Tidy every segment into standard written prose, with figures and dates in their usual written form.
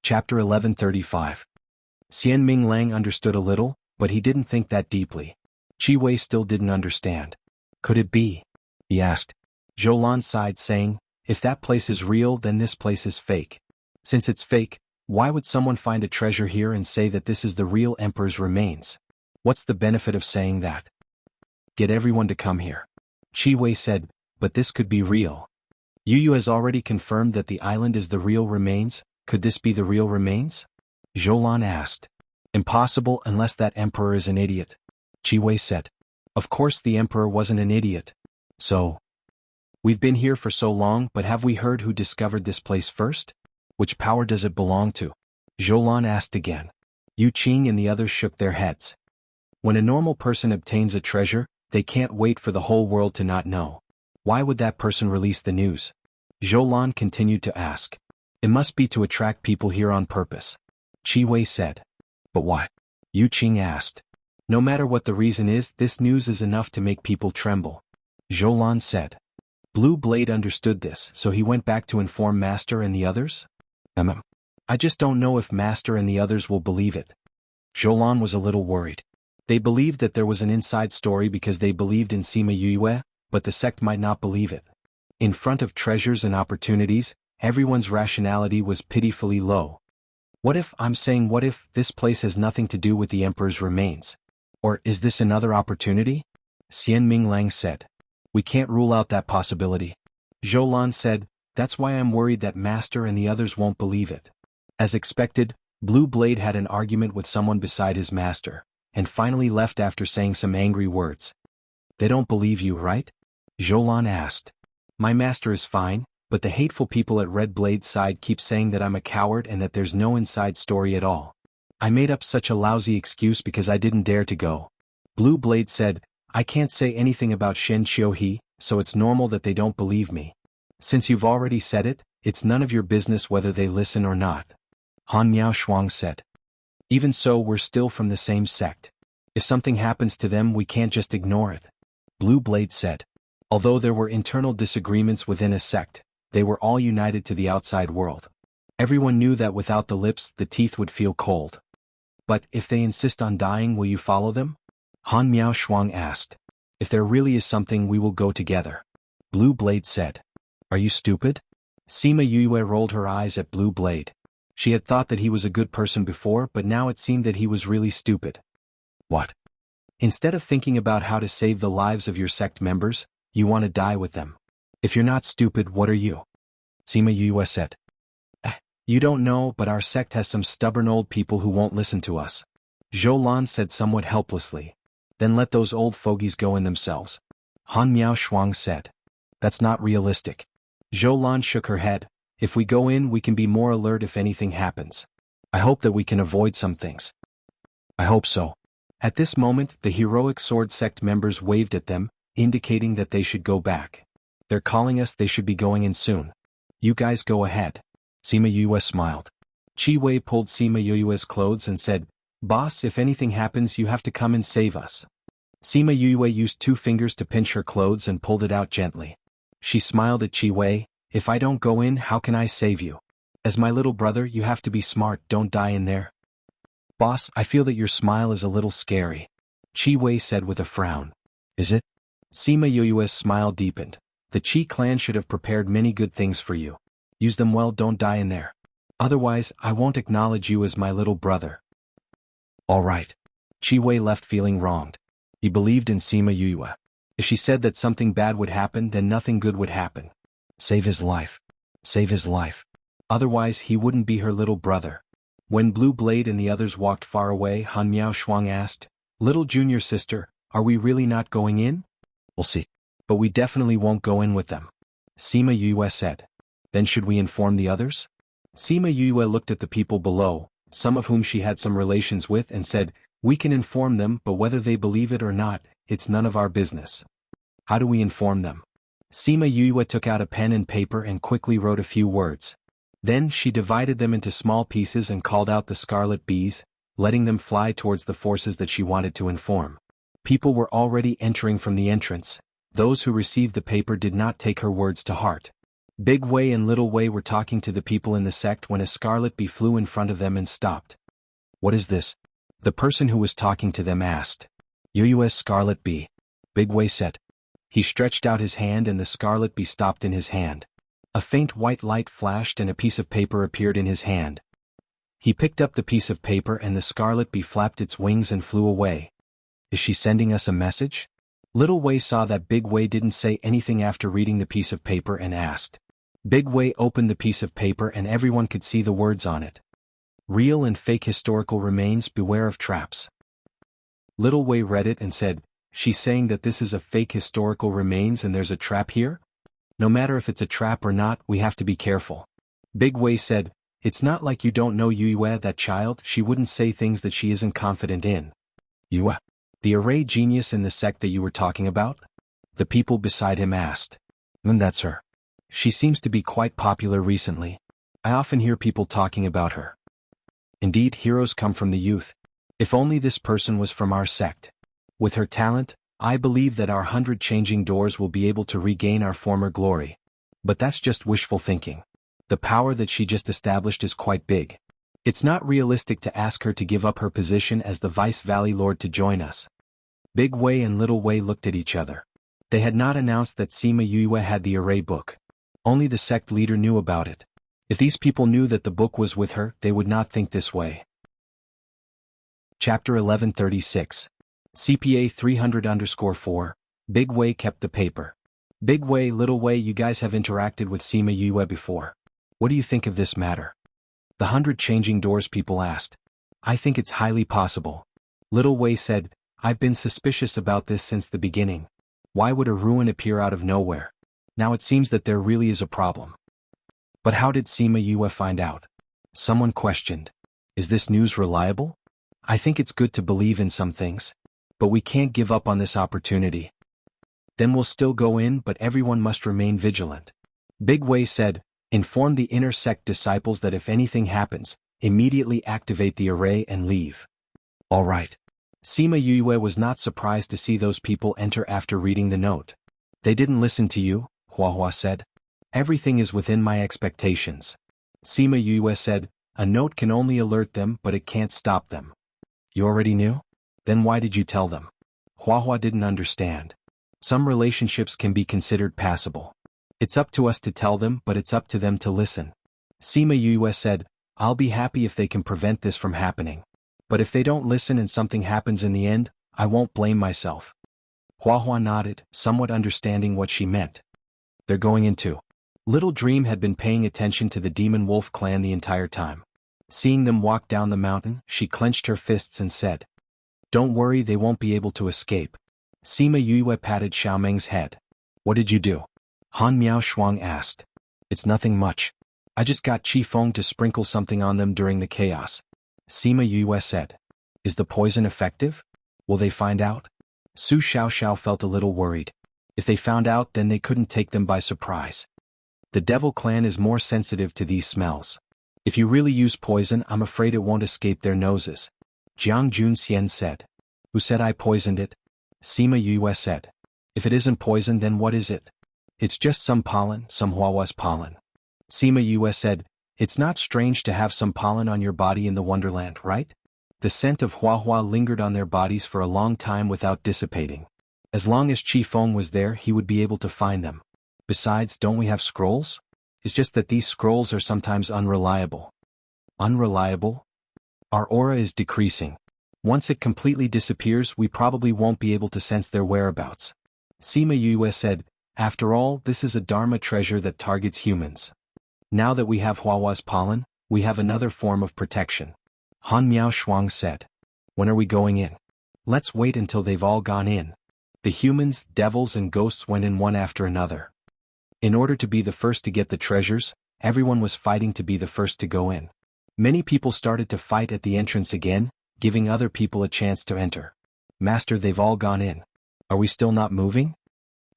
Chapter 1135. Xian Ming Lang understood a little, but he didn't think that deeply. Qi Wei still didn't understand. Could it be? He asked. Zhou Lan sighed, saying, if that place is real, then this place is fake. Since it's fake, why would someone find a treasure here and say that this is the real emperor's remains? What's the benefit of saying that? Get everyone to come here. Qi Wei said, but this could be real. Yu has already confirmed that the island is the real remains. Could this be the real remains? Zhou Lan asked. Impossible unless that emperor is an idiot. Qi Wei said. Of course the emperor wasn't an idiot. So, we've been here for so long, but have we heard who discovered this place first? Which power does it belong to? Zhou Lan asked again. Yu Qing and the others shook their heads. When a normal person obtains a treasure, they can't wait for the whole world to not know. Why would that person release the news? Zhou Lan continued to ask. It must be to attract people here on purpose. Qi Wei said. But why? Yu Qing asked. No matter what the reason is, this news is enough to make people tremble. Zhou Lan said. Blue Blade understood this, so he went back to inform Master and the others? I just don't know if Master and the others will believe it. Zhou Lan was a little worried. They believed that there was an inside story because they believed in Sima Yue, but the sect might not believe it. In front of treasures and opportunities, everyone's rationality was pitifully low. What if this place has nothing to do with the emperor's remains? Or is this another opportunity? Xian Ming Lang said. We can't rule out that possibility. Zhou Lan said, that's why I'm worried that Master and the others won't believe it. As expected, Blue Blade had an argument with someone beside his master, and finally left after saying some angry words. They don't believe you, right? Zhou Lan asked. My master is fine, but the hateful people at Red Blade's side keep saying that I'm a coward and that there's no inside story at all. I made up such a lousy excuse because I didn't dare to go. Blue Blade said, I can't say anything about Shen Qiuhe, so it's normal that they don't believe me. Since you've already said it, it's none of your business whether they listen or not. Han Miao Shuang said. Even so, we're still from the same sect. If something happens to them, we can't just ignore it. Blue Blade said. Although there were internal disagreements within a sect, they were all united to the outside world. Everyone knew that without the lips, the teeth would feel cold. But if they insist on dying, will you follow them? Han Miao Shuang asked. If there really is something, we will go together. Blue Blade said. Are you stupid? Sima Yue rolled her eyes at Blue Blade. She had thought that he was a good person before, but now it seemed that he was really stupid. What? Instead of thinking about how to save the lives of your sect members, you want to die with them. If you're not stupid, what are you? Sima Yue said. You don't know, but our sect has some stubborn old people who won't listen to us. Zhou Lan said somewhat helplessly. Then let those old fogies go in themselves. Han Miao Shuang said. That's not realistic. Zhou Lan shook her head. If we go in, we can be more alert if anything happens. I hope that we can avoid some things. I hope so. At this moment, the heroic sword sect members waved at them, indicating that they should go back. They're calling us, they should be going in soon. You guys go ahead. Sima Yue smiled. Qi Wei pulled Sima Yue's clothes and said, Boss, if anything happens, you have to come and save us. Sima Yue used 2 fingers to pinch her clothes and pulled it out gently. She smiled at Qi Wei. If I don't go in, how can I save you? As my little brother, you have to be smart, don't die in there. Boss, I feel that your smile is a little scary. Qi Wei said with a frown. Is it? Sima Yue's smile deepened. The Qi clan should have prepared many good things for you. Use them well, don't die in there. Otherwise, I won't acknowledge you as my little brother. All right. Qi Wei left feeling wronged. He believed in Sima Yue. If she said that something bad would happen, then nothing good would happen. Save his life. Save his life. Otherwise, he wouldn't be her little brother. When Blue Blade and the others walked far away, Han Miao Shuang asked, Little junior sister, are we really not going in? We'll see. But we definitely won't go in with them. Sima Yue said. Then should we inform the others? Sima Yue looked at the people below, some of whom she had some relations with, and said, We can inform them, but whether they believe it or not, it's none of our business. How do we inform them? Sima Yue took out a pen and paper and quickly wrote a few words. Then she divided them into small pieces and called out the scarlet bees, letting them fly towards the forces that she wanted to inform. People were already entering from the entrance. Those who received the paper did not take her words to heart. Big Wei and Little Wei were talking to the people in the sect when a scarlet bee flew in front of them and stopped. "What is this?" the person who was talking to them asked. "Yu's scarlet bee," Big Wei said. He stretched out his hand and the scarlet bee stopped in his hand. A faint white light flashed and a piece of paper appeared in his hand. He picked up the piece of paper and the scarlet bee flapped its wings and flew away. "Is she sending us a message?" Little Wei saw that Big Wei didn't say anything after reading the piece of paper and asked. Big Wei opened the piece of paper and everyone could see the words on it. "Real and fake historical remains, beware of traps." Little Wei read it and said, "She's saying that this is a fake historical remains and there's a trap here? No matter if it's a trap or not, we have to be careful." Big Wei said, "It's not like you don't know Yue, that child, she wouldn't say things that she isn't confident in." "Yue? The array genius in the sect that you were talking about?" the people beside him asked. That's her. She seems to be quite popular recently. I often hear people talking about her." "Indeed, heroes come from the youth. If only this person was from our sect. With her talent, I believe that our 100 changing doors will be able to regain our former glory. But that's just wishful thinking. The power that she just established is quite big. It's not realistic to ask her to give up her position as the Vice Valley Lord to join us." Big Wei and Little Wei looked at each other. They had not announced that Sima Yue had the array book. Only the sect leader knew about it. If these people knew that the book was with her, they would not think this way. Chapter 1136. CPA 300_4. Big Wei kept the paper. "Big Wei, Little Wei, you guys have interacted with Sima Yue before. What do you think of this matter?" the 100 changing doors people asked. "I think it's highly possible." Little Wei said, "I've been suspicious about this since the beginning. Why would a ruin appear out of nowhere? Now it seems that there really is a problem." "But how did Sima Yue find out?" someone questioned. "Is this news reliable? I think it's good to believe in some things. But we can't give up on this opportunity." "Then we'll still go in, but everyone must remain vigilant." Big Wei said, "Inform the inner sect disciples that if anything happens, immediately activate the array and leave." "All right." Sima Yue was not surprised to see those people enter after reading the note. "They didn't listen to you," Hua said. "Everything is within my expectations." Sima Yue said, "A note can only alert them, but it can't stop them." "You already knew? Then why did you tell them?" Hua didn't understand. Some relationships can be considered passable. It's up to us to tell them, but it's up to them to listen. Sima Yue said, "I'll be happy if they can prevent this from happening. But if they don't listen and something happens in the end, I won't blame myself." Hua nodded, somewhat understanding what she meant. "They're going into." Little Dream had been paying attention to the Demon Wolf clan the entire time. Seeing them walk down the mountain, she clenched her fists and said, "Don't worry, they won't be able to escape." Sima Yue patted Xiaomeng's head. "What did you do?" Han Miao Shuang asked. "It's nothing much. I just got Qi Feng to sprinkle something on them during the chaos." Sima Yue said. "Is the poison effective? Will they find out?" Su Xiaoxiao felt a little worried. If they found out, then they couldn't take them by surprise. The Devil Clan is more sensitive to these smells. If you really use poison, I'm afraid it won't escape their noses. Jiang Junxian said. "Who said I poisoned it?" Sima Yue said. "If it isn't poison, then what is it?" "It's just some pollen, some Huahua's pollen." Sima Yue said, "It's not strange to have some pollen on your body in the Wonderland, right?" The scent of Huahua lingered on their bodies for a long time without dissipating. As long as Qi Feng was there, he would be able to find them. Besides, don't we have scrolls? It's just that these scrolls are sometimes unreliable. Unreliable? Our aura is decreasing. Once it completely disappears, we probably won't be able to sense their whereabouts. Sima Yue said, "After all, this is a Dharma treasure that targets humans. Now that we have Huahua's pollen, we have another form of protection." Han Miao Shuang said. "When are we going in?" "Let's wait until they've all gone in." The humans, devils and ghosts went in one after another. In order to be the first to get the treasures, everyone was fighting to be the first to go in. Many people started to fight at the entrance again, giving other people a chance to enter. "Master, they've all gone in. Are we still not moving?"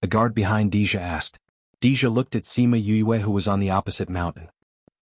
A guard behind Deja asked. Deja looked at Sima Yue, who was on the opposite mountain.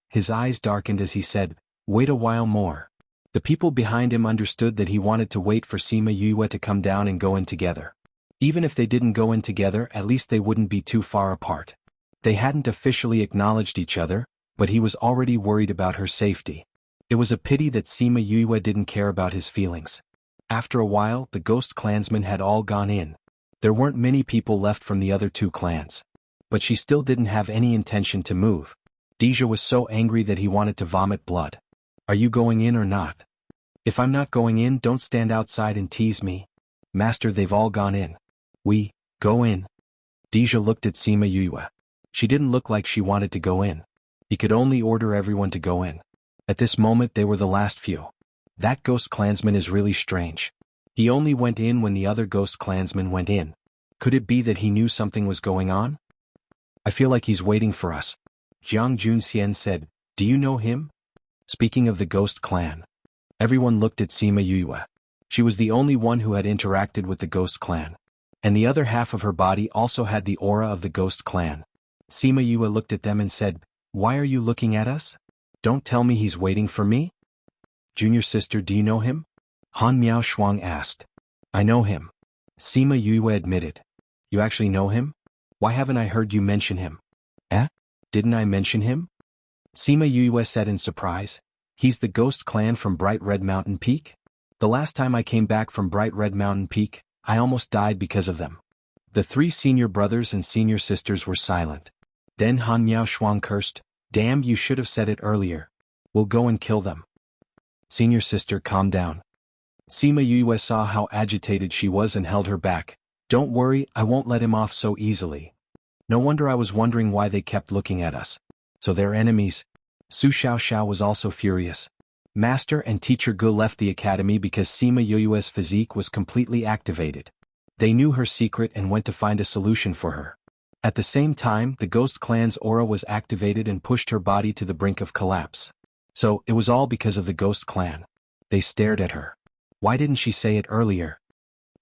His eyes darkened as he said, "Wait a while more." The people behind him understood that he wanted to wait for Sima Yue to come down and go in together. Even if they didn't go in together, at least they wouldn't be too far apart. They hadn't officially acknowledged each other, but he was already worried about her safety. It was a pity that Sima Yue didn't care about his feelings. After a while, the ghost clansmen had all gone in. There weren't many people left from the other two clans. But she still didn't have any intention to move. Deja was so angry that he wanted to vomit blood. Are you going in or not? If I'm not going in, don't stand outside and tease me. Master, they've all gone in. We, go in. Deja looked at Sima Yue. She didn't look like she wanted to go in. He could only order everyone to go in. At this moment they were the last few. That ghost clansman is really strange. He only went in when the other ghost clansmen went in. Could it be that he knew something was going on? I feel like he's waiting for us. Jiang Junxian said, do you know him? Speaking of the ghost clan. Everyone looked at Sima Yue. She was the only one who had interacted with the ghost clan. And the other half of her body also had the aura of the ghost clan. Sima Yue looked at them and said, why are you looking at us? Don't tell me he's waiting for me? Junior sister, do you know him? Han Miao Shuang asked. I know him. Sima Yue admitted. You actually know him? Why haven't I heard you mention him? Didn't I mention him? Sima Yue said in surprise. He's the ghost clan from Bright Red Mountain Peak? The last time I came back from Bright Red Mountain Peak, I almost died because of them. The three senior brothers and senior sisters were silent. Then Han Miao Shuang cursed, damn, you should have said it earlier. We'll go and kill them. Senior sister, calm down. Sima Yue saw how agitated she was and held her back. Don't worry, I won't let him off so easily. No wonder I was wondering why they kept looking at us. So they're enemies. Su Xiaoxiao was also furious. Master and Teacher Gu left the academy because Sima Yue's physique was completely activated. They knew her secret and went to find a solution for her. At the same time, the ghost clan's aura was activated and pushed her body to the brink of collapse. So, it was all because of the ghost clan. They stared at her. Why didn't she say it earlier?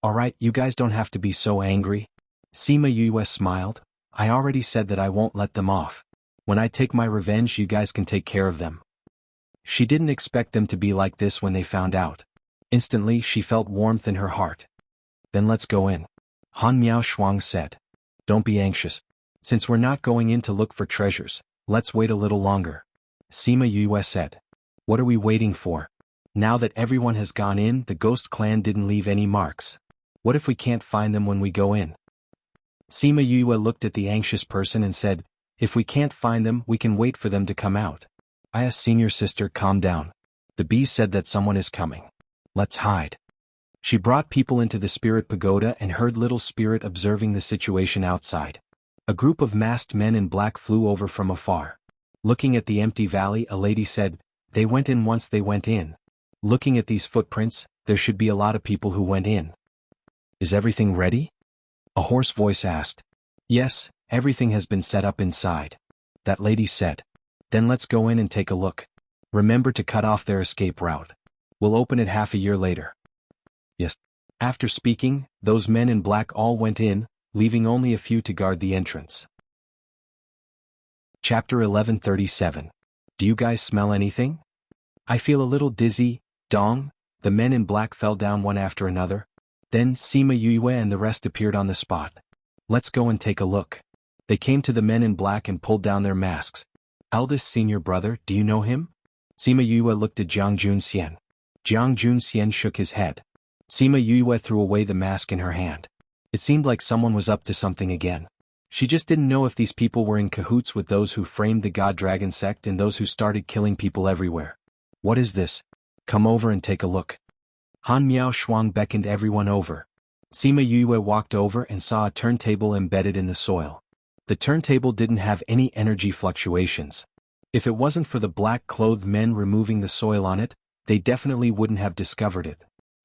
Alright, you guys don't have to be so angry. Sima Yue smiled. I already said that I won't let them off. When I take my revenge, you guys can take care of them. She didn't expect them to be like this when they found out. Instantly, she felt warmth in her heart. Then let's go in. Han Miao Shuang said. Don't be anxious. Since we're not going in to look for treasures, let's wait a little longer. Sima Yue said. What are we waiting for? Now that everyone has gone in, the ghost clan didn't leave any marks. What if we can't find them when we go in? Sima Yue looked at the anxious person and said, if we can't find them, we can wait for them to come out. Aya's senior sister, calm down. The bee said that someone is coming. Let's hide. She brought people into the spirit pagoda and heard little spirit observing the situation outside. A group of masked men in black flew over from afar. Looking at the empty valley, a lady said, they went in once they went in. Looking at these footprints, there should be a lot of people who went in. Is everything ready? A hoarse voice asked. Yes, everything has been set up inside. That lady said. Then let's go in and take a look. Remember to cut off their escape route. We'll open it half a year later. Yes. After speaking, those men in black all went in, leaving only a few to guard the entrance. Chapter 1137. Do you guys smell anything? I feel a little dizzy, Dong. The men in black fell down one after another. Then Sima Yue and the rest appeared on the spot. Let's go and take a look. They came to the men in black and pulled down their masks. Eldest senior brother, do you know him? Sima Yue looked at Jiang Junxian. Jiang Junxian shook his head. Sima Yue threw away the mask in her hand. It seemed like someone was up to something again. She just didn't know if these people were in cahoots with those who framed the God Dragon sect and those who started killing people everywhere. What is this? Come over and take a look. Han Miao Shuang beckoned everyone over. Sima Yue walked over and saw a turntable embedded in the soil. The turntable didn't have any energy fluctuations. If it wasn't for the black-clothed men removing the soil on it, they definitely wouldn't have discovered it.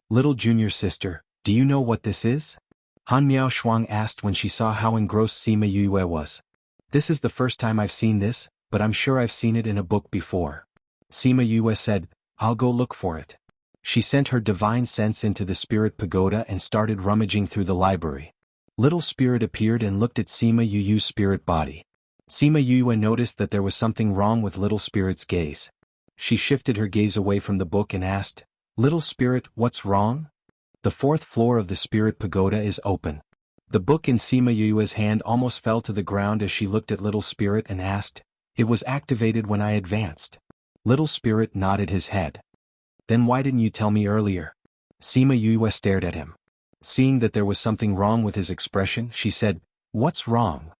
Little junior sister, do you know what this is? Han Miao Shuang asked when she saw how engrossed Sima Yue was. This is the first time I've seen this, but I'm sure I've seen it in a book before. Sima Yue said, I'll go look for it. She sent her divine sense into the spirit pagoda and started rummaging through the library. Little spirit appeared and looked at Sima Yue's spirit body. Sima Yue noticed that there was something wrong with little spirit's gaze. She shifted her gaze away from the book and asked, Little spirit, what's wrong? The fourth floor of the spirit pagoda is open. The book in Sima Yue's hand almost fell to the ground as she looked at Little Spirit and asked, "It was activated when I advanced." Little Spirit nodded his head. "Then why didn't you tell me earlier?" Sima Yue stared at him. Seeing that there was something wrong with his expression, she said, "What's wrong?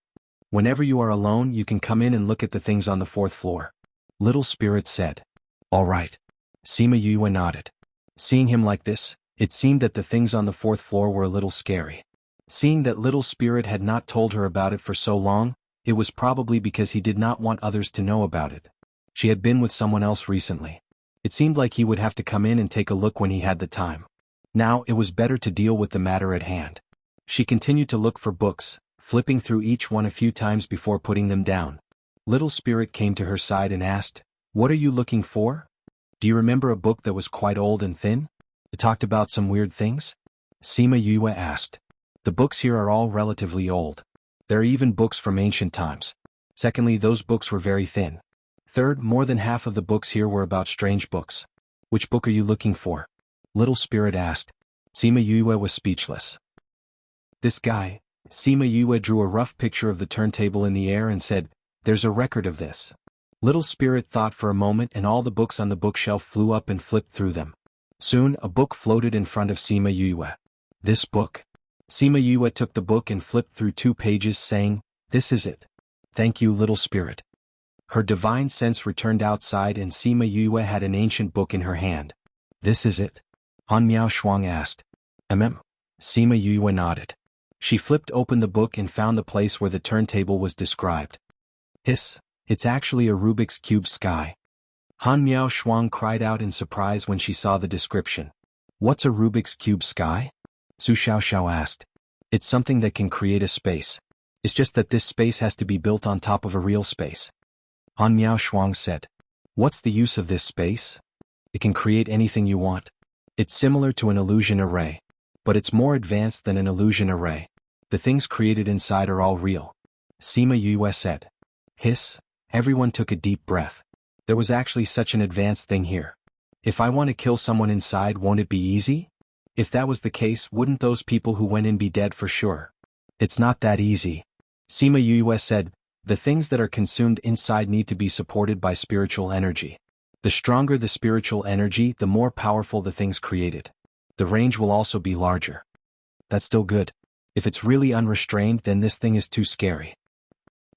Whenever you are alone you can come in and look at the things on the 4th floor." Little Spirit said, "All right." Sima Yue nodded. Seeing him like this, it seemed that the things on the 4th floor were a little scary. Seeing that Little Spirit had not told her about it for so long, it was probably because he did not want others to know about it. She had been with someone else recently. It seemed like he would have to come in and take a look when he had the time. Now it was better to deal with the matter at hand. She continued to look for books, flipping through each one a few times before putting them down. Little Spirit came to her side and asked, "What are you looking for? Do you remember a book that was quite old and thin? It talked about some weird things?" Sima Yue asked. "The books here are all relatively old. There are even books from ancient times. Secondly, those books were very thin. Third, more than half of the books here were about strange books. Which book are you looking for?" Little Spirit asked. Sima Yue was speechless. "This guy." Sima Yue drew a rough picture of the turntable in the air and said, "There's a record of this." Little Spirit thought for a moment and all the books on the bookshelf flew up and flipped through them. Soon a book floated in front of Sima Yue. "This book?" Sima Yue took the book and flipped through 2 pages saying, "This is it. Thank you, Little Spirit." Her divine sense returned outside and Sima Yue had an ancient book in her hand. "This is it?" Han Miao Shuang asked. Sima Yue nodded. She flipped open the book and found the place where the turntable was described. "Hiss, it's actually a Rubik's Cube sky." Han Miao Shuang cried out in surprise when she saw the description. "What's a Rubik's Cube sky?" Su Xiaoxiao asked. "It's something that can create a space. It's just that this space has to be built on top of a real space." Han Miao Shuang said. "What's the use of this space?" "It can create anything you want. It's similar to an illusion array. But it's more advanced than an illusion array. The things created inside are all real." Sima Yue said. Hiss, everyone took a deep breath. There was actually such an advanced thing here. If I want to kill someone inside, won't it be easy? If that was the case, wouldn't those people who went in be dead for sure? It's not that easy. Sima Yue said, the things that are consumed inside need to be supported by spiritual energy. The stronger the spiritual energy, the more powerful the things created. The range will also be larger. That's still good. If it's really unrestrained, then this thing is too scary.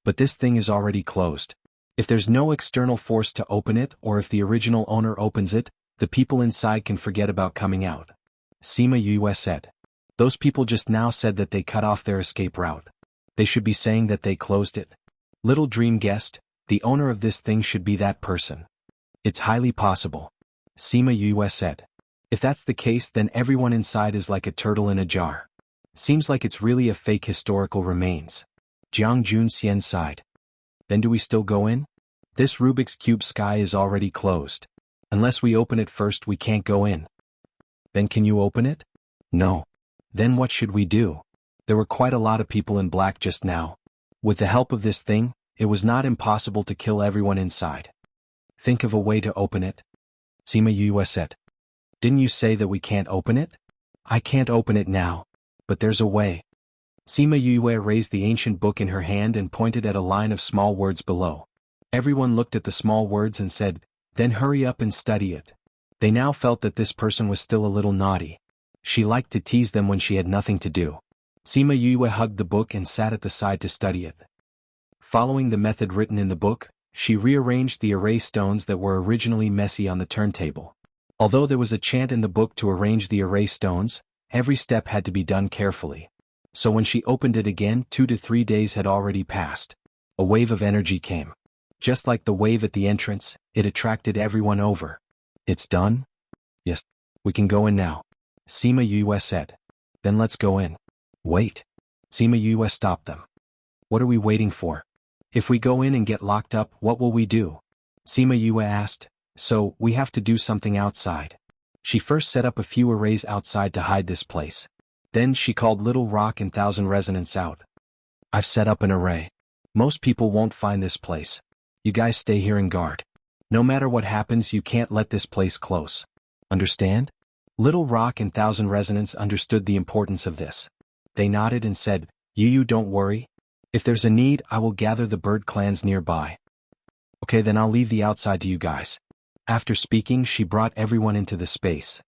But this thing is already closed. If there's no external force to open it, or if the original owner opens it, the people inside can forget about coming out. Sima Yue said. Those people just now said that they cut off their escape route. They should be saying that they closed it. Little Dream guessed, the owner of this thing should be that person. It's highly possible. Sima Yue said. If that's the case, then everyone inside is like a turtle in a jar. Seems like it's really a fake historical remains. Jiang Junxian sighed. Then do we still go in? This Rubik's Cube sky is already closed. Unless we open it first, we can't go in. Then can you open it? No. Then what should we do? There were quite a lot of people in black just now. With the help of this thing, it was not impossible to kill everyone inside. Think of a way to open it. Sima Yue said. Didn't you say that we can't open it? I can't open it now. But there's a way. Sima Yue raised the ancient book in her hand and pointed at a line of small words below. Everyone looked at the small words and said, then hurry up and study it. They now felt that this person was still a little naughty. She liked to tease them when she had nothing to do. Sima Yue hugged the book and sat at the side to study it. Following the method written in the book, she rearranged the array stones that were originally messy on the turntable. Although there was a chant in the book to arrange the array stones, every step had to be done carefully. So when she opened it again, 2 to 3 days had already passed. A wave of energy came. Just like the wave at the entrance, it attracted everyone over. It's done? Yes. We can go in now. Sima Yue said. Then let's go in. Wait. Sima Yue stopped them. What are we waiting for? If we go in and get locked up, what will we do? Sima Yue asked. So, we have to do something outside. She first set up a few arrays outside to hide this place. Then she called Little Rock and Thousand Resonance out. I've set up an array. Most people won't find this place. You guys stay here and guard. No matter what happens, you can't let this place close. Understand? Little Rock and Thousand Resonance understood the importance of this. They nodded and said, You don't worry. If there's a need, I will gather the bird clans nearby. Okay, then I'll leave the outside to you guys. After speaking, she brought everyone into the space.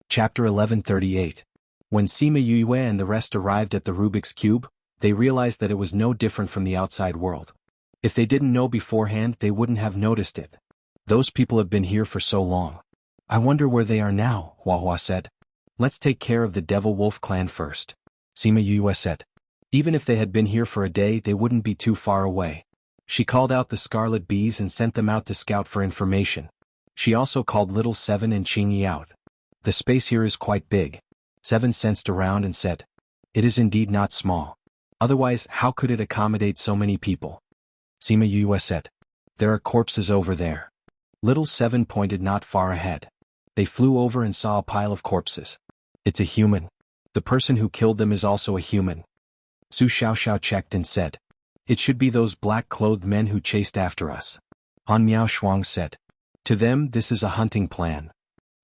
Chapter 1138. When Sima Yue and the rest arrived at the Rubik's Cube, they realized that it was no different from the outside world. If they didn't know beforehand, they wouldn't have noticed it. Those people have been here for so long. I wonder where they are now, Huahua said. Let's take care of the Devil Wolf clan first. Sima Yue said. Even if they had been here for a day, they wouldn't be too far away. She called out the Scarlet Bees and sent them out to scout for information. She also called Little Seven and Qingyi out. The space here is quite big. Seven sensed around and said, It is indeed not small. Otherwise, how could it accommodate so many people? Sima Yue said, There are corpses over there. Little Seven pointed not far ahead. They flew over and saw a pile of corpses. It's a human. The person who killed them is also a human. Su Xiaoxiao checked and said, It should be those black-clothed men who chased after us. Han Miao Shuang said, To them this is a hunting plan.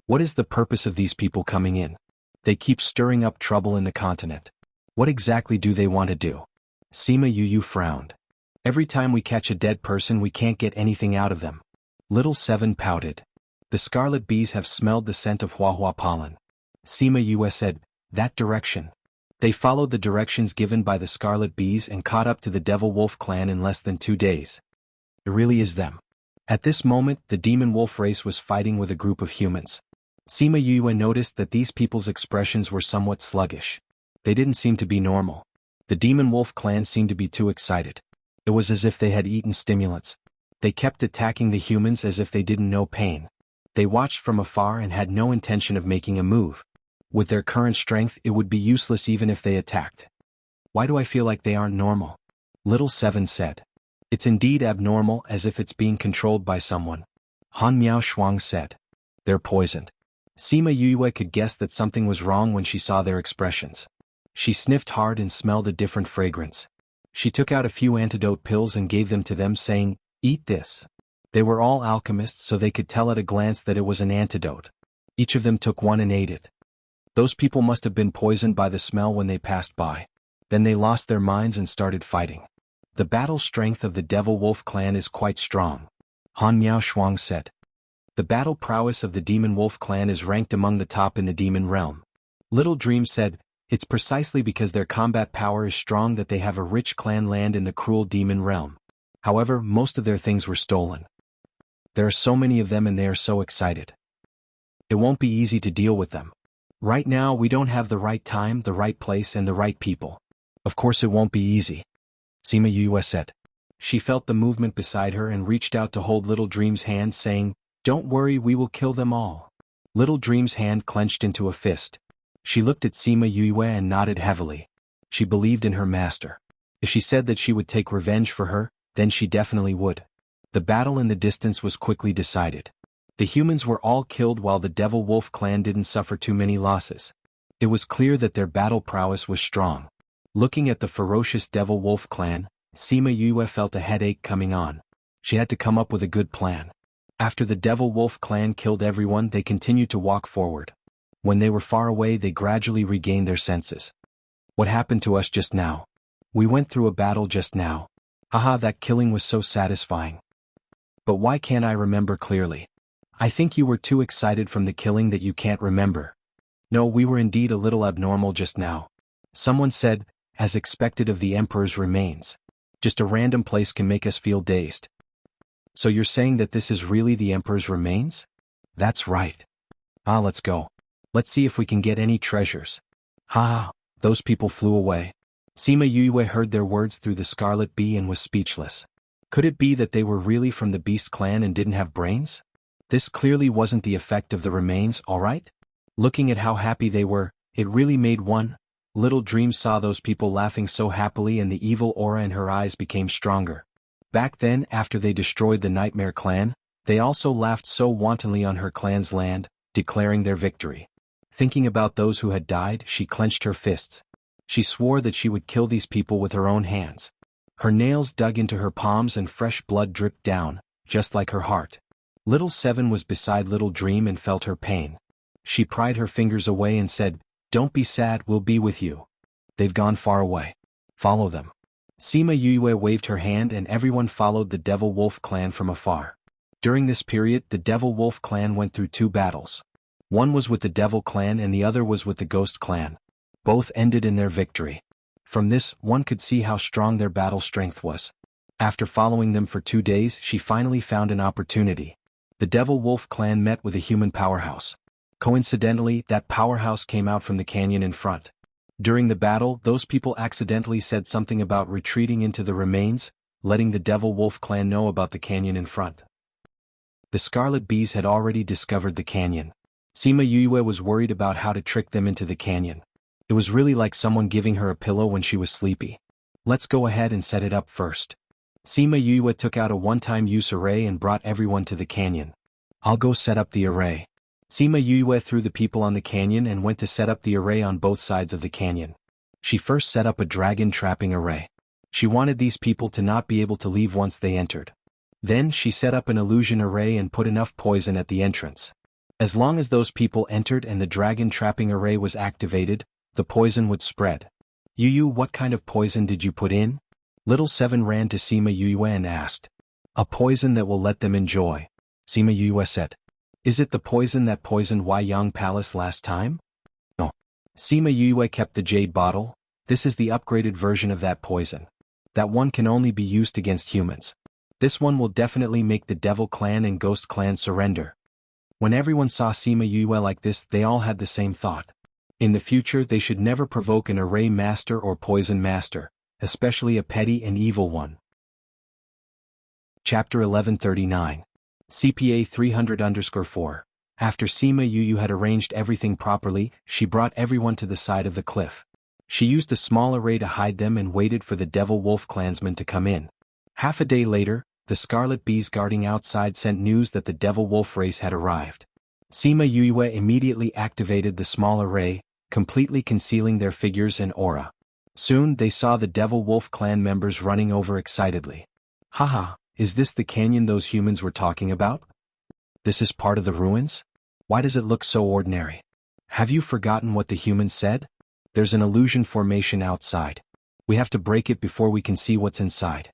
What is the purpose of these people coming in? They keep stirring up trouble in the continent. What exactly do they want to do? Sima Yue frowned. Every time we catch a dead person we can't get anything out of them. Little Seven pouted. The Scarlet Bees have smelled the scent of Huahua pollen. Sima Yue said, That direction. They followed the directions given by the Scarlet Bees and caught up to the Devil Wolf clan in less than 2 days. It really is them. At this moment, the Demon Wolf race was fighting with a group of humans. Sima Yue noticed that these people's expressions were somewhat sluggish. They didn't seem to be normal. The Demon Wolf clan seemed to be too excited. It was as if they had eaten stimulants. They kept attacking the humans as if they didn't know pain. They watched from afar and had no intention of making a move. With their current strength, it would be useless even if they attacked. Why do I feel like they aren't normal? Little Seven said. It's indeed abnormal, as if it's being controlled by someone. Han Miao Shuang said. They're poisoned. Sima Yue could guess that something was wrong when she saw their expressions. She sniffed hard and smelled a different fragrance. She took out a few antidote pills and gave them to them, saying, Eat this. They were all alchemists, so they could tell at a glance that it was an antidote. Each of them took one and ate it. Those people must have been poisoned by the smell when they passed by. Then they lost their minds and started fighting. The battle strength of the Devil Wolf clan is quite strong. Han Miao Shuang said. The battle prowess of the Demon Wolf clan is ranked among the top in the demon realm. Little Dream said, It's precisely because their combat power is strong that they have a rich clan land in the cruel demon realm. However, most of their things were stolen. There are so many of them and they are so excited. It won't be easy to deal with them. Right now we don't have the right time, the right place and the right people. Of course it won't be easy. Sima Yue said. She felt the movement beside her and reached out to hold Little Dream's hand, saying, Don't worry, we will kill them all. Little Dream's hand clenched into a fist. She looked at Sima Yue and nodded heavily. She believed in her master. If she said that she would take revenge for her, then she definitely would. The battle in the distance was quickly decided. The humans were all killed while the Devil Wolf clan didn't suffer too many losses. It was clear that their battle prowess was strong. Looking at the ferocious Devil Wolf clan, Sima Yue felt a headache coming on. She had to come up with a good plan. After the Devil Wolf clan killed everyone, they continued to walk forward. When they were far away, they gradually regained their senses. What happened to us just now? We went through a battle just now. Haha, that killing was so satisfying. But why can't I remember clearly? I think you were too excited from the killing that you can't remember. No, we were indeed a little abnormal just now. Someone said, as expected of the Emperor's remains. Just a random place can make us feel dazed. So you're saying that this is really the Emperor's remains? That's right. Let's go. Let's see if we can get any treasures. Those people flew away. Sima Yue heard their words through the Scarlet Bee and was speechless. Could it be that they were really from the Beast clan and didn't have brains? This clearly wasn't the effect of the remains, alright? Looking at how happy they were, it really made one. Little Dream saw those people laughing so happily and the evil aura in her eyes became stronger. Back then, after they destroyed the Nightmare clan, they also laughed so wantonly on her clan's land, declaring their victory. Thinking about those who had died, she clenched her fists. She swore that she would kill these people with her own hands. Her nails dug into her palms and fresh blood dripped down, just like her heart. Little Seven was beside Little Dream and felt her pain. She pried her fingers away and said, Don't be sad, we'll be with you. They've gone far away. Follow them. Sima Yue waved her hand and everyone followed the Devil Wolf clan from afar. During this period, the Devil Wolf clan went through 2 battles. One was with the Devil clan and the other was with the Ghost clan. Both ended in their victory. From this, one could see how strong their battle strength was. After following them for 2 days, she finally found an opportunity. The Devil Wolf clan met with a human powerhouse. Coincidentally, that powerhouse came out from the canyon in front. During the battle, those people accidentally said something about retreating into the remains, letting the Devil Wolf clan know about the canyon in front. The Scarlet Bees had already discovered the canyon. Sima Yue was worried about how to trick them into the canyon. It was really like someone giving her a pillow when she was sleepy. Let's go ahead and set it up first. Sima Yue took out a one-time use array and brought everyone to the canyon. I'll go set up the array. Sima Yue threw the people on the canyon and went to set up the array on both sides of the canyon. She first set up a dragon trapping array. She wanted these people to not be able to leave once they entered. Then she set up an illusion array and put enough poison at the entrance. As long as those people entered and the dragon trapping array was activated, the poison would spread. Yu, what kind of poison did you put in? Little Seven ran to Sima Yue and asked. A poison that will let them enjoy. Sima Yue said. Is it the poison that poisoned Huayang Palace last time? No. Sima Yue kept the jade bottle. This is the upgraded version of that poison. That one can only be used against humans. This one will definitely make the Devil Clan and Ghost Clan surrender. When everyone saw Sima Yue like this, they all had the same thought. In the future, they should never provoke an array master or poison master, especially a petty and evil one. Chapter 1139. CPA 300_4. After Sima Yue had arranged everything properly, she brought everyone to the side of the cliff. She used a small array to hide them and waited for the Devil Wolf clansmen to come in. Half a day later, the Scarlet Bees guarding outside sent news that the Devil Wolf race had arrived. Sima Yue immediately activated the small array, completely concealing their figures and aura. Soon they saw the Devil Wolf clan members running over excitedly. Haha, is this the canyon those humans were talking about? This is part of the ruins? Why does it look so ordinary? Have you forgotten what the humans said? There's an illusion formation outside. We have to break it before we can see what's inside.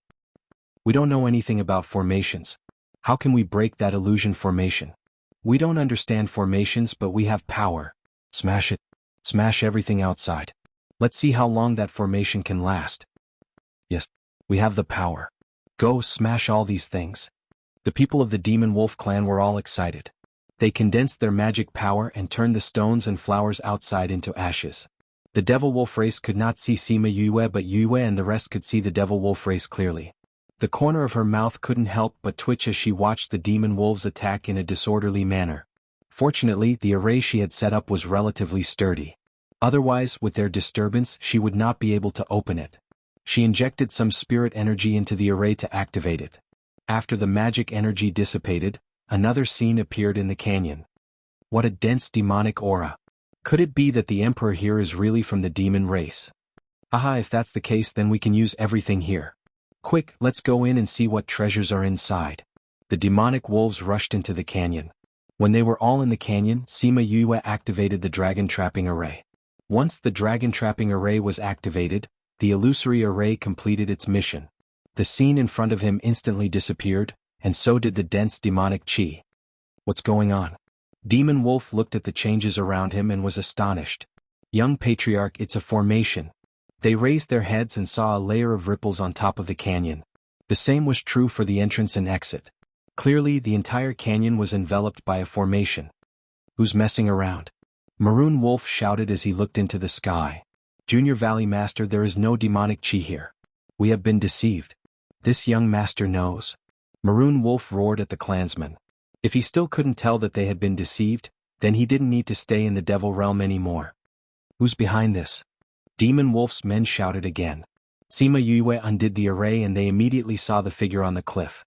We don't know anything about formations. How can we break that illusion formation? We don't understand formations, but we have power. Smash it. Smash everything outside. Let's see how long that formation can last. Yes, we have the power. Go smash all these things. The people of the Demon Wolf clan were all excited. They condensed their magic power and turned the stones and flowers outside into ashes. The Devil Wolf race could not see Sima Yue, but Yue and the rest could see the Devil Wolf race clearly. The corner of her mouth couldn't help but twitch as she watched the demon wolves attack in a disorderly manner. Fortunately, the array she had set up was relatively sturdy. Otherwise, with their disturbance, she would not be able to open it. She injected some spirit energy into the array to activate it. After the magic energy dissipated, another scene appeared in the canyon. What a dense demonic aura. Could it be that the Emperor here is really from the demon race? Aha, if that's the case, then we can use everything here. Quick, let's go in and see what treasures are inside. The demonic wolves rushed into the canyon. When they were all in the canyon, Sima Yue activated the dragon trapping array. Once the dragon trapping array was activated, the illusory array completed its mission. The scene in front of him instantly disappeared, and so did the dense demonic chi. What's going on? Demon Wolf looked at the changes around him and was astonished. Young Patriarch, it's a formation. They raised their heads and saw a layer of ripples on top of the canyon. The same was true for the entrance and exit. Clearly, the entire canyon was enveloped by a formation. Who's messing around? Maroon Wolf shouted as he looked into the sky. Junior Valley Master, there is no demonic chi here. We have been deceived. This young master knows. Maroon Wolf roared at the clansmen. If he still couldn't tell that they had been deceived, then he didn't need to stay in the Devil Realm anymore. Who's behind this? Demon Wolf's men shouted again. Sima Yue undid the array and they immediately saw the figure on the cliff.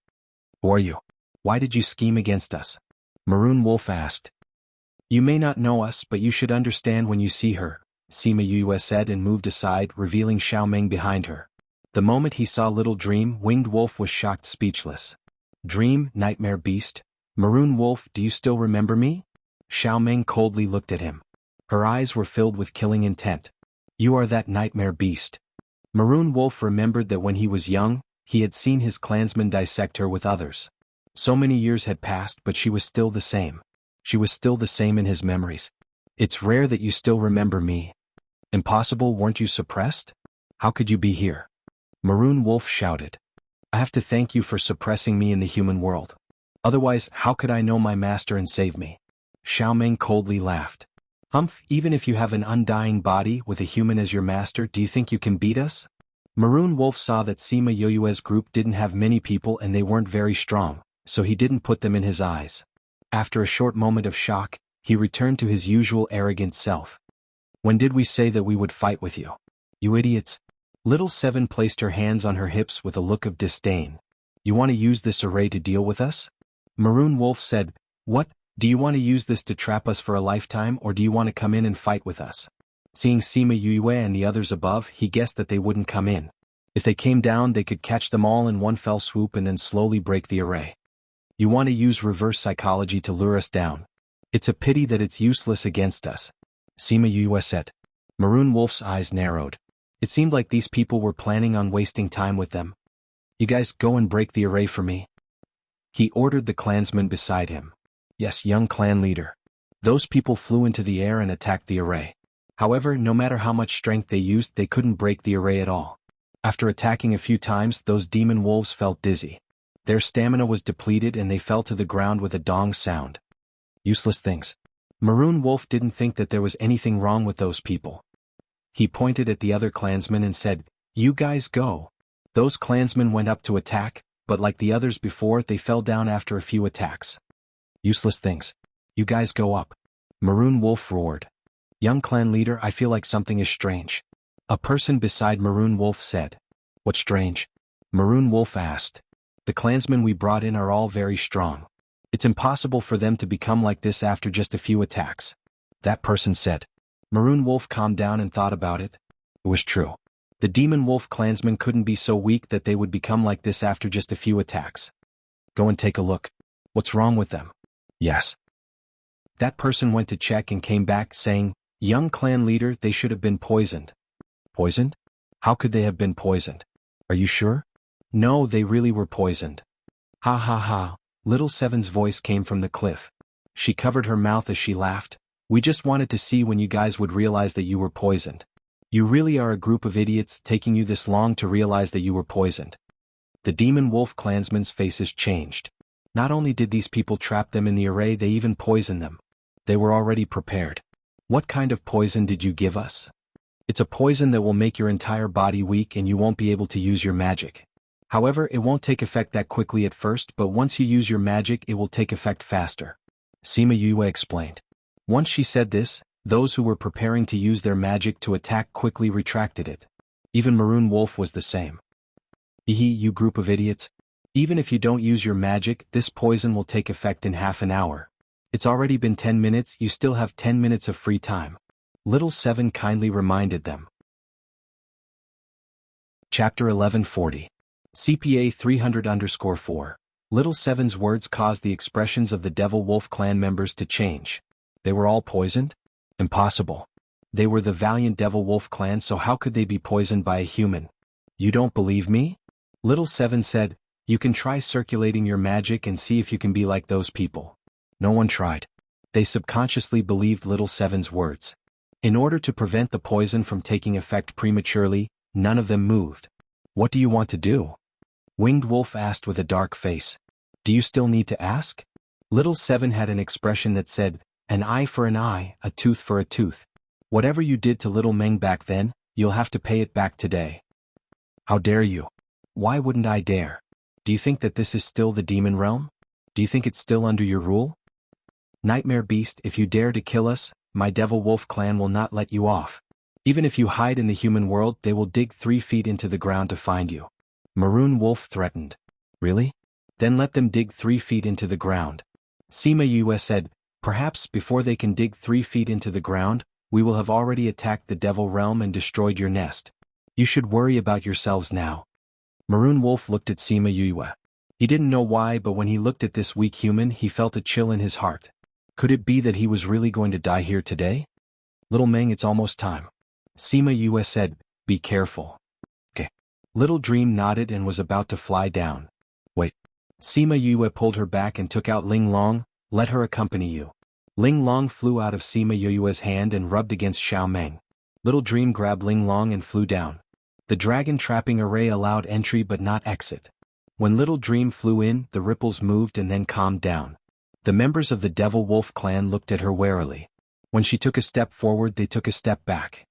Who are you? Why did you scheme against us? Maroon Wolf asked. You may not know us, but you should understand when you see her, Sima Yue said and moved aside, revealing Xiaomeng behind her. The moment he saw Little Dream, Winged Wolf was shocked speechless. Dream, Nightmare Beast? Maroon Wolf, do you still remember me? Xiaomeng coldly looked at him. Her eyes were filled with killing intent. You are that nightmare beast. Maroon Wolf remembered that when he was young, he had seen his clansmen dissect her with others. So many years had passed, but she was still the same. She was still the same in his memories. It's rare that you still remember me. Impossible, weren't you suppressed? How could you be here? Maroon Wolf shouted. I have to thank you for suppressing me in the human world. Otherwise, how could I know my master and save me? Xiaoming coldly laughed. Humph, even if you have an undying body with a human as your master, do you think you can beat us? Maroon Wolf saw that Sima Yoyue's group didn't have many people and they weren't very strong, so he didn't put them in his eyes. After a short moment of shock, he returned to his usual arrogant self. When did we say that we would fight with you? You idiots. Little Seven placed her hands on her hips with a look of disdain. You want to use this array to deal with us? Maroon Wolf said, What? Do you want to use this to trap us for a lifetime, or do you want to come in and fight with us? Seeing Sima Yue and the others above, he guessed that they wouldn't come in. If they came down, they could catch them all in one fell swoop and then slowly break the array. You want to use reverse psychology to lure us down. It's a pity that it's useless against us. Sima Yue said. Maroon Wolf's eyes narrowed. It seemed like these people were planning on wasting time with them. You guys go and break the array for me. He ordered the clansmen beside him. Yes, young clan leader. Those people flew into the air and attacked the array. However, no matter how much strength they used, they couldn't break the array at all. After attacking a few times, those demon wolves felt dizzy. Their stamina was depleted and they fell to the ground with a dong sound. Useless things. Maroon Wolf didn't think that there was anything wrong with those people. He pointed at the other clansmen and said, You guys go. Those clansmen went up to attack, but like the others before, they fell down after a few attacks. Useless things. You guys go up. Maroon Wolf roared. Young clan leader, I feel like something is strange. A person beside Maroon Wolf said. What's strange? Maroon Wolf asked. The clansmen we brought in are all very strong. It's impossible for them to become like this after just a few attacks. That person said. Maroon Wolf calmed down and thought about it. It was true. The Demon Wolf clansmen couldn't be so weak that they would become like this after just a few attacks. Go and take a look. What's wrong with them? Yes. That person went to check and came back saying, Young clan leader, they should have been poisoned. Poisoned? How could they have been poisoned? Are you sure? No, they really were poisoned. Ha ha ha. Little Seven's voice came from the cliff. She covered her mouth as she laughed. We just wanted to see when you guys would realize that you were poisoned. You really are a group of idiots, taking you this long to realize that you were poisoned. The Demon Wolf clansmen's faces changed. Not only did these people trap them in the array, they even poisoned them. They were already prepared. What kind of poison did you give us? It's a poison that will make your entire body weak and you won't be able to use your magic. However, it won't take effect that quickly at first, but once you use your magic, it will take effect faster. Sima Yue explained. Once she said this, those who were preparing to use their magic to attack quickly retracted it. Even Maroon Wolf was the same. Ehe, you group of idiots. Even if you don't use your magic, this poison will take effect in half an hour. It's already been 10 minutes, you still have 10 minutes of free time. Little Seven kindly reminded them. Chapter 1140. CPA 300_4. Little Seven's words caused the expressions of the Devil Wolf clan members to change. They were all poisoned? Impossible. They were the valiant Devil Wolf clan, so how could they be poisoned by a human? You don't believe me? Little Seven said, You can try circulating your magic and see if you can be like those people. No one tried. They subconsciously believed Little Seven's words. In order to prevent the poison from taking effect prematurely, none of them moved. What do you want to do? Winged Wolf asked with a dark face. Do you still need to ask? Little Seven had an expression that said, An eye for an eye, a tooth for a tooth. Whatever you did to Little Meng back then, you'll have to pay it back today. How dare you? Why wouldn't I dare? Do you think that this is still the demon realm? Do you think it's still under your rule? Nightmare Beast, if you dare to kill us, my Devil Wolf clan will not let you off. Even if you hide in the human world, they will dig 3 feet into the ground to find you. Maroon Wolf threatened. Really? Then let them dig 3 feet into the ground. Sima Yue said, Perhaps before they can dig 3 feet into the ground, we will have already attacked the Devil Realm and destroyed your nest. You should worry about yourselves now. Maroon Wolf looked at Sima Yue. He didn't know why, but when he looked at this weak human, he felt a chill in his heart. Could it be that he was really going to die here today? Little Meng, it's almost time. Sima Yue said, be careful. Okay. Little Dream nodded and was about to fly down. Wait. Sima Yue pulled her back and took out Ling Long, let her accompany you. Ling Long flew out of Sima Yue's hand and rubbed against Xiao Meng. Little Dream grabbed Ling Long and flew down. The dragon trapping array allowed entry but not exit. When Little Dream flew in, the ripples moved and then calmed down. The members of the Devil Wolf clan looked at her warily. When she took a step forward, they took a step back.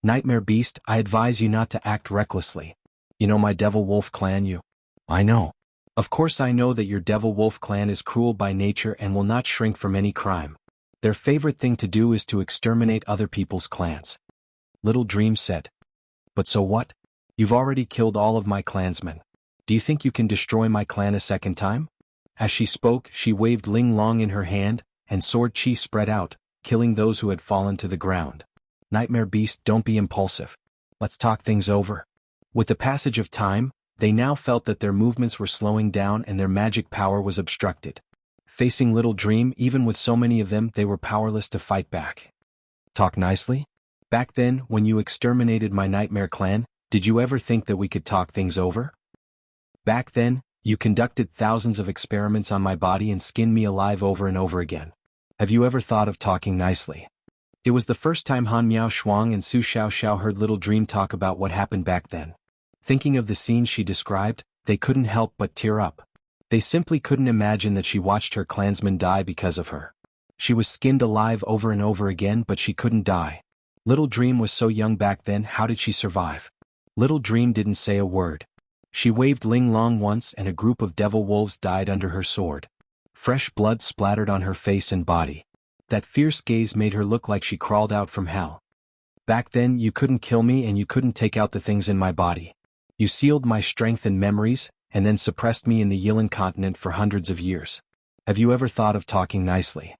Nightmare Beast, I advise you not to act recklessly. You know my Devil Wolf clan, you? I know. Of course I know that your Devil Wolf clan is cruel by nature and will not shrink from any crime. Their favorite thing to do is to exterminate other people's clans. Little Dream said. But so what? You've already killed all of my clansmen. Do you think you can destroy my clan a second time? As she spoke, she waved Ling Long in her hand, and sword chi spread out, killing those who had fallen to the ground. Nightmare Beast, don't be impulsive. Let's talk things over. With the passage of time, they now felt that their movements were slowing down and their magic power was obstructed. Facing Little Dream, even with so many of them, they were powerless to fight back. Talk nicely? Back then, when you exterminated my Nightmare clan, did you ever think that we could talk things over? Back then, you conducted thousands of experiments on my body and skinned me alive over and over again. Have you ever thought of talking nicely? It was the first time Han Miao Shuang and Su Xiao Xiao heard Little Dream talk about what happened back then. Thinking of the scene she described, they couldn't help but tear up. They simply couldn't imagine that she watched her clansmen die because of her. She was skinned alive over and over again, but she couldn't die. Little Dream was so young back then, how did she survive? Little Dream didn't say a word. She waved Ling Long once and a group of devil wolves died under her sword. Fresh blood splattered on her face and body. That fierce gaze made her look like she crawled out from hell. Back then you couldn't kill me and you couldn't take out the things in my body. You sealed my strength and memories, and then suppressed me in the Yilan continent for hundreds of years. Have you ever thought of talking nicely?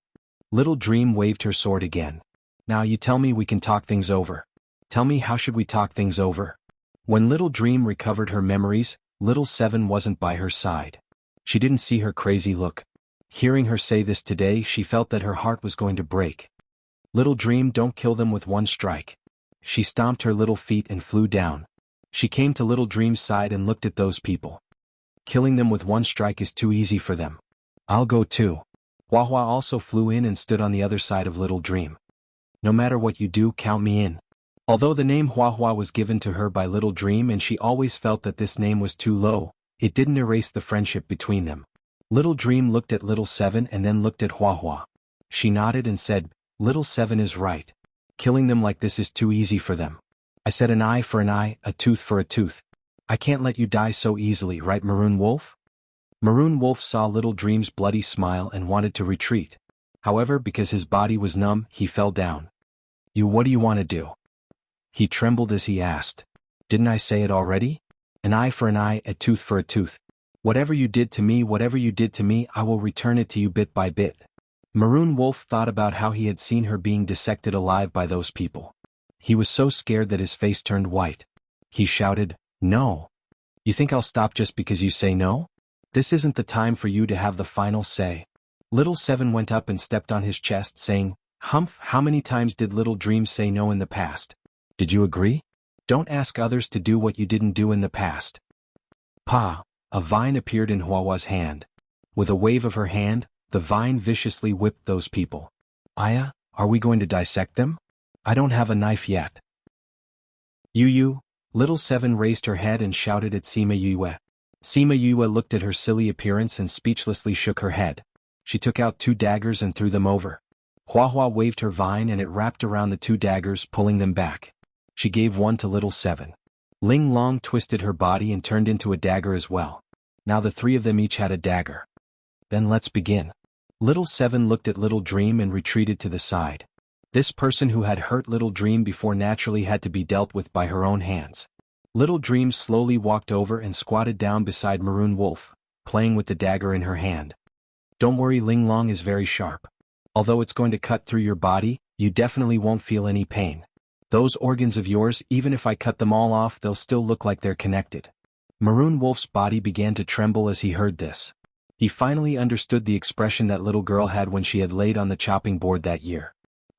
Little Dream waved her sword again. Now you tell me we can talk things over. Tell me, how should we talk things over? When Little Dream recovered her memories, Little Seven wasn't by her side. She didn't see her crazy look. Hearing her say this today, she felt that her heart was going to break. Little Dream, don't kill them with one strike. She stomped her little feet and flew down. She came to Little Dream's side and looked at those people. Killing them with one strike is too easy for them. I'll go too. Hua Hua also flew in and stood on the other side of Little Dream. No matter what you do, count me in. Although the name Hua Hua was given to her by Little Dream and she always felt that this name was too low, it didn't erase the friendship between them. Little Dream looked at Little Seven and then looked at Hua Hua. She nodded and said, Little Seven is right. Killing them like this is too easy for them. I said an eye for an eye, a tooth for a tooth. I can't let you die so easily, right, Maroon Wolf? Maroon Wolf saw Little Dream's bloody smile and wanted to retreat. However, because his body was numb, he fell down. What do you want to do? He trembled as he asked. Didn't I say it already? An eye for an eye, a tooth for a tooth. Whatever you did to me, I will return it to you bit by bit. Maroon Wolf thought about how he had seen her being dissected alive by those people. He was so scared that his face turned white. He shouted, No. You think I'll stop just because you say no? This isn't the time for you to have the final say. Little Seven went up and stepped on his chest, saying, Humph, how many times did Little Dream say no in the past? Did you agree? Don't ask others to do what you didn't do in the past. Pa! A vine appeared in Huahua's hand. With a wave of her hand, the vine viciously whipped those people. Aya, are we going to dissect them? I don't have a knife yet. You, Little Seven raised her head and shouted at Sima Yue. Sima Yue looked at her silly appearance and speechlessly shook her head. She took out 2 daggers and threw them over. Huahua waved her vine and it wrapped around the 2 daggers, pulling them back. She gave one to Little Seven. Ling Long twisted her body and turned into a dagger as well. Now the 3 of them each had a dagger. Then let's begin. Little Seven looked at Little Dream and retreated to the side. This person who had hurt Little Dream before naturally had to be dealt with by her own hands. Little Dream slowly walked over and squatted down beside Maroon Wolf, playing with the dagger in her hand. Don't worry, Ling Long is very sharp. Although it's going to cut through your body, you definitely won't feel any pain. Those organs of yours, even if I cut them all off, they'll still look like they're connected. Maroon Wolf's body began to tremble as he heard this. He finally understood the expression that little girl had when she had laid on the chopping board that year.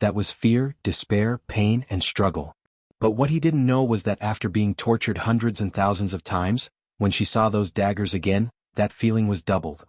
That was fear, despair, pain, and struggle. But what he didn't know was that after being tortured hundreds and thousands of times, when she saw those daggers again, that feeling was doubled.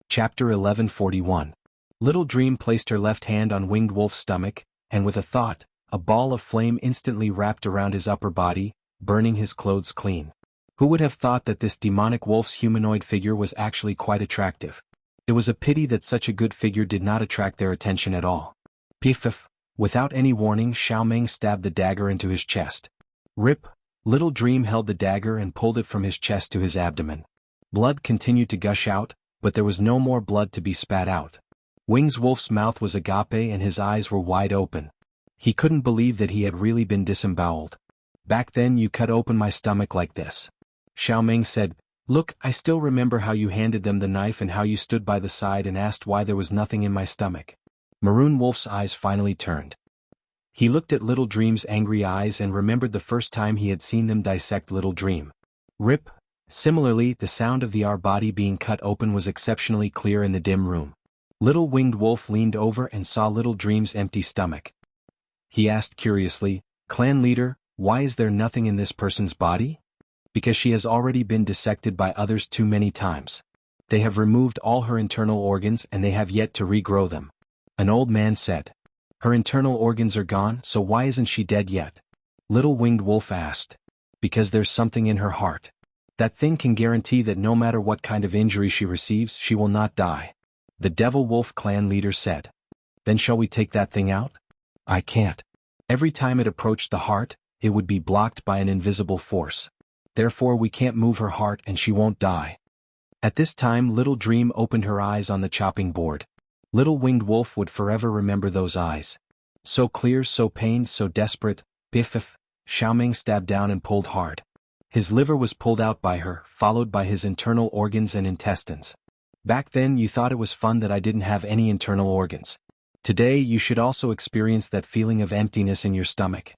Chapter 1141. Little Dream placed her left hand on Winged Wolf's stomach, and with a thought, a ball of flame instantly wrapped around his upper body, burning his clothes clean. Who would have thought that this demonic wolf's humanoid figure was actually quite attractive? It was a pity that such a good figure did not attract their attention at all. Piff! Without any warning, Xiaoming stabbed the dagger into his chest. Rip! Little Dream held the dagger and pulled it from his chest to his abdomen. Blood continued to gush out, but there was no more blood to be spat out. Winged Wolf's mouth was agape and his eyes were wide open. He couldn't believe that he had really been disemboweled. Back then you cut open my stomach like this. Xiaoming said, "Look, I still remember how you handed them the knife and how you stood by the side and asked why there was nothing in my stomach." Maroon Wolf's eyes finally turned. He looked at Little Dream's angry eyes and remembered the first time he had seen them dissect Little Dream. Rip! Similarly, the sound of the body being cut open was exceptionally clear in the dim room. Little Winged Wolf leaned over and saw Little Dream's empty stomach. He asked curiously, "Clan leader, why is there nothing in this person's body?" "Because she has already been dissected by others too many times. They have removed all her internal organs and they have yet to regrow them." An old man said. "Her internal organs are gone, so why isn't she dead yet?" Little Winged Wolf asked. "Because there's something in her heart. That thing can guarantee that no matter what kind of injury she receives, she will not die." The Devil Wolf clan leader said. "Then shall we take that thing out?" "I can't. Every time it approached the heart, it would be blocked by an invisible force. Therefore we can't move her heart and she won't die." At this time Little Dream opened her eyes on the chopping board. Little Winged Wolf would forever remember those eyes. So clear, so pained, so desperate. Biff! Xiaoming stabbed down and pulled hard. His liver was pulled out by her, followed by his internal organs and intestines. "Back then you thought it was fun that I didn't have any internal organs. Today you should also experience that feeling of emptiness in your stomach."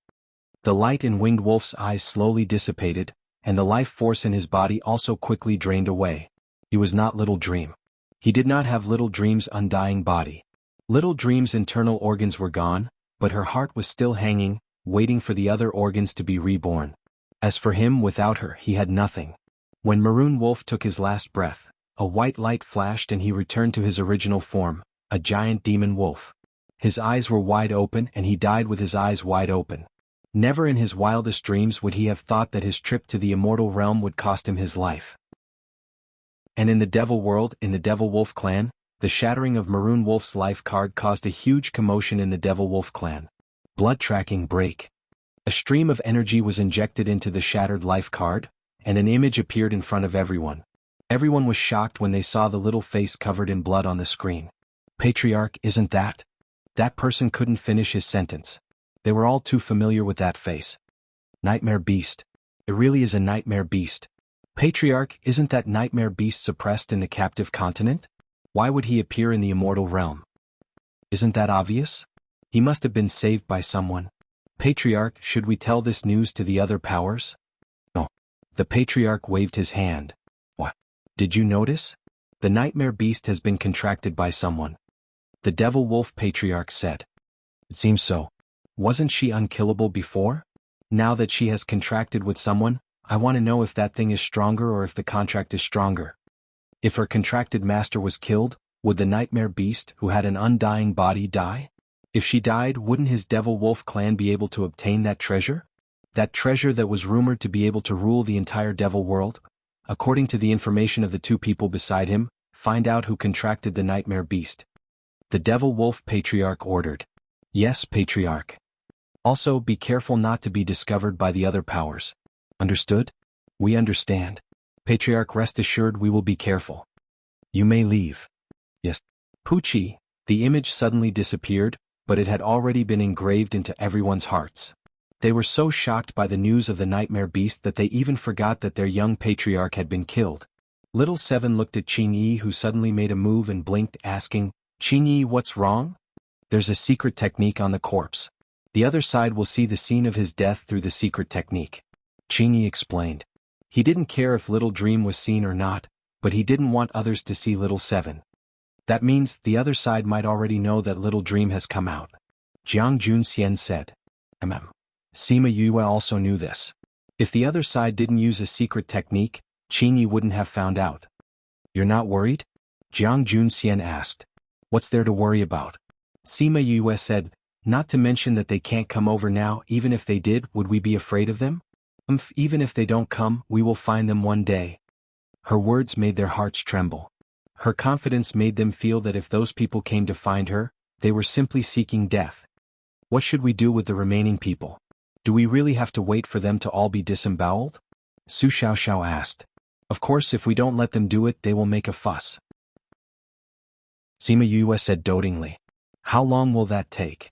The light in Winged Wolf's eyes slowly dissipated, and the life force in his body also quickly drained away. He was not Little Dream. He did not have Little Dream's undying body. Little Dream's internal organs were gone, but her heart was still hanging, waiting for the other organs to be reborn. As for him, without her, he had nothing. When Maroon Wolf took his last breath, a white light flashed and he returned to his original form, a giant demon wolf. His eyes were wide open and he died with his eyes wide open. Never in his wildest dreams would he have thought that his trip to the immortal realm would cost him his life. And in the Devil World, in the Devil Wolf clan, the shattering of Maroon Wolf's life card caused a huge commotion in the Devil Wolf clan. Blood tracking break. A stream of energy was injected into the shattered life card, and an image appeared in front of everyone. Everyone was shocked when they saw the little face covered in blood on the screen. "Patriarch, isn't that?" That person couldn't finish his sentence. They were all too familiar with that face. "Nightmare Beast. It really is a Nightmare Beast. Patriarch, isn't that Nightmare Beast suppressed in the captive continent? Why would he appear in the immortal realm? Isn't that obvious? He must have been saved by someone. Patriarch, should we tell this news to the other powers?" "No." The Patriarch waved his hand. "What? Did you notice? The Nightmare Beast has been contracted by someone." The Devil Wolf Patriarch said. "It seems so. Wasn't she unkillable before? Now that she has contracted with someone, I want to know if that thing is stronger or if the contract is stronger. If her contracted master was killed, would the Nightmare Beast, who had an undying body, die? If she died, wouldn't his Devil Wolf clan be able to obtain that treasure? That treasure that was rumored to be able to rule the entire Devil world? According to the information of the two people beside him, find out who contracted the Nightmare Beast." The Devil Wolf Patriarch ordered. "Yes, Patriarch. Also, be careful not to be discovered by the other powers. Understood?" "We understand. Patriarch, rest assured we will be careful. You may leave." "Yes." Poochie, the image suddenly disappeared, but it had already been engraved into everyone's hearts. They were so shocked by the news of the Nightmare Beast that they even forgot that their young patriarch had been killed. Little Seven looked at Qingyi, who suddenly made a move and blinked, asking, "Qingyi, what's wrong?" "There's a secret technique on the corpse. The other side will see the scene of his death through the secret technique," Qingyi explained. He didn't care if Little Dream was seen or not, but he didn't want others to see Little Seven. That means the other side might already know that Little Dream has come out. Jiang Junxian said. Sima Yue also knew this. If the other side didn't use a secret technique, Qingyi wouldn't have found out. You're not worried? Jiang Junxian asked. What's there to worry about? Sima Yue said, not to mention that they can't come over now. Even if they did, would we be afraid of them? Even if they don't come, we will find them one day. Her words made their hearts tremble. Her confidence made them feel that if those people came to find her, they were simply seeking death. What should we do with the remaining people? Do we really have to wait for them to all be disemboweled? Su Xiaoxiao asked. Of course, if we don't let them do it, they will make a fuss. Sima Yue said dotingly. How long will that take?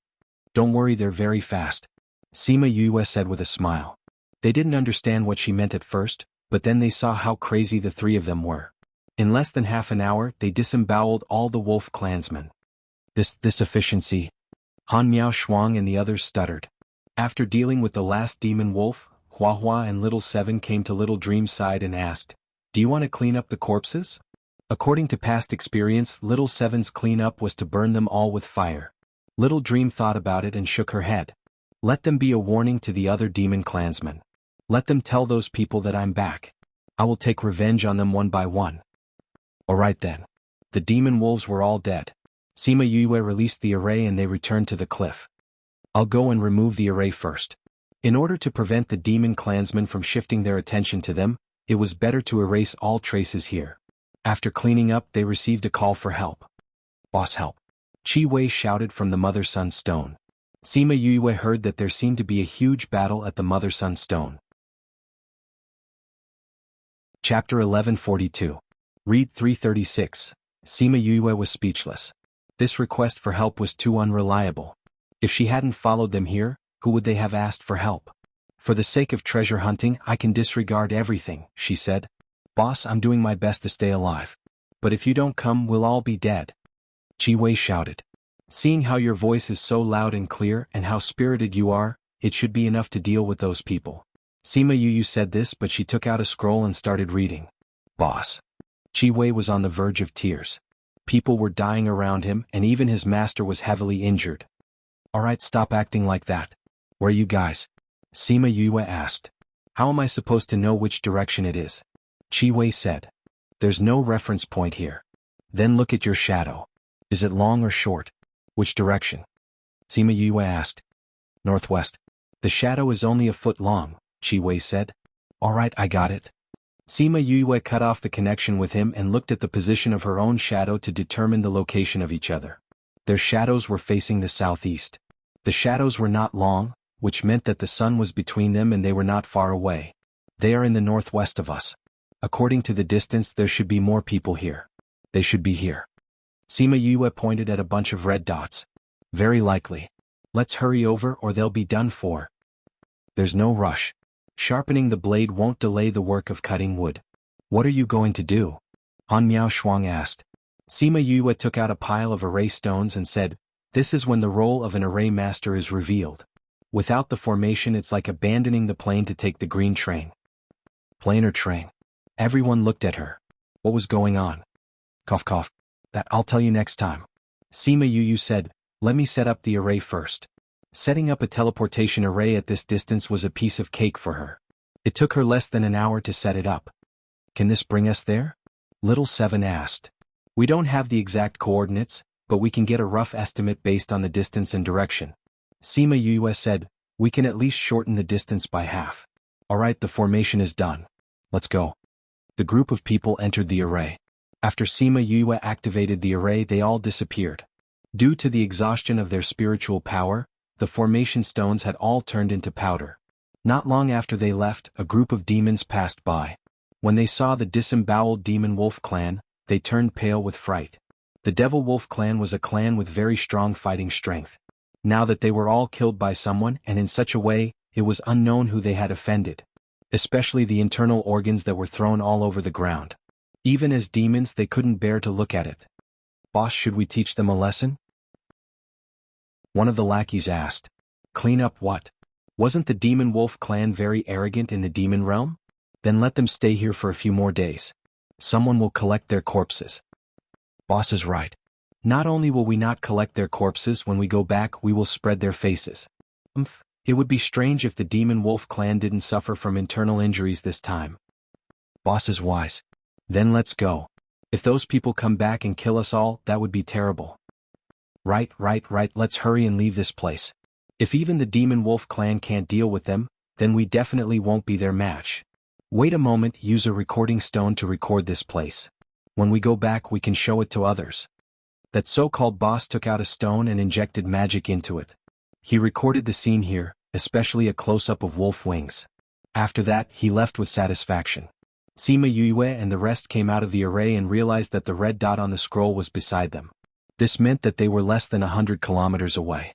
Don't worry, they're very fast. Sima Yue said with a smile. They didn't understand what she meant at first, but then they saw how crazy the three of them were. In less than half an hour, they disemboweled all the wolf clansmen. This efficiency. Han Miao Shuang and the others stuttered. After dealing with the last demon wolf, Hua Hua and Little Seven came to Little Dream's side and asked, do you want to clean up the corpses? According to past experience, Little Seven's cleanup was to burn them all with fire. Little Dream thought about it and shook her head. Let them be a warning to the other demon clansmen. Let them tell those people that I'm back. I will take revenge on them one by one. Alright then. The demon wolves were all dead. Sima Yue released the array and they returned to the cliff. I'll go and remove the array first. In order to prevent the demon clansmen from shifting their attention to them, it was better to erase all traces here. After cleaning up, they received a call for help. Boss, help. Qi Wei shouted from the Mother-Sun Stone. Sima Yue heard that there seemed to be a huge battle at the Mother-Sun Stone. Chapter 1142. Read 336. Sima Yue was speechless. This request for help was too unreliable. If she hadn't followed them here, who would they have asked for help? For the sake of treasure hunting, I can disregard everything, she said. Boss, I'm doing my best to stay alive. But if you don't come, we'll all be dead. Qi Wei shouted. Seeing how your voice is so loud and clear and how spirited you are, it should be enough to deal with those people. Sima Yue said this, but she took out a scroll and started reading. Boss. Qi Wei was on the verge of tears. People were dying around him, and even his master was heavily injured. Alright, stop acting like that. Where are you guys? Sima Yue asked. How am I supposed to know which direction it is? Qi Wei said. There's no reference point here. Then look at your shadow. Is it long or short? Which direction? Sima Yue asked. Northwest. The shadow is only a foot long, Qi Wei said. Alright, I got it. Sima Yue cut off the connection with him and looked at the position of her own shadow to determine the location of each other. Their shadows were facing the southeast. The shadows were not long, which meant that the sun was between them and they were not far away. They are in the northwest of us. According to the distance, there should be more people here. They should be here. Sima Yue pointed at a bunch of red dots. Very likely. Let's hurry over or they'll be done for. There's no rush. Sharpening the blade won't delay the work of cutting wood. What are you going to do? Han Miao Shuang asked. Sima Yue took out a pile of array stones and said, this is when the role of an array master is revealed. Without the formation, it's like abandoning the plane to take the green train. Plane or train? Everyone looked at her. What was going on? Cough cough. That I'll tell you next time. Sima Yue said, let me set up the array first. Setting up a teleportation array at this distance was a piece of cake for her. It took her less than an hour to set it up. Can this bring us there? Little Seven asked. We don't have the exact coordinates, but we can get a rough estimate based on the distance and direction. Sima Yue said, we can at least shorten the distance by half. Alright, the formation is done. Let's go. The group of people entered the array. After Sima Yue activated the array, they all disappeared. Due to the exhaustion of their spiritual power, the formation stones had all turned into powder. Not long after they left, a group of demons passed by. When they saw the disemboweled demon wolf clan, they turned pale with fright. The devil wolf clan was a clan with very strong fighting strength. Now that they were all killed by someone and in such a way, it was unknown who they had offended. Especially the internal organs that were thrown all over the ground. Even as demons, they couldn't bear to look at it. Boss, should we teach them a lesson? One of the lackeys asked. Clean up what? Wasn't the demon wolf clan very arrogant in the demon realm? Then let them stay here for a few more days. Someone will collect their corpses. Boss is right. Not only will we not collect their corpses when we go back, we will spread their faces. It would be strange if the Demon Wolf clan didn't suffer from internal injuries this time. Boss is wise. Then let's go. If those people come back and kill us all, that would be terrible. Right, let's hurry and leave this place. If even the Demon Wolf clan can't deal with them, then we definitely won't be their match. Wait a moment, use a recording stone to record this place. When we go back we can show it to others. That so-called boss took out a stone and injected magic into it. He recorded the scene here, especially a close-up of wolf wings. After that, he left with satisfaction. Sima Yue and the rest came out of the array and realized that the red dot on the scroll was beside them. This meant that they were less than 100 kilometers away.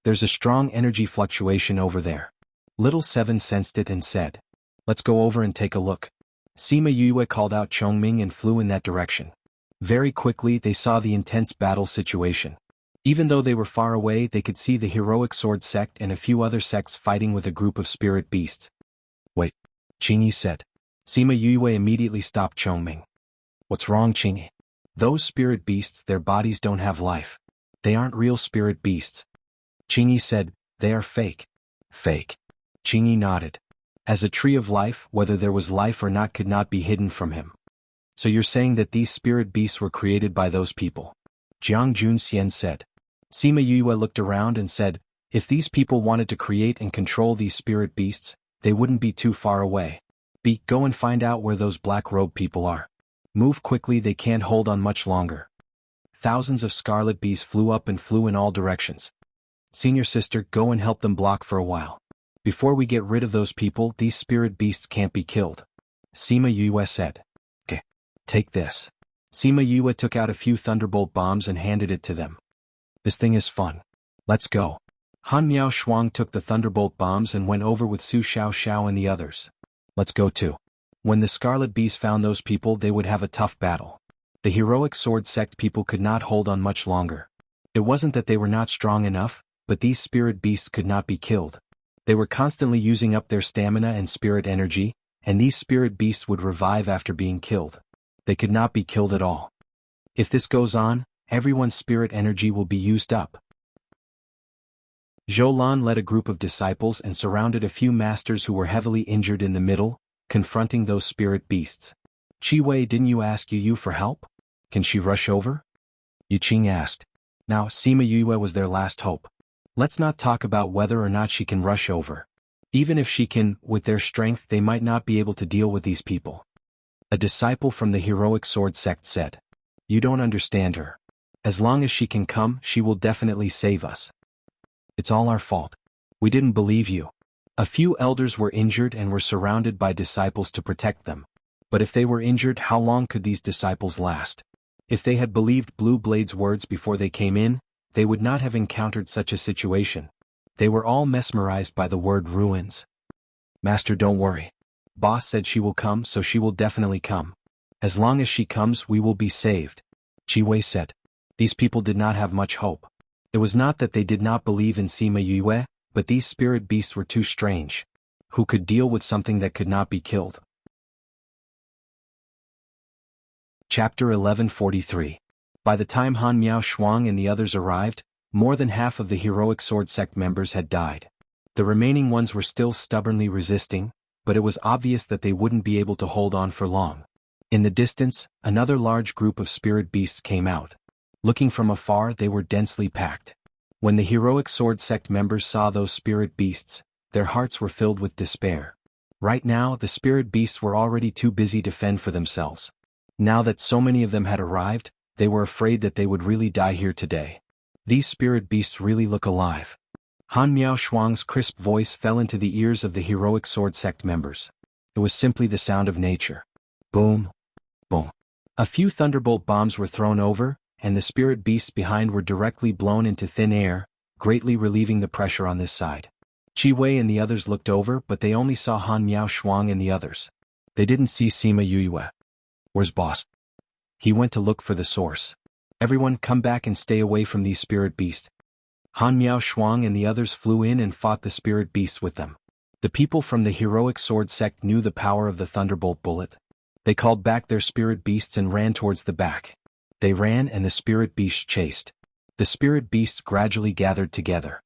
There's a strong energy fluctuation over there. Little Seven sensed it and said, "Let's go over and take a look." Sima Yue called out Chongming and flew in that direction. Very quickly they saw the intense battle situation. Even though they were far away, they could see the heroic sword sect and a few other sects fighting with a group of spirit beasts. "Wait," Qingyi said. Sima Yue immediately stopped Chongming. "What's wrong, Qingyi? Those spirit beasts, their bodies don't have life. They aren't real spirit beasts." Qingyi said, "They are fake." "Fake?" Qingyi nodded. As a tree of life, whether there was life or not could not be hidden from him. "So you're saying that these spirit beasts were created by those people?" Jiang Junxian said. Sima Yue looked around and said, "If these people wanted to create and control these spirit beasts, they wouldn't be too far away. Go and find out where those black-robed people are. Move quickly, they can't hold on much longer." Thousands of scarlet bees flew up and flew in all directions. "Senior sister, go and help them block for a while. Before we get rid of those people, these spirit beasts can't be killed." Sima Yue said. "Okay. Take this." Sima Yue took out a few thunderbolt bombs and handed it to them. "This thing is fun. Let's go." Han Miao Shuang took the thunderbolt bombs and went over with Su Xiao and the others. "Let's go too." When the Scarlet Bees found those people, they would have a tough battle. The heroic sword sect people could not hold on much longer. It wasn't that they were not strong enough, but these spirit beasts could not be killed. They were constantly using up their stamina and spirit energy, and these spirit beasts would revive after being killed. They could not be killed at all. If this goes on, everyone's spirit energy will be used up. Zhou Lan led a group of disciples and surrounded a few masters who were heavily injured in the middle, confronting those spirit beasts. "Qi Wei, didn't you ask Yu for help? Can she rush over?" Yu Qing asked. Now Sima Yue was their last hope. Let's not talk about whether or not she can rush over. Even if she can, with their strength they might not be able to deal with these people. A disciple from the heroic sword sect said. "You don't understand her. As long as she can come, she will definitely save us. It's all our fault. We didn't believe you." A few elders were injured and were surrounded by disciples to protect them. But if they were injured, how long could these disciples last? If they had believed Blue Blade's words before they came in, they would not have encountered such a situation. They were all mesmerized by the word ruins. "Master, don't worry. Boss said she will come, so she will definitely come. As long as she comes, we will be saved," Qi Wei said. These people did not have much hope. It was not that they did not believe in Sima Yue, but these spirit beasts were too strange. Who could deal with something that could not be killed? Chapter 1143. By the time Han Miao Shuang and the others arrived, more than half of the heroic sword sect members had died. The remaining ones were still stubbornly resisting, but it was obvious that they wouldn't be able to hold on for long. In the distance, another large group of spirit beasts came out. Looking from afar, they were densely packed. When the heroic sword sect members saw those spirit beasts, their hearts were filled with despair. Right now, the spirit beasts were already too busy to fend for themselves. Now that so many of them had arrived, they were afraid that they would really die here today. These spirit beasts really look alive. Han Miao Shuang's crisp voice fell into the ears of the heroic sword sect members. It was simply the sound of nature. Boom. Boom. A few thunderbolt bombs were thrown over, and the spirit beasts behind were directly blown into thin air, greatly relieving the pressure on this side. Qi Wei and the others looked over, but they only saw Han Miao Shuang and the others. They didn't see Sima Yue. "Where's boss?" "He went to look for the source. Everyone come back and stay away from these spirit beasts." Han Miao Shuang and the others flew in and fought the spirit beasts with them. The people from the heroic sword sect knew the power of the thunderbolt bullet. They called back their spirit beasts and ran towards the back. They ran and the spirit beasts chased. The spirit beasts gradually gathered together.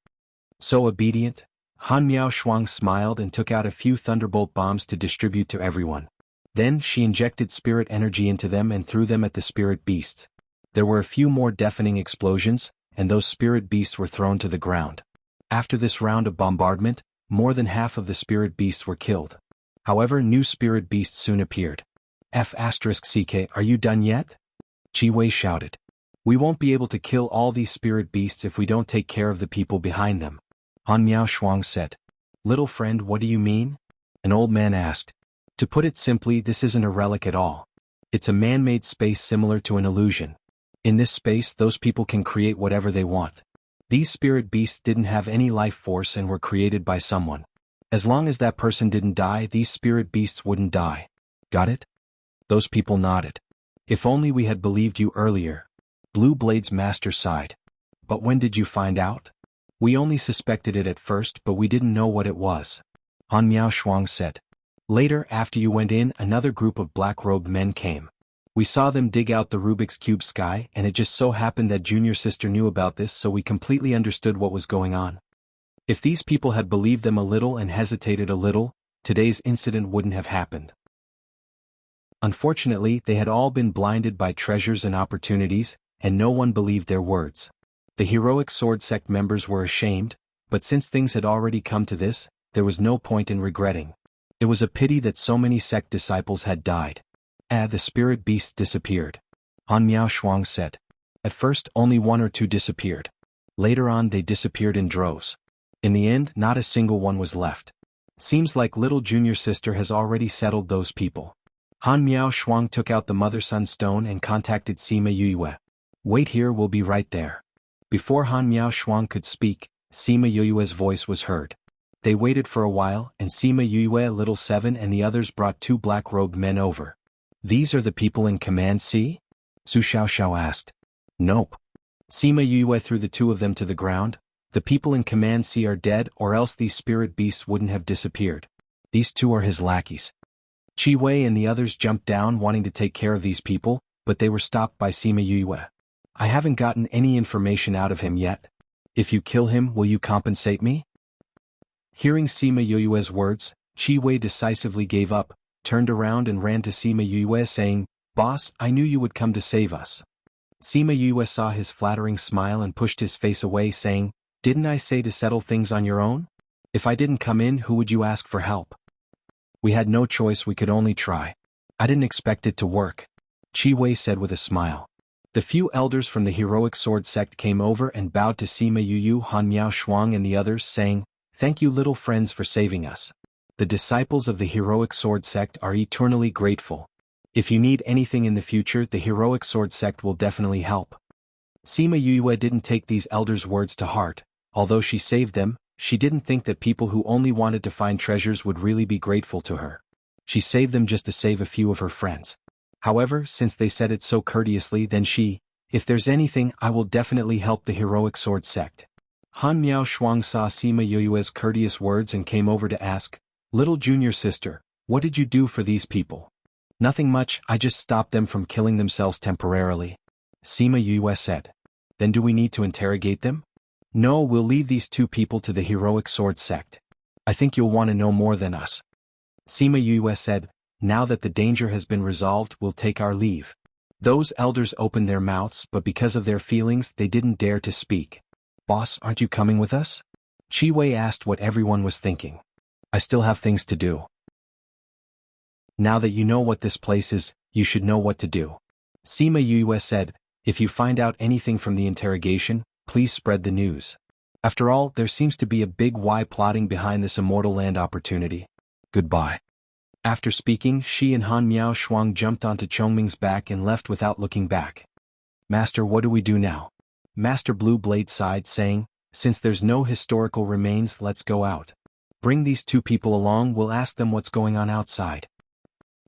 So obedient, Han Miao Shuang smiled and took out a few thunderbolt bombs to distribute to everyone. Then she injected spirit energy into them and threw them at the spirit beasts. There were a few more deafening explosions, and those spirit beasts were thrown to the ground. After this round of bombardment, more than half of the spirit beasts were killed. However, new spirit beasts soon appeared. F***CK, are you done yet? Qi Wei shouted. We won't be able to kill all these spirit beasts if we don't take care of the people behind them. Han Miao Shuang said. Little friend, what do you mean? An old man asked. To put it simply, this isn't a relic at all. It's a man-made space similar to an illusion. In this space, those people can create whatever they want. These spirit beasts didn't have any life force and were created by someone. As long as that person didn't die, these spirit beasts wouldn't die. Got it? Those people nodded. If only we had believed you earlier. Blue Blade's master sighed. But when did you find out? We only suspected it at first, but we didn't know what it was. Han Miao Shuang said. Later, after you went in, another group of black-robed men came. We saw them dig out the Rubik's Cube sky, and it just so happened that Junior Sister knew about this, so we completely understood what was going on. If these people had believed them a little and hesitated a little, today's incident wouldn't have happened. Unfortunately, they had all been blinded by treasures and opportunities, and no one believed their words. The heroic sword sect members were ashamed, but since things had already come to this, there was no point in regretting. It was a pity that so many sect disciples had died. The spirit beasts disappeared. Han Miao Shuang said. At first, only one or two disappeared. Later on, they disappeared in droves. In the end, not a single one was left. Seems like little Junior Sister has already settled those people. Han Miao Shuang took out the Mother-Son Stone and contacted Sima Yuyue. Wait here, we'll be right there. Before Han Miao Shuang could speak, Sima Yuyue's voice was heard. They waited for a while, and Sima Yuyue, Little Seven, and the others brought two black-robed men over. These are the people in Command C? Su Xiaoxiao asked. Nope. Sima Yuyue threw the two of them to the ground. The people in Command C are dead, or else these spirit beasts wouldn't have disappeared. These two are his lackeys. Qi Wei and the others jumped down wanting to take care of these people, but they were stopped by Sima Yuyue. I haven't gotten any information out of him yet. If you kill him, will you compensate me? Hearing Sima Yuyue's words, Qi Wei decisively gave up, turned around and ran to Sima Yuyue saying, Boss, I knew you would come to save us. Sima Yuyue saw his flattering smile and pushed his face away saying, Didn't I say to settle things on your own? If I didn't come in, who would you ask for help? We had no choice, we could only try. I didn't expect it to work. Qi Wei said with a smile. The few elders from the heroic sword sect came over and bowed to Sima Yuyu, Han Miao Shuang and the others saying, Thank you little friends for saving us. The disciples of the heroic sword sect are eternally grateful. If you need anything in the future, the heroic sword sect will definitely help. Sima Yuyue didn't take these elders' words to heart. Although she saved them, she didn't think that people who only wanted to find treasures would really be grateful to her. She saved them just to save a few of her friends. However, since they said it so courteously, then if there's anything, I will definitely help the heroic sword sect. Han Miao Shuang saw Sima Yuyue's courteous words and came over to ask, Little Junior Sister, what did you do for these people? Nothing much, I just stopped them from killing themselves temporarily. Sima Yuyue said. Then do we need to interrogate them? No, we'll leave these two people to the heroic sword sect. I think you'll want to know more than us. Sima Yuyue said, Now that the danger has been resolved, we'll take our leave. Those elders opened their mouths, but because of their feelings, they didn't dare to speak. Boss, aren't you coming with us? Qi Wei asked what everyone was thinking. I still have things to do. Now that you know what this place is, you should know what to do. Sima Yuyue said, If you find out anything from the interrogation, please spread the news. After all, there seems to be a big why plotting behind this immortal land opportunity. Goodbye. After speaking, she and Han Miao Shuang jumped onto Chongming's back and left without looking back. Master, what do we do now? Master Blue Blade sighed saying, Since there's no historical remains, let's go out. Bring these two people along, we'll ask them what's going on outside.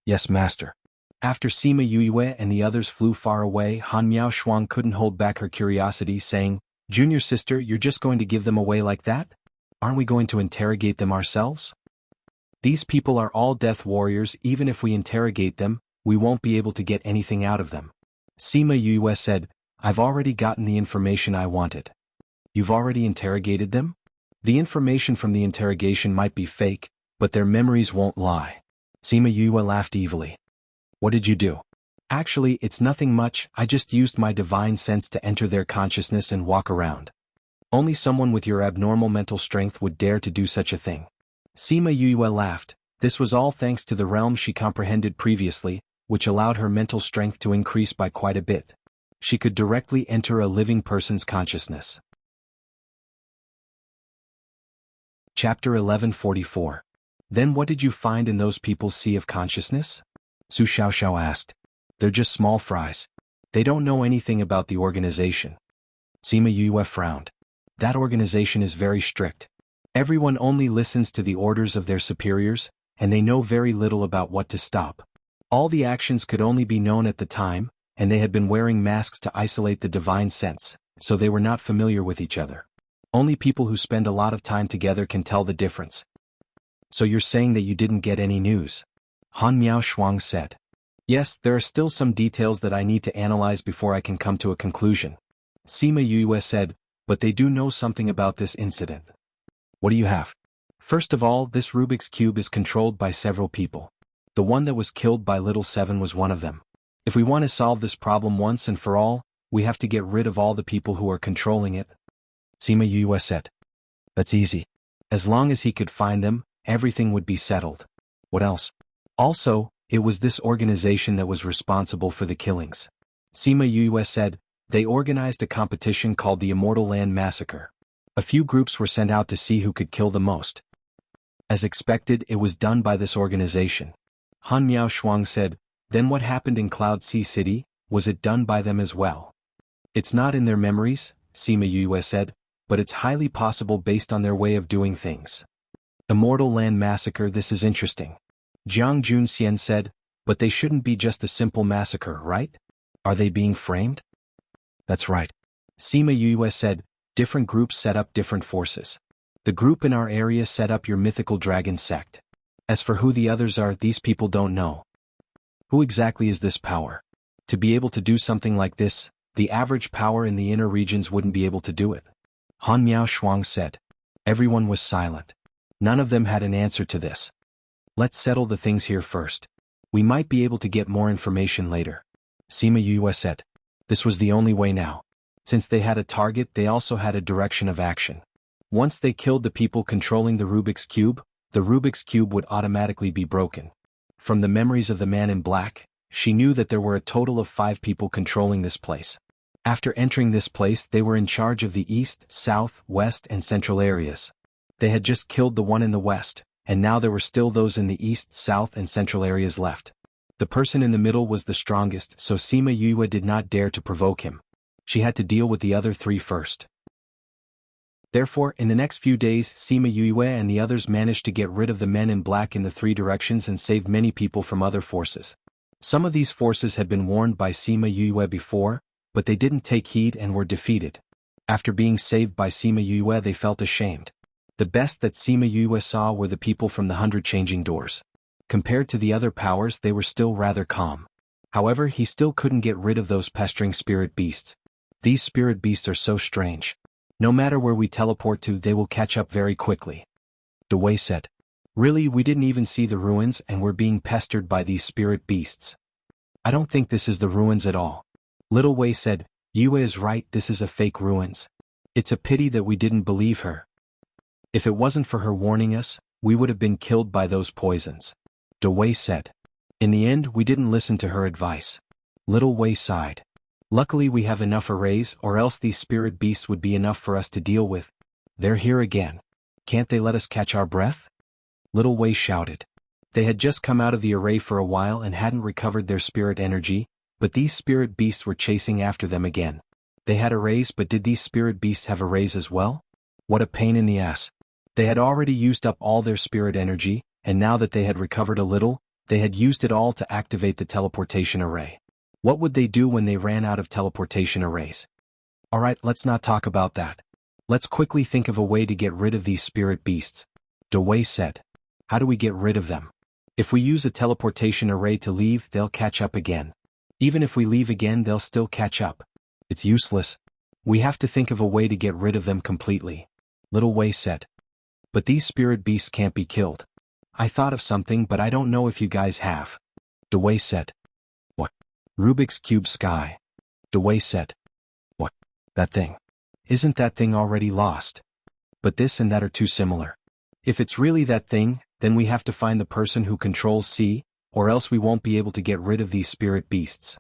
Yes, Master. After Sima Yuyue and the others flew far away, Han Miao Shuang couldn't hold back her curiosity, saying, Junior Sister, you're just going to give them away like that? Aren't we going to interrogate them ourselves? These people are all death warriors, even if we interrogate them, we won't be able to get anything out of them. Sima Yue said, I've already gotten the information I wanted. You've already interrogated them? The information from the interrogation might be fake, but their memories won't lie. Sima Yue laughed evilly. What did you do? Actually, it's nothing much, I just used my divine sense to enter their consciousness and walk around. Only someone with your abnormal mental strength would dare to do such a thing. Sima Yue laughed. This was all thanks to the realm she comprehended previously, which allowed her mental strength to increase by quite a bit. She could directly enter a living person's consciousness. Chapter 1144. Then what did you find in those people's sea of consciousness? Su Xiaoxiao asked. They're just small fries. They don't know anything about the organization. Sima Yue frowned. That organization is very strict. Everyone only listens to the orders of their superiors, and they know very little about what to stop. All the actions could only be known at the time, and they had been wearing masks to isolate the divine sense, so they were not familiar with each other. Only people who spend a lot of time together can tell the difference. So you're saying that you didn't get any news? Han Miao Shuang said. Yes, there are still some details that I need to analyze before I can come to a conclusion. Sima Yue said, but they do know something about this incident. What do you have? First of all, this Rubik's Cube is controlled by several people. The one that was killed by Little Seven was one of them. If we want to solve this problem once and for all, we have to get rid of all the people who are controlling it. Sima Yue said. That's easy. As long as he could find them, everything would be settled. What else? Also, it was this organization that was responsible for the killings. Sima Yue said, they organized a competition called the Immortal Land Massacre. A few groups were sent out to see who could kill the most. As expected, it was done by this organization. Han Miao Shuang said, then what happened in Cloud Sea City, was it done by them as well? It's not in their memories, Sima Yue said, but it's highly possible based on their way of doing things. Immortal Land Massacre, this is interesting. Jiang Junxian said, but they shouldn't be just a simple massacre, right? Are they being framed? That's right. Sima Yue said, different groups set up different forces. The group in our area set up your mythical dragon sect. As for who the others are, these people don't know. Who exactly is this power? To be able to do something like this, the average power in the inner regions wouldn't be able to do it. Han Miao Shuang said. Everyone was silent. None of them had an answer to this. Let's settle the things here first. We might be able to get more information later. Sima Yue said. This was the only way now. Since they had a target, they also had a direction of action. Once they killed the people controlling the Rubik's Cube would automatically be broken. From the memories of the man in black, she knew that there were a total of 5 people controlling this place. After entering this place, they were in charge of the east, south, west, and central areas. They had just killed the one in the west, and now there were still those in the east, south, and central areas left. The person in the middle was the strongest, so Sima Yue did not dare to provoke him. She had to deal with the other 3 first. Therefore, in the next few days, Sima Yue and the others managed to get rid of the men in black in the 3 directions and saved many people from other forces. Some of these forces had been warned by Sima Yue before, but they didn't take heed and were defeated. After being saved by Sima Yue, they felt ashamed. The best that Sima Yue saw were the people from the 100 changing doors. Compared to the other powers, they were still rather calm. However, he still couldn't get rid of those pestering spirit beasts. These spirit beasts are so strange. No matter where we teleport to, they will catch up very quickly. Dewey said. Really, we didn't even see the ruins and we're being pestered by these spirit beasts. I don't think this is the ruins at all. Little Wei said, Yue is right, this is a fake ruins. It's a pity that we didn't believe her. If it wasn't for her warning us, we would have been killed by those poisons. Dewey said. In the end, we didn't listen to her advice. Little Wei sighed. Luckily we have enough arrays, or else these spirit beasts would be enough for us to deal with. They're here again. Can't they let us catch our breath? Little Wei shouted. They had just come out of the array for a while and hadn't recovered their spirit energy, but these spirit beasts were chasing after them again. They had arrays, but did these spirit beasts have arrays as well? What a pain in the ass. They had already used up all their spirit energy, and now that they had recovered a little, they had used it all to activate the teleportation array. What would they do when they ran out of teleportation arrays? Alright, let's not talk about that. Let's quickly think of a way to get rid of these spirit beasts. Dewey said. How do we get rid of them? If we use a teleportation array to leave, they'll catch up again. Even if we leave again, they'll still catch up. It's useless. We have to think of a way to get rid of them completely. Little Wei said. But these spirit beasts can't be killed. I thought of something, but I don't know if you guys have. Wei said. What? Rubik's Cube Sky. Wei said. What? That thing. Isn't that thing already lost? But this and that are too similar. If it's really that thing, then we have to find the person who controls C, or else we won't be able to get rid of these spirit beasts.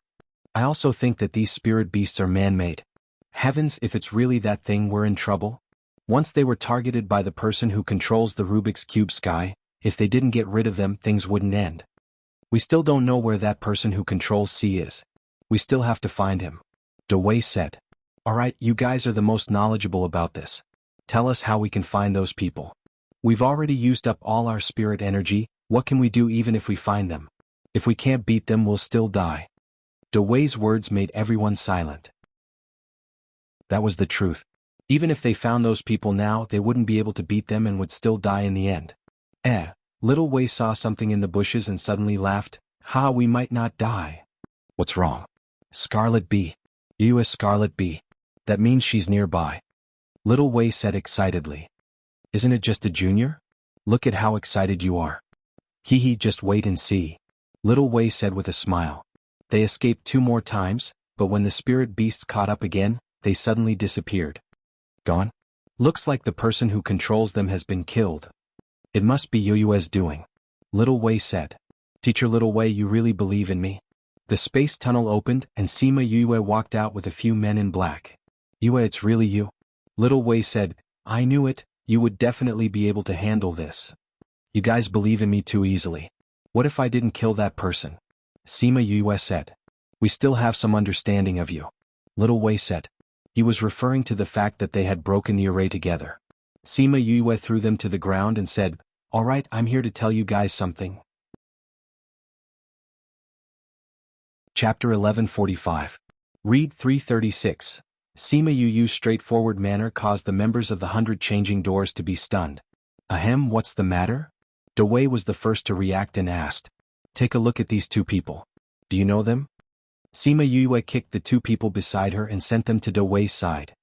I also think that these spirit beasts are man-made. Heavens, if it's really that thing, we're in trouble. Once they were targeted by the person who controls the Rubik's Cube Sky, if they didn't get rid of them, things wouldn't end. We still don't know where that person who controls C is. We still have to find him. Wei said. Alright, you guys are the most knowledgeable about this. Tell us how we can find those people. We've already used up all our spirit energy, what can we do even if we find them? If we can't beat them, we'll still die. Wei's words made everyone silent. That was the truth. Even if they found those people now, they wouldn't be able to beat them and would still die in the end. Little Wei saw something in the bushes and suddenly laughed. Ha, we might not die. What's wrong? Scarlet Bee. You a Scarlet Bee. That means she's nearby. Little Wei said excitedly. Isn't it just a junior? Look at how excited you are. Hee, just wait and see. Little Wei said with a smile. They escaped 2 more times, but when the spirit beasts caught up again, they suddenly disappeared. Gone? Looks like the person who controls them has been killed. It must be Yue's doing. Little Wei said. Teacher Little Wei, you really believe in me? The space tunnel opened and Sima Yue walked out with a few men in black. Yue, it's really you? Little Wei said, I knew it, you would definitely be able to handle this. You guys believe in me too easily. What if I didn't kill that person? Sima Yue said. We still have some understanding of you. Little Wei said. He was referring to the fact that they had broken the array together. Sima Yue threw them to the ground and said, Alright, I'm here to tell you guys something. Chapter 1145. Read 336. Sima Yu's straightforward manner caused the members of the 100 Changing Doors to be stunned. Ahem, what's the matter? Wei was the first to react and asked. Take a look at these 2 people. Do you know them? Sima Yue kicked the 2 people beside her and sent them to Wei's side.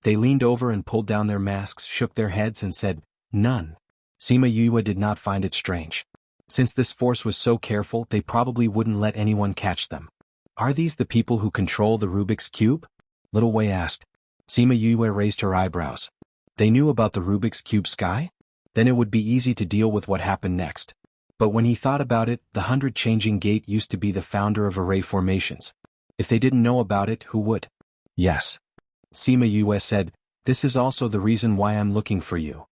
They leaned over and pulled down their masks, shook their heads and said, None. Sima Yue did not find it strange. Since this force was so careful, they probably wouldn't let anyone catch them. Are these the people who control the Rubik's Cube? Little Wei asked. Sima Yue raised her eyebrows. They knew about the Rubik's Cube Sky? Then it would be easy to deal with what happened next. But when he thought about it, the 100 Changing Gate used to be the founder of array formations. If they didn't know about it, who would? Yes. Sima Yue said, This is also the reason why I'm looking for you.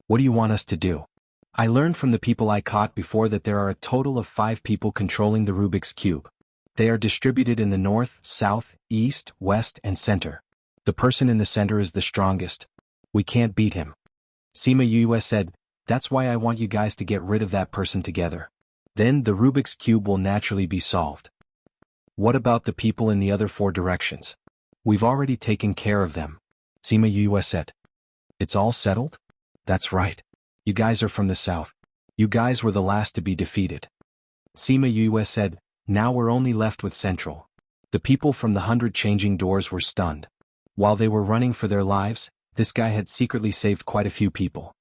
What do you want us to do? I learned from the people I caught before that there are a total of 5 people controlling the Rubik's Cube. They are distributed in the north, south, east, west, and center. The person in the center is the strongest. We can't beat him. Sima Yue said, That's why I want you guys to get rid of that person together. Then the Rubik's Cube will naturally be solved. What about the people in the other 4 directions? We've already taken care of them. Sima Yue said. It's all settled? That's right. You guys are from the south. You guys were the last to be defeated. Sima Yue said, Now we're only left with Central. The people from the 100 Changing Doors were stunned. While they were running for their lives, this guy had secretly saved quite a few people.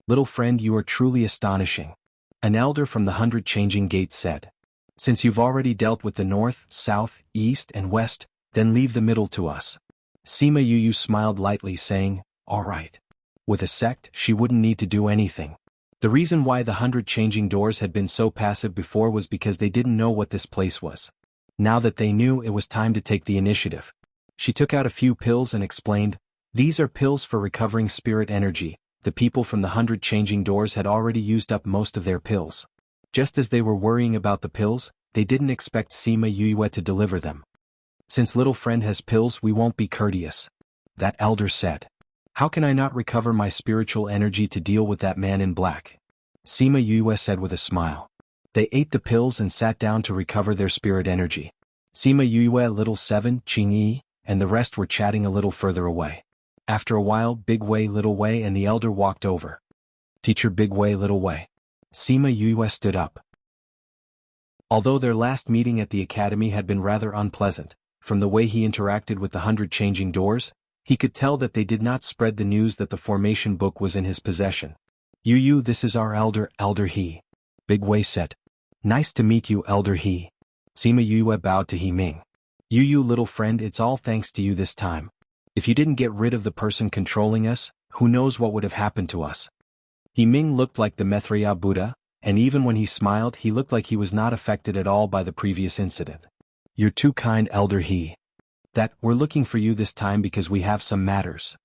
Little friend, you are truly astonishing. An elder from the 100 Changing Gates said. Since you've already dealt with the north, south, east, and west, then leave the middle to us. Sima Yue smiled lightly saying, All right. With a sect, she wouldn't need to do anything. The reason why the 100 Changing Doors had been so passive before was because they didn't know what this place was. Now that they knew, it was time to take the initiative. She took out a few pills and explained, These are pills for recovering spirit energy. The people from the 100 Changing Doors had already used up most of their pills. Just as they were worrying about the pills, they didn't expect Sima Yue to deliver them. Since little friend has pills, we won't be courteous. That elder said. How can I not recover my spiritual energy to deal with that man in black? Sima Yue said with a smile. They ate the pills and sat down to recover their spirit energy. Sima Yue, little 7, Qing Yi, and the rest were chatting a little further away. After a while, Big Wei, Little Wei, and the elder walked over. Teacher Big Wei, Little Wei. Sima Yue stood up. Although their last meeting at the academy had been rather unpleasant, from the way he interacted with the 100 changing doors, he could tell that they did not spread the news that the formation book was in his possession. Yu, this is our elder he. Big Wei said. Nice to meet you, elder he. Sima Yue bowed to He Ming. Yu, little friend, it's all thanks to you this time. If you didn't get rid of the person controlling us, who knows what would have happened to us. He Ming looked like the Maitreya Buddha, and even when he smiled he looked like he was not affected at all by the previous incident. You're too kind, elder he. That, we're looking for you this time because we have some matters.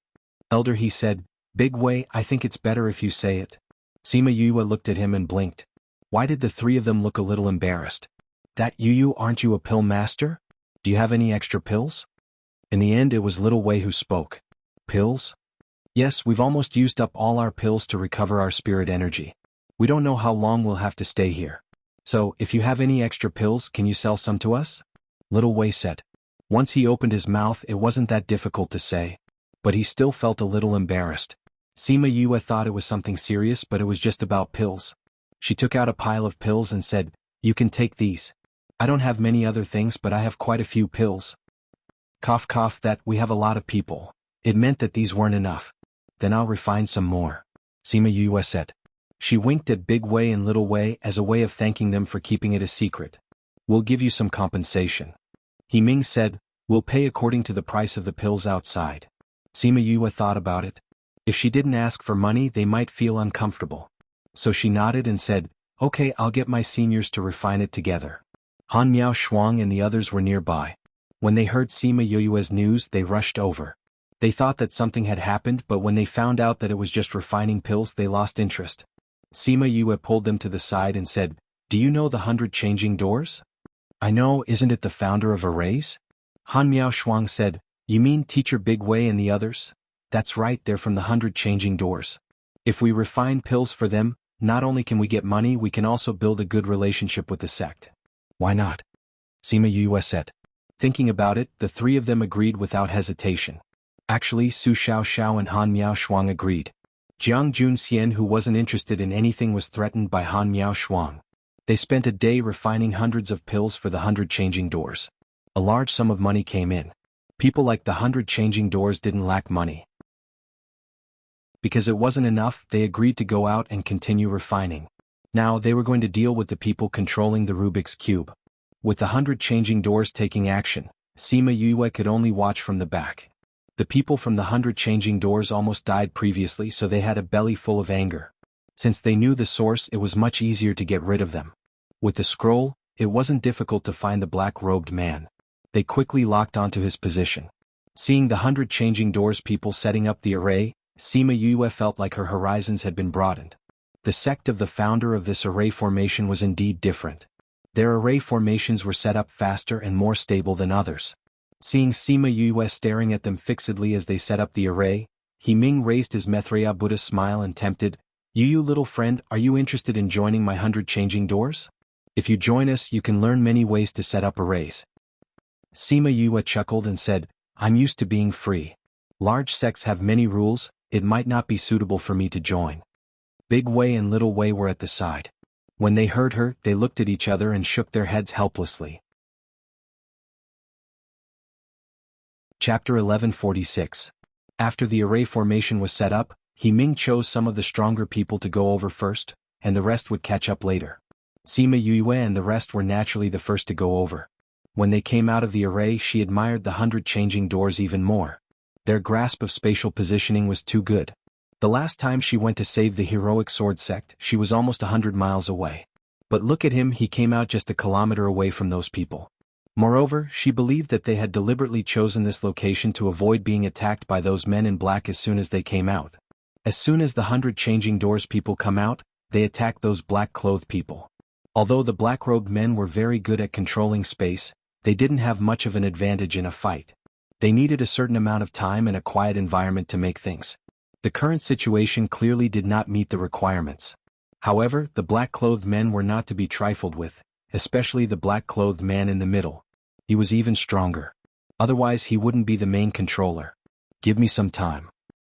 Elder he said, Big Wei, I think it's better if you say it. Sima Yue looked at him and blinked. Why did the three of them look a little embarrassed? That Yu, aren't you a pill master? Do you have any extra pills? In the end it was little Wei who spoke. Pills? Yes, we've almost used up all our pills to recover our spirit energy. We don't know how long we'll have to stay here. So, if you have any extra pills, can you sell some to us? Little Wei said. Once he opened his mouth it wasn't that difficult to say. But he still felt a little embarrassed. Sima Yue thought it was something serious, but it was just about pills. She took out a pile of pills and said, You can take these. I don't have many other things, but I have quite a few pills. Cough cough, that we have a lot of people. It meant that these weren't enough. Then I'll refine some more. Sima Yue said. She winked at Big Wei and Little Wei as a way of thanking them for keeping it a secret. We'll give you some compensation. He Ming said, We'll pay according to the price of the pills outside. Sima Yue thought about it. If she didn't ask for money they might feel uncomfortable. So she nodded and said, Okay, I'll get my seniors to refine it together. Han Miao Shuang and the others were nearby. When they heard Sima Yue's news they rushed over. They thought that something had happened, but when they found out that it was just refining pills they lost interest. Sima Yue pulled them to the side and said, Do you know the 100 changing doors? I know, isn't it the founder of arrays? Han Miao Shuang said, You mean Teacher Big Wei and the others? That's right, they're from the 100 changing doors. If we refine pills for them, not only can we get money, we can also build a good relationship with the sect. Why not? Sima Yue said. Thinking about it, the three of them agreed without hesitation. Actually, Su Xiao and Han Miao Shuang agreed. Jiang Junxian, who wasn't interested in anything, was threatened by Han Miao Shuang. They spent a day refining hundreds of pills for the 100 changing doors. A large sum of money came in. People like the 100 changing doors didn't lack money. Because it wasn't enough, they agreed to go out and continue refining. Now they were going to deal with the people controlling the Rubik's Cube. With the 100 changing doors taking action, Sima Yue could only watch from the back. The people from the 100 changing doors almost died previously, so they had a belly full of anger. Since they knew the source, it was much easier to get rid of them. With the scroll, it wasn't difficult to find the black-robed man. They quickly locked onto his position. Seeing the 100 changing doors people setting up the array, Sima Yue felt like her horizons had been broadened. The sect of the founder of this array formation was indeed different. Their array formations were set up faster and more stable than others. Seeing Sima Yue staring at them fixedly as they set up the array, He Ming raised his Maitreya Buddha smile and tempted, Yu, little friend, are you interested in joining my 100 changing doors? If you join us, you can learn many ways to set up arrays. Sima Yue chuckled and said, I'm used to being free. Large sects have many rules, it might not be suitable for me to join. Big Wei and Little Wei were at the side. When they heard her, they looked at each other and shook their heads helplessly. Chapter 1146. After the array formation was set up, He Ming chose some of the stronger people to go over first, and the rest would catch up later. Sima Yue and the rest were naturally the first to go over. When they came out of the array, she admired the 100 changing doors even more. Their grasp of spatial positioning was too good. The last time she went to save the heroic sword sect, she was almost 100 miles away. But look at him, he came out just a kilometer away from those people. Moreover, she believed that they had deliberately chosen this location to avoid being attacked by those men in black as soon as they came out. As soon as the 100 changing doors people come out, they attack those black-clothed people. Although the black-robed men were very good at controlling space, they didn't have much of an advantage in a fight. They needed a certain amount of time and a quiet environment to make things. The current situation clearly did not meet the requirements. However, the black-clothed men were not to be trifled with, especially the black-clothed man in the middle. He was even stronger. Otherwise he wouldn't be the main controller. Give me some time.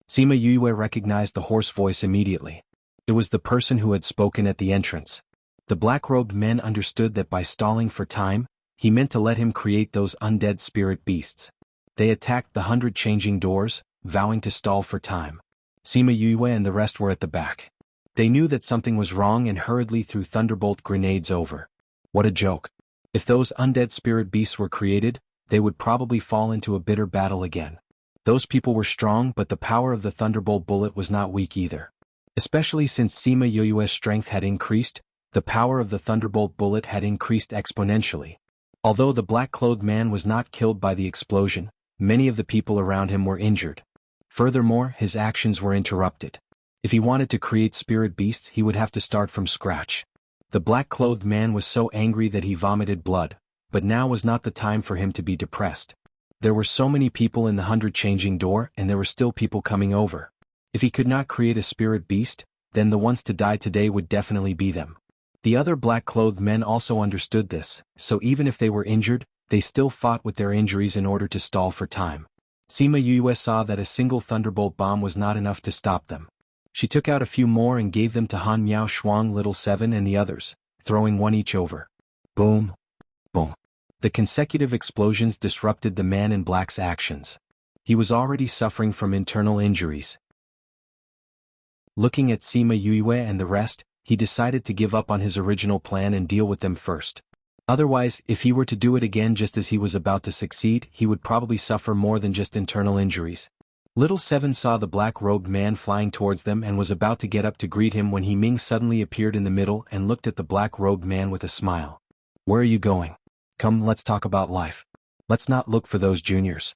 Sima Yue recognized the hoarse voice immediately. It was the person who had spoken at the entrance. The black-robed men understood that by stalling for time, he meant to let him create those undead spirit beasts. They attacked the 100 changing doors, vowing to stall for time. Sima Yue and the rest were at the back. They knew that something was wrong and hurriedly threw thunderbolt grenades over. What a joke. If those undead spirit beasts were created, they would probably fall into a bitter battle again. Those people were strong, but the power of the thunderbolt bullet was not weak either. Especially since Sima Yue's strength had increased, the power of the thunderbolt bullet had increased exponentially. Although the black-clothed man was not killed by the explosion, many of the people around him were injured. Furthermore, his actions were interrupted. If he wanted to create spirit beasts, he would have to start from scratch. The black-clothed man was so angry that he vomited blood, but now was not the time for him to be depressed. There were so many people in the 100 changing door, and there were still people coming over. If he could not create a spirit beast, then the ones to die today would definitely be them. The other black-clothed men also understood this, so even if they were injured, they still fought with their injuries in order to stall for time. Sima Yue saw that a single thunderbolt bomb was not enough to stop them. She took out a few more and gave them to Han Miao Shuang, Little Seven and the others, throwing one each over. Boom. Boom. The consecutive explosions disrupted the man in black's actions. He was already suffering from internal injuries. Looking at Sima Yue and the rest, he decided to give up on his original plan and deal with them first. Otherwise, if he were to do it again just as he was about to succeed, he would probably suffer more than just internal injuries. Little Seven saw the black-robed man flying towards them and was about to get up to greet him when He Ming suddenly appeared in the middle and looked at the black-robed man with a smile. Where are you going? Come, let's talk about life. Let's not look for those juniors.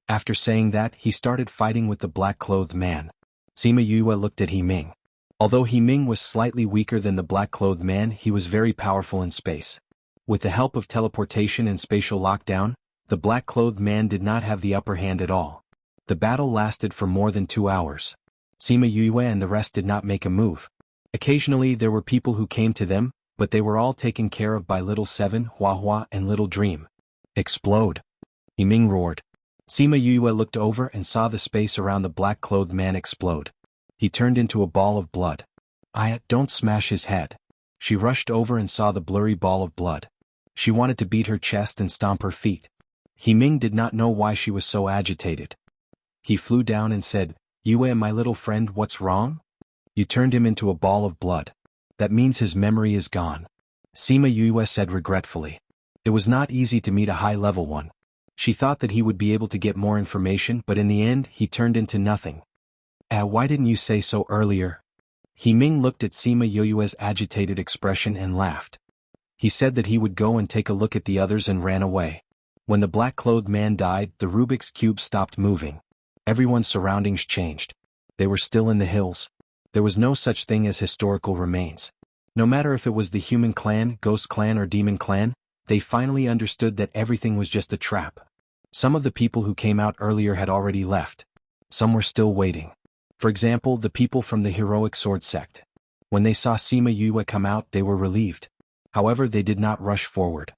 After saying that, he started fighting with the black-clothed man. Sima Yue looked at He Ming. Although He Ming was slightly weaker than the black-clothed man, he was very powerful in space. With the help of teleportation and spatial lockdown, the black-clothed man did not have the upper hand at all. The battle lasted for more than 2 hours. Sima Yue and the rest did not make a move. Occasionally there were people who came to them, but they were all taken care of by Little Seven, Hua Hua and Little Dream. Explode! He Ming roared. Sima Yue looked over and saw the space around the black-clothed man explode. He turned into a ball of blood. Don't smash his head. She rushed over and saw the blurry ball of blood. She wanted to beat her chest and stomp her feet. He Ming did not know why she was so agitated. He flew down and said, Yue, my little friend, what's wrong? You turned him into a ball of blood. That means his memory is gone. Sima Yue said regretfully. It was not easy to meet a high-level one. She thought that he would be able to get more information, but in the end, he turned into nothing. Why didn't you say so earlier? He Ming looked at Sima Yue's agitated expression and laughed. He said that he would go and take a look at the others and ran away. When the black-clothed man died, the Rubik's Cube stopped moving. Everyone's surroundings changed. They were still in the hills. There was no such thing as historical remains. No matter if it was the human clan, ghost clan or demon clan, they finally understood that everything was just a trap. Some of the people who came out earlier had already left. Some were still waiting. For example, the people from the heroic sword sect. When they saw Sima Yue come out, they were relieved. However, they did not rush forward.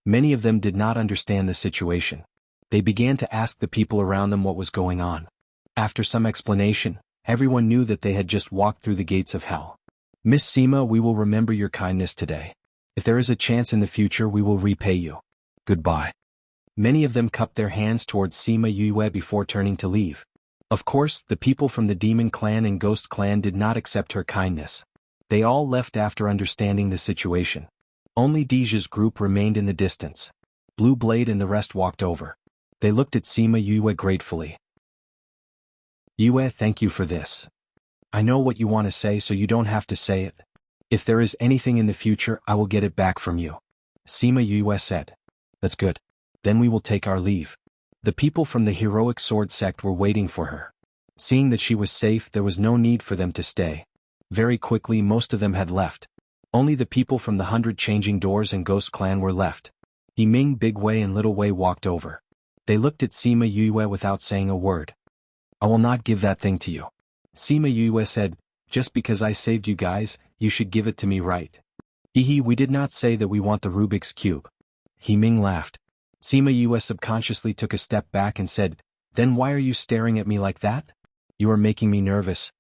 Many of them did not understand the situation. They began to ask the people around them what was going on. After some explanation, everyone knew that they had just walked through the gates of hell. Miss Sima, we will remember your kindness today. If there is a chance in the future, we will repay you. Goodbye. Many of them cupped their hands towards Sima Yue before turning to leave. Of course, the people from the Demon Clan and Ghost Clan did not accept her kindness. They all left after understanding the situation. Only Deja's group remained in the distance. Blue Blade and the rest walked over. They looked at Sima Yue gratefully. Yue, thank you for this. I know what you want to say, so you don't have to say it. If there is anything in the future, I will get it back from you. Sima Yue said. That's good. Then we will take our leave. The people from the heroic sword sect were waiting for her. Seeing that she was safe, there was no need for them to stay. Very quickly, most of them had left. Only the people from the 100 changing doors and Ghost Clan were left. He Ming, Big Wei and Little Wei walked over. They looked at Sima Yue without saying a word. I will not give that thing to you. Sima Yue said, just because I saved you guys, you should give it to me, right? We did not say that we want the Rubik's Cube. He Ming laughed. Sima Yue subconsciously took a step back and said, then why are you staring at me like that? You are making me nervous.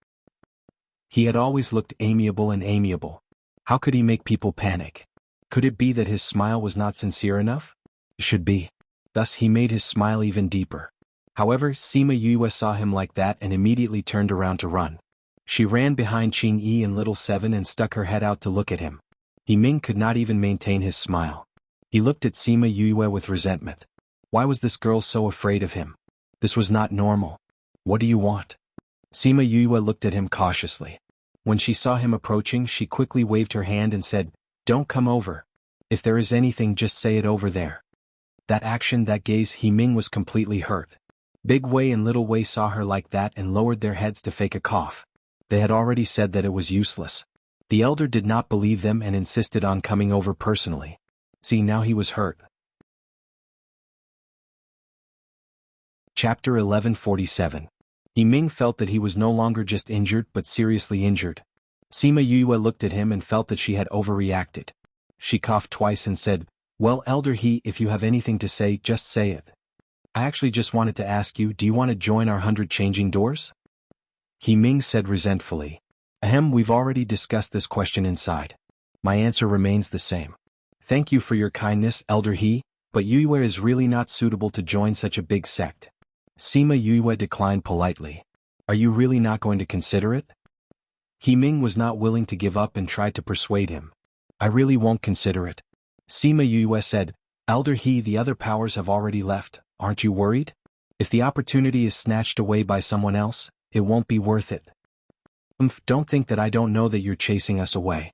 He had always looked amiable and amiable. How could he make people panic? Could it be that his smile was not sincere enough? It should be. Thus he made his smile even deeper. However, Sima Yue saw him like that and immediately turned around to run. She ran behind Qing Yi and Little Seven and stuck her head out to look at him. He Ming could not even maintain his smile. He looked at Sima Yue with resentment. Why was this girl so afraid of him? This was not normal. What do you want? Sima Yue looked at him cautiously. When she saw him approaching, she quickly waved her hand and said, "Don't come over. If there is anything, just say it over there." That action, that gaze, He Ming was completely hurt. Big Wei and Little Wei saw her like that and lowered their heads to fake a cough. They had already said that it was useless. The elder did not believe them and insisted on coming over personally. See, now he was hurt. Chapter 1147. He Ming felt that he was no longer just injured but seriously injured. Sima Yue looked at him and felt that she had overreacted. She coughed twice and said, "Well, Elder He, if you have anything to say, just say it. I actually just wanted to ask you, do you want to join our 100 changing doors?" He Ming said resentfully, "Ahem, we've already discussed this question inside. My answer remains the same. Thank you for your kindness, Elder He, but Yue is really not suitable to join such a big sect." Sima Yue declined politely. "Are you really not going to consider it?" He Ming was not willing to give up and tried to persuade him. "I really won't consider it." Sima Yue said, "Elder He, the other powers have already left, aren't you worried? If the opportunity is snatched away by someone else, it won't be worth it." Don't think that I don't know that you're chasing us away."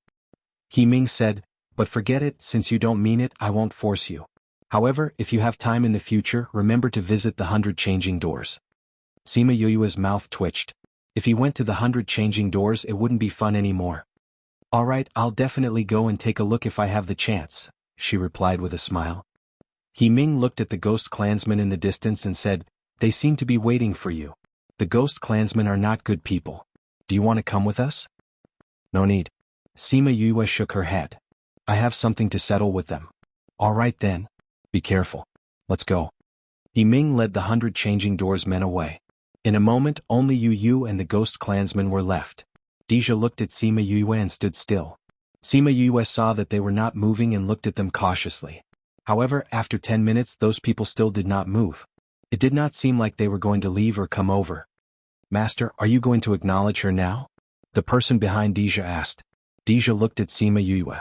He Ming said, "But forget it, since you don't mean it, I won't force you. However, if you have time in the future, remember to visit the 100 changing doors." Sima Yue's mouth twitched. If he went to the 100 changing doors, it wouldn't be fun anymore. "Alright, I'll definitely go and take a look if I have the chance," she replied with a smile. He Ming looked at the ghost clansmen in the distance and said, "They seem to be waiting for you. The ghost clansmen are not good people. Do you want to come with us?" "No need." Sima Yue shook her head. "I have something to settle with them." "Alright then. Be careful. Let's go." He Ming led the 100 changing doors men away. In a moment, only Yu and the ghost clansmen were left. Deja looked at Sima Yue and stood still. Sima Yue saw that they were not moving and looked at them cautiously. However, after 10 minutes, those people still did not move. It did not seem like they were going to leave or come over. "Master, are you going to acknowledge her now?" the person behind Deja asked. Deja looked at Sima Yue.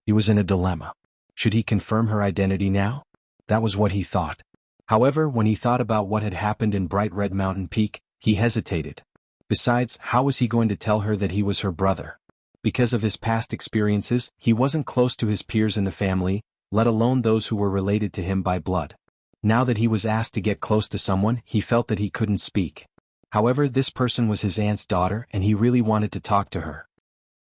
He was in a dilemma. Should he confirm her identity now? That was what he thought. However, when he thought about what had happened in Bright Red Mountain Peak, he hesitated. Besides, how was he going to tell her that he was her brother? Because of his past experiences, he wasn't close to his peers in the family, let alone those who were related to him by blood. Now that he was asked to get close to someone, he felt that he couldn't speak. However, this person was his aunt's daughter and he really wanted to talk to her.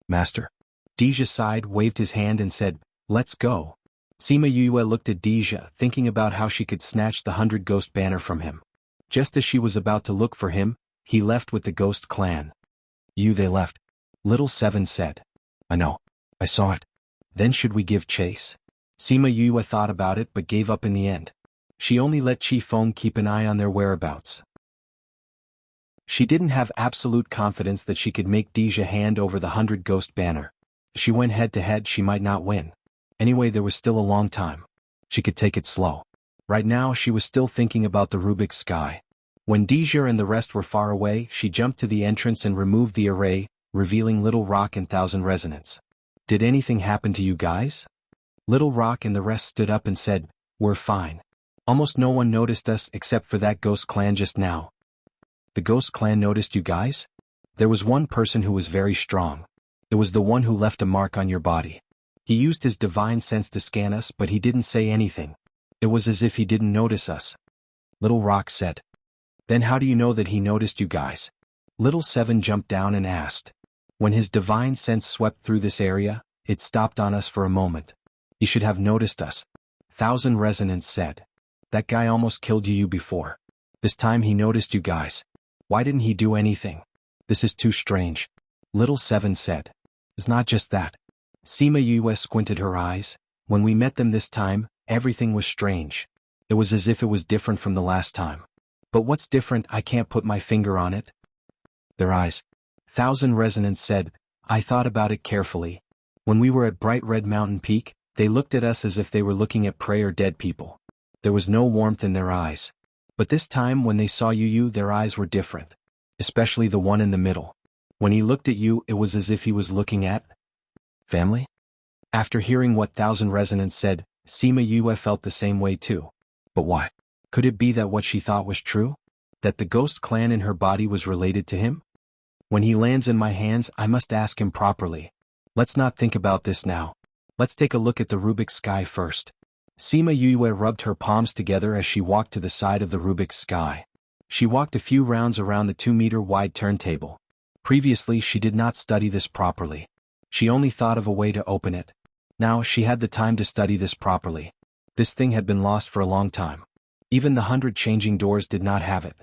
"Master." Deja sighed, waved his hand and said, "Let's go." Sima Yue looked at Deja, thinking about how she could snatch the 100 ghost banner from him. Just as she was about to look for him, he left with the ghost clan. They left. Little Seven said. "I know. I saw it." "Then should we give chase?" Sima Yue thought about it but gave up in the end. She only let Chi Feng keep an eye on their whereabouts. She didn't have absolute confidence that she could make Deja hand over the 100 ghost banner. If she went head to head, she might not win. Anyway, there was still a long time. She could take it slow. Right now, she was still thinking about the Rubik's sky. When Deja and the rest were far away, she jumped to the entrance and removed the array, revealing Little Rock and Thousand Resonance. "Did anything happen to you guys?" Little Rock and the rest stood up and said, "We're fine. Almost no one noticed us except for that ghost clan just now." "The ghost clan noticed you guys?" "There was one person who was very strong. It was the one who left a mark on your body. He used his divine sense to scan us, but he didn't say anything. It was as if he didn't notice us." Little Rock said. "Then how do you know that he noticed you guys?" Little Seven jumped down and asked. "When his divine sense swept through this area, it stopped on us for a moment. He should have noticed us." Thousand Resonance said. "That guy almost killed you before. This time he noticed you guys. Why didn't he do anything? This is too strange." Little Seven said. "It's not just that." Sima Yue squinted her eyes. "When we met them this time, everything was strange. It was as if it was different from the last time. But what's different? I can't put my finger on it." "Their eyes." Thousand Resonance said. "I thought about it carefully. When we were at Bright Red Mountain Peak, they looked at us as if they were looking at prey or dead people. There was no warmth in their eyes. But this time when they saw you, their eyes were different. Especially the one in the middle. When he looked at you, it was as if he was looking at family? After hearing what Thousand Resonance said, Sima Yue felt the same way too. But why? Could it be that what she thought was true? That the ghost clan in her body was related to him? When he lands in my hands, I must ask him properly. Let's not think about this now. Let's take a look at the Rubik's sky first. Sima Yue rubbed her palms together as she walked to the side of the Rubik's sky. She walked a few rounds around the 2-meter-wide turntable. Previously she did not study this properly. She only thought of a way to open it. Now she had the time to study this properly. This thing had been lost for a long time. Even the 100 changing doors did not have it.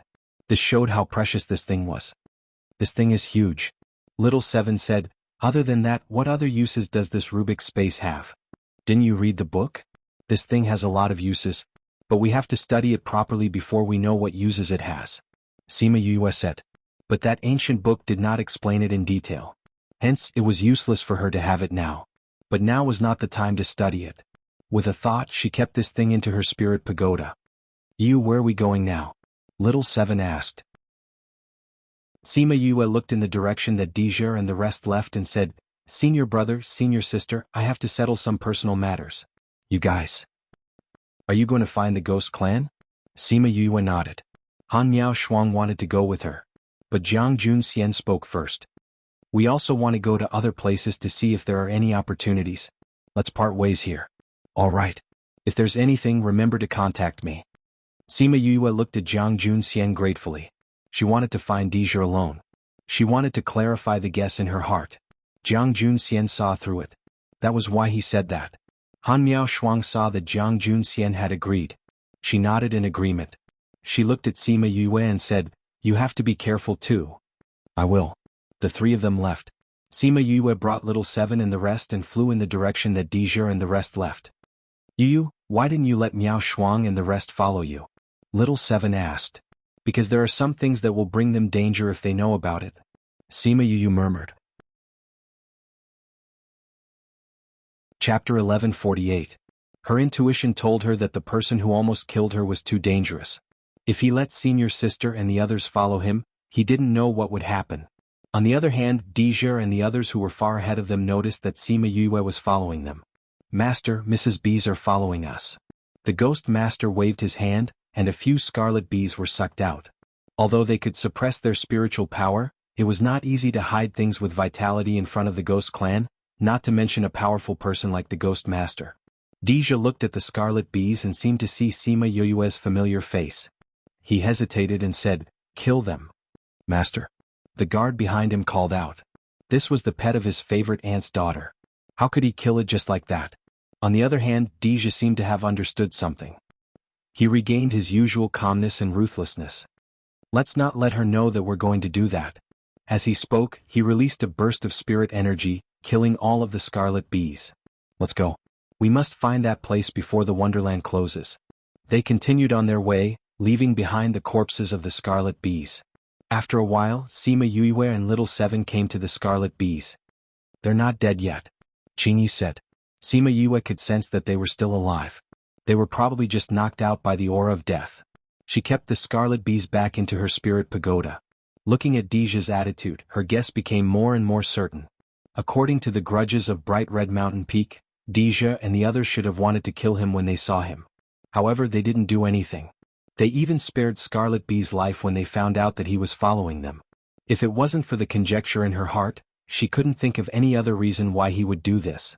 This showed how precious this thing was. This thing is huge. Little Seven said, other than that, what other uses does this Rubik's space have? Didn't you read the book? This thing has a lot of uses, but we have to study it properly before we know what uses it has. Sima Yue said. But that ancient book did not explain it in detail. Hence, it was useless for her to have it now. But now was not the time to study it. With a thought, she kept this thing into her spirit pagoda. Where are we going now? Little Seven asked. Sima Yue looked in the direction that Deja and the rest left and said, Senior brother, senior sister, I have to settle some personal matters. You guys. Are you going to find the ghost clan? Sima Yue nodded. Han Miao Shuang wanted to go with her. But Jiang Junxian spoke first. We also want to go to other places to see if there are any opportunities. Let's part ways here. All right. If there's anything, remember to contact me. Sima Yue looked at Jiang Junxian gratefully. She wanted to find Deja alone. She wanted to clarify the guess in her heart. Jiang Junxian saw through it. That was why he said that. Han Miao Shuang saw that Jiang Junxian had agreed. She nodded in agreement. She looked at Sima Yue and said, You have to be careful too. I will. The three of them left. Sima Yue brought Little Seven and the rest and flew in the direction that Deja and the rest left. Why didn't you let Miao Shuang and the rest follow you? Little Seven asked. Because there are some things that will bring them danger if they know about it. Sima Yue murmured. Chapter 1148. Her intuition told her that the person who almost killed her was too dangerous. If he let senior sister and the others follow him, he didn't know what would happen. On the other hand, Deja and the others who were far ahead of them noticed that Sima Yue was following them. Master, Mrs. Bees are following us. The ghost master waved his hand, and a few scarlet bees were sucked out. Although they could suppress their spiritual power, it was not easy to hide things with vitality in front of the ghost clan, not to mention a powerful person like the ghost master. Deja looked at the scarlet bees and seemed to see Sima Yue's familiar face. He hesitated and said, Kill them. Master. The guard behind him called out. This was the pet of his favorite aunt's daughter. How could he kill it just like that? On the other hand, Deja seemed to have understood something. He regained his usual calmness and ruthlessness. Let's not let her know that we're going to do that. As he spoke, he released a burst of spirit energy, killing all of the scarlet bees. Let's go. We must find that place before the Wonderland closes. They continued on their way, leaving behind the corpses of the scarlet bees. After a while, Sima Yue and Little Seven came to the scarlet bees. They're not dead yet, Qingyi said. Sima Yue could sense that they were still alive. They were probably just knocked out by the aura of death. She kept the scarlet bees back into her spirit pagoda. Looking at Deja's attitude, her guess became more and more certain. According to the grudges of Bright Red Mountain Peak, Deja and the others should have wanted to kill him when they saw him. However, they didn't do anything. They even spared Scarlet Bee's life when they found out that he was following them. If it wasn't for the conjecture in her heart, she couldn't think of any other reason why he would do this.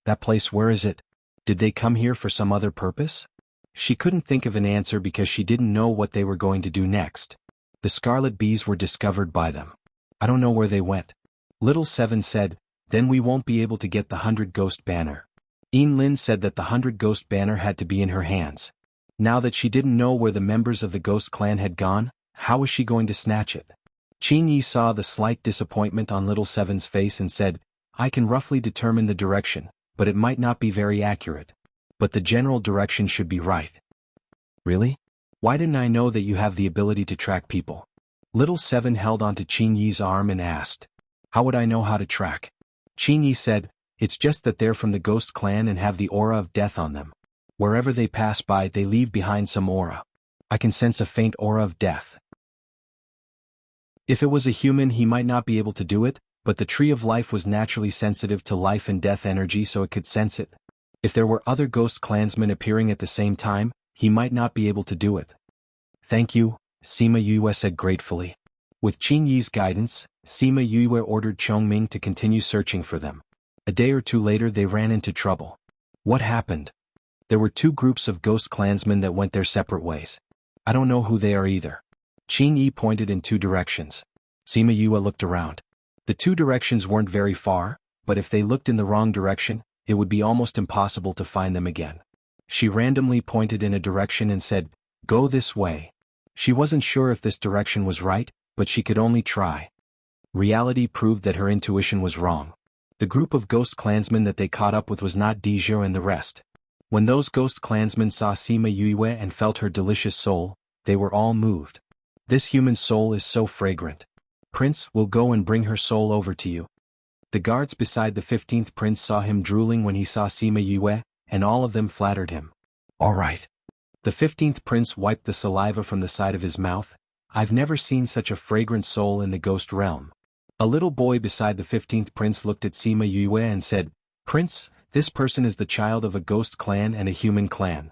That place, where is it? Did they come here for some other purpose? She couldn't think of an answer because she didn't know what they were going to do next. The Scarlet Bees were discovered by them. I don't know where they went. Little Seven said, then we won't be able to get the 100 Ghost Banner. Yin Lin said that the 100 Ghost Banner had to be in her hands. Now that she didn't know where the members of the Ghost Clan had gone, how was she going to snatch it? Qingyi saw the slight disappointment on Little Seven's face and said, I can roughly determine the direction, but it might not be very accurate. But the general direction should be right. Really? Why didn't I know that you have the ability to track people? Little Seven held onto Qingyi's arm and asked. How would I know how to track? Qingyi said, It's just that they're from the ghost clan and have the aura of death on them. Wherever they pass by, they leave behind some aura. I can sense a faint aura of death. If it was a human, he might not be able to do it, but the tree of life was naturally sensitive to life and death energy, so it could sense it. If there were other ghost clansmen appearing at the same time, he might not be able to do it. Thank you, Sima Yue said gratefully. With Qin Yi's guidance, Sima Yue ordered Chongming to continue searching for them. A day or two later they ran into trouble. What happened? There were two groups of ghost clansmen that went their separate ways. I don't know who they are either. Qin Yi pointed in two directions. Sima Yue looked around. The two directions weren't very far, but if they looked in the wrong direction, it would be almost impossible to find them again. She randomly pointed in a direction and said, "Go this way." She wasn't sure if this direction was right, but she could only try. Reality proved that her intuition was wrong. The group of ghost clansmen that they caught up with was not Dijou and the rest. When those ghost clansmen saw Sima Yue and felt her delicious soul, they were all moved. This human soul is so fragrant. Prince will go and bring her soul over to you. The guards beside the 15th prince saw him drooling when he saw Sima Yue, and all of them flattered him. All right. The 15th prince wiped the saliva from the side of his mouth. I've never seen such a fragrant soul in the ghost realm. A little boy beside the 15th prince looked at Sima Yue and said, "Prince, this person is the child of a ghost clan and a human clan."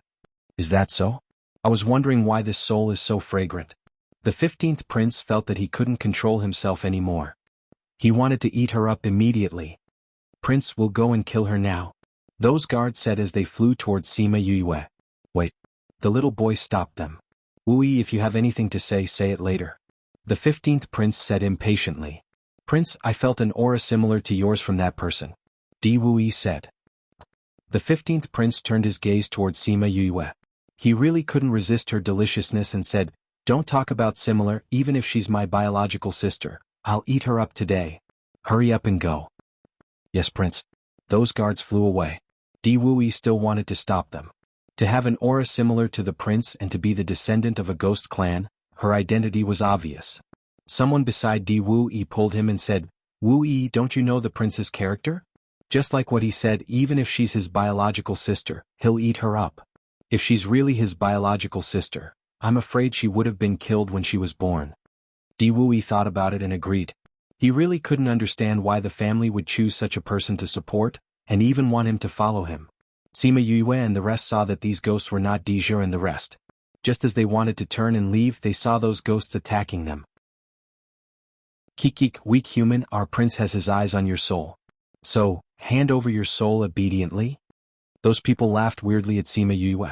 Is that so? I was wondering why this soul is so fragrant. The 15th prince felt that he couldn't control himself anymore. He wanted to eat her up immediately. Prince will go and kill her now. Those guards said as they flew towards Sima Yue. Wait. The little boy stopped them. Wui, if you have anything to say it later. The 15th prince said impatiently. Prince, I felt an aura similar to yours from that person. Di Wui said. The 15th prince turned his gaze towards Sima Yue. He really couldn't resist her deliciousness and said, "Don't talk about similar, even if she's my biological sister. I'll eat her up today. Hurry up and go." Yes, Prince. Those guards flew away. Di Wui still wanted to stop them. To have an aura similar to the prince and to be the descendant of a ghost clan, her identity was obvious. Someone beside Di Wui pulled him and said, "Wui, don't you know the prince's character? Just like what he said, even if she's his biological sister, he'll eat her up. If she's really his biological sister, I'm afraid she would have been killed when she was born." Di Wui thought about it and agreed. He really couldn't understand why the family would choose such a person to support, and even want him to follow him. Sima Yue and the rest saw that these ghosts were not Dijou and the rest. Just as they wanted to turn and leave, they saw those ghosts attacking them. "Kikik, weak human, our prince has his eyes on your soul. So, hand over your soul obediently?" Those people laughed weirdly at Sima Yue.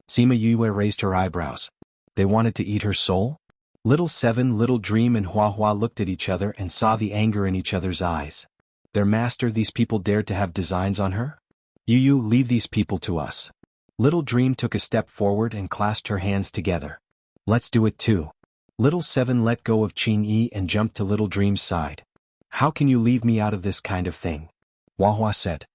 Sima Yue raised her eyebrows. They wanted to eat her soul? Little Seven, Little Dream and Hua Hua looked at each other and saw the anger in each other's eyes. Their master, these people dared to have designs on her? Yu, leave these people to us. Little Dream took a step forward and clasped her hands together. Let's do it too. Little Seven let go of Qin Yi and jumped to Little Dream's side. How can you leave me out of this kind of thing? Hua Hua said.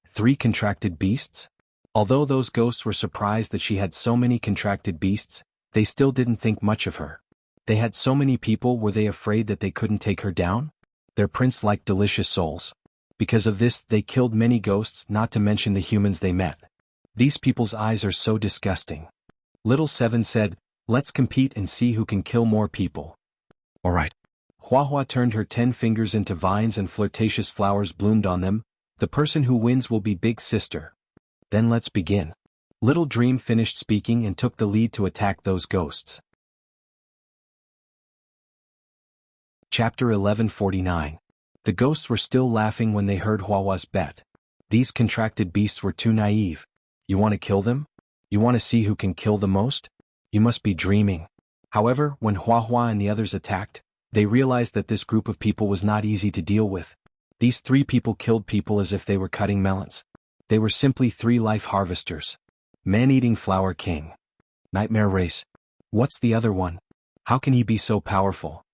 3 contracted beasts? Although those ghosts were surprised that she had so many contracted beasts, they still didn't think much of her. They had so many people, were they afraid that they couldn't take her down? Their prince liked delicious souls. Because of this, they killed many ghosts, not to mention the humans they met. These people's eyes are so disgusting. Little Seven said, let's compete and see who can kill more people. Alright. Hua Hua turned her 10 fingers into vines and flirtatious flowers bloomed on them. The person who wins will be Big Sister. Then let's begin. Little Dream finished speaking and took the lead to attack those ghosts. Chapter 1149. The ghosts were still laughing when they heard Hua Hua's bet. These contracted beasts were too naive. You want to kill them? You want to see who can kill the most? You must be dreaming. However, when Hua Hua and the others attacked, they realized that this group of people was not easy to deal with. These 3 people killed people as if they were cutting melons. They were simply 3 life harvesters. Man-eating flower king. Nightmare race. What's the other one? How can he be so powerful?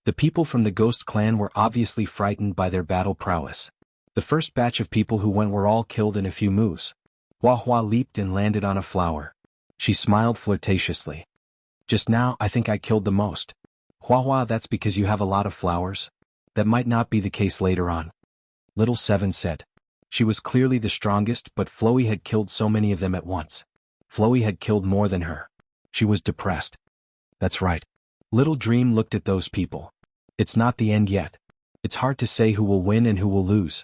The people from the ghost clan were obviously frightened by their battle prowess. The first batch of people who went were all killed in a few moves. Hua Hua leaped and landed on a flower. She smiled flirtatiously. Just now, I think I killed the most. Hua Hua, that's because you have a lot of flowers. That might not be the case later on. Little Seven said. She was clearly the strongest, but Floey had killed so many of them at once. Floey had killed more than her. She was depressed. That's right. Little Dream looked at those people. It's not the end yet. It's hard to say who will win and who will lose.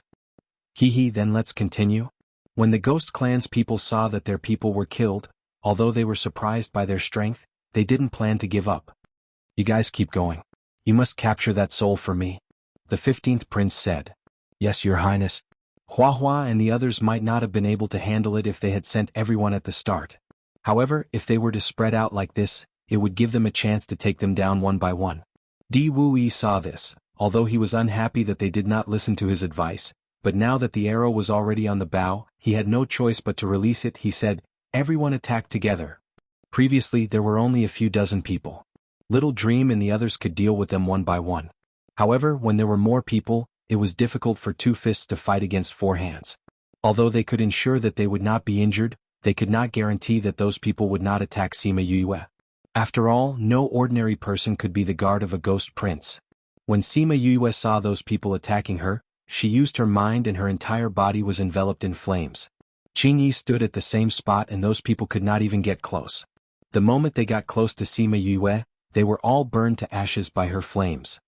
Hee, then let's continue. When the Ghost Clan's people saw that their people were killed, although they were surprised by their strength, they didn't plan to give up. You guys keep going. You must capture that soul for me. The 15th prince said. Yes, your highness. Hua Hua and the others might not have been able to handle it if they had sent everyone at the start. However, if they were to spread out like this, it would give them a chance to take them down one by one. Di Wuyi saw this, although he was unhappy that they did not listen to his advice, but now that the arrow was already on the bow, he had no choice but to release it. He said, everyone attack together. Previously there were only a few dozen people. Little Dream and the others could deal with them one by one. However, when there were more people, it was difficult for two fists to fight against four hands. Although they could ensure that they would not be injured, they could not guarantee that those people would not attack Sima Yue. After all, no ordinary person could be the guard of a ghost prince. When Sima Yue saw those people attacking her, she used her mind and her entire body was enveloped in flames. Qing Yi stood at the same spot and those people could not even get close. The moment they got close to Sima Yue, they were all burned to ashes by her flames.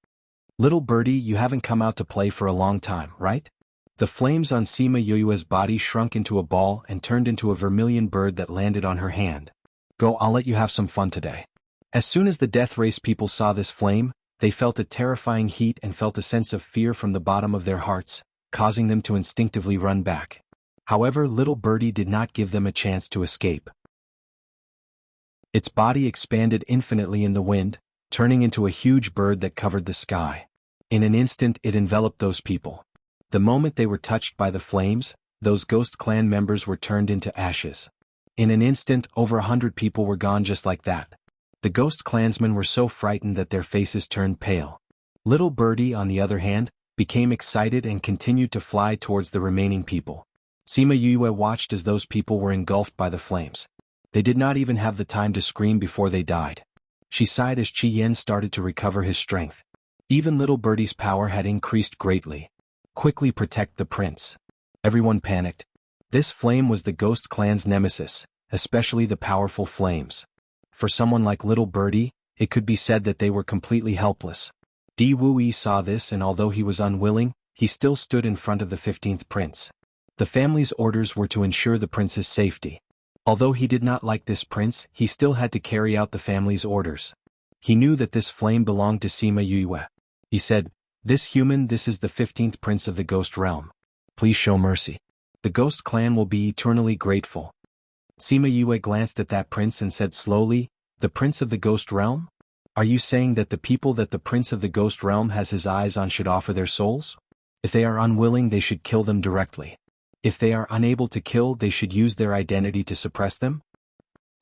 Little birdie, you haven't come out to play for a long time, right? The flames on Sima Yue's body shrunk into a ball and turned into a vermilion bird that landed on her hand. Go, I'll let you have some fun today. As soon as the Death Race people saw this flame, they felt a terrifying heat and felt a sense of fear from the bottom of their hearts, causing them to instinctively run back. However, little birdie did not give them a chance to escape. Its body expanded infinitely in the wind, turning into a huge bird that covered the sky. In an instant it enveloped those people. The moment they were touched by the flames, those Ghost Clan members were turned into ashes. In an instant, over 100 people were gone just like that. The Ghost Clansmen were so frightened that their faces turned pale. Little Birdie, on the other hand, became excited and continued to fly towards the remaining people. Sima Yue watched as those people were engulfed by the flames. They did not even have the time to scream before they died. She sighed as Qi Yen started to recover his strength. Even Little Birdie's power had increased greatly. Quickly protect the prince. Everyone panicked. This flame was the Ghost Clan's nemesis, especially the powerful flames. For someone like Little Birdie, it could be said that they were completely helpless. Di Wuyi saw this and although he was unwilling, he still stood in front of the 15th prince. The family's orders were to ensure the prince's safety. Although he did not like this prince, he still had to carry out the family's orders. He knew that this flame belonged to Sima Yue. He said, "This human, this is the 15th prince of the Ghost Realm. Please show mercy. The Ghost Clan will be eternally grateful." Sima Yue glanced at that prince and said slowly, "The prince of the Ghost Realm? Are you saying that the people that the prince of the Ghost Realm has his eyes on should offer their souls? If they are unwilling, they should kill them directly. If they are unable to kill, they should use their identity to suppress them?"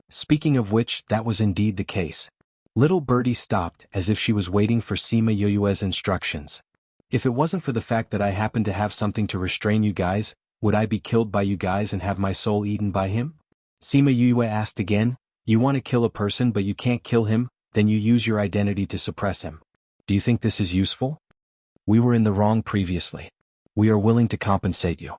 Speaking of which, that was indeed the case. Little Birdie stopped as if she was waiting for Sima Yue's instructions. "If it wasn't for the fact that I happen to have something to restrain you guys, would I be killed by you guys and have my soul eaten by him?" Sima Yue asked again, "You want to kill a person but you can't kill him, then you use your identity to suppress him. Do you think this is useful? We were in the wrong previously. We are willing to compensate you."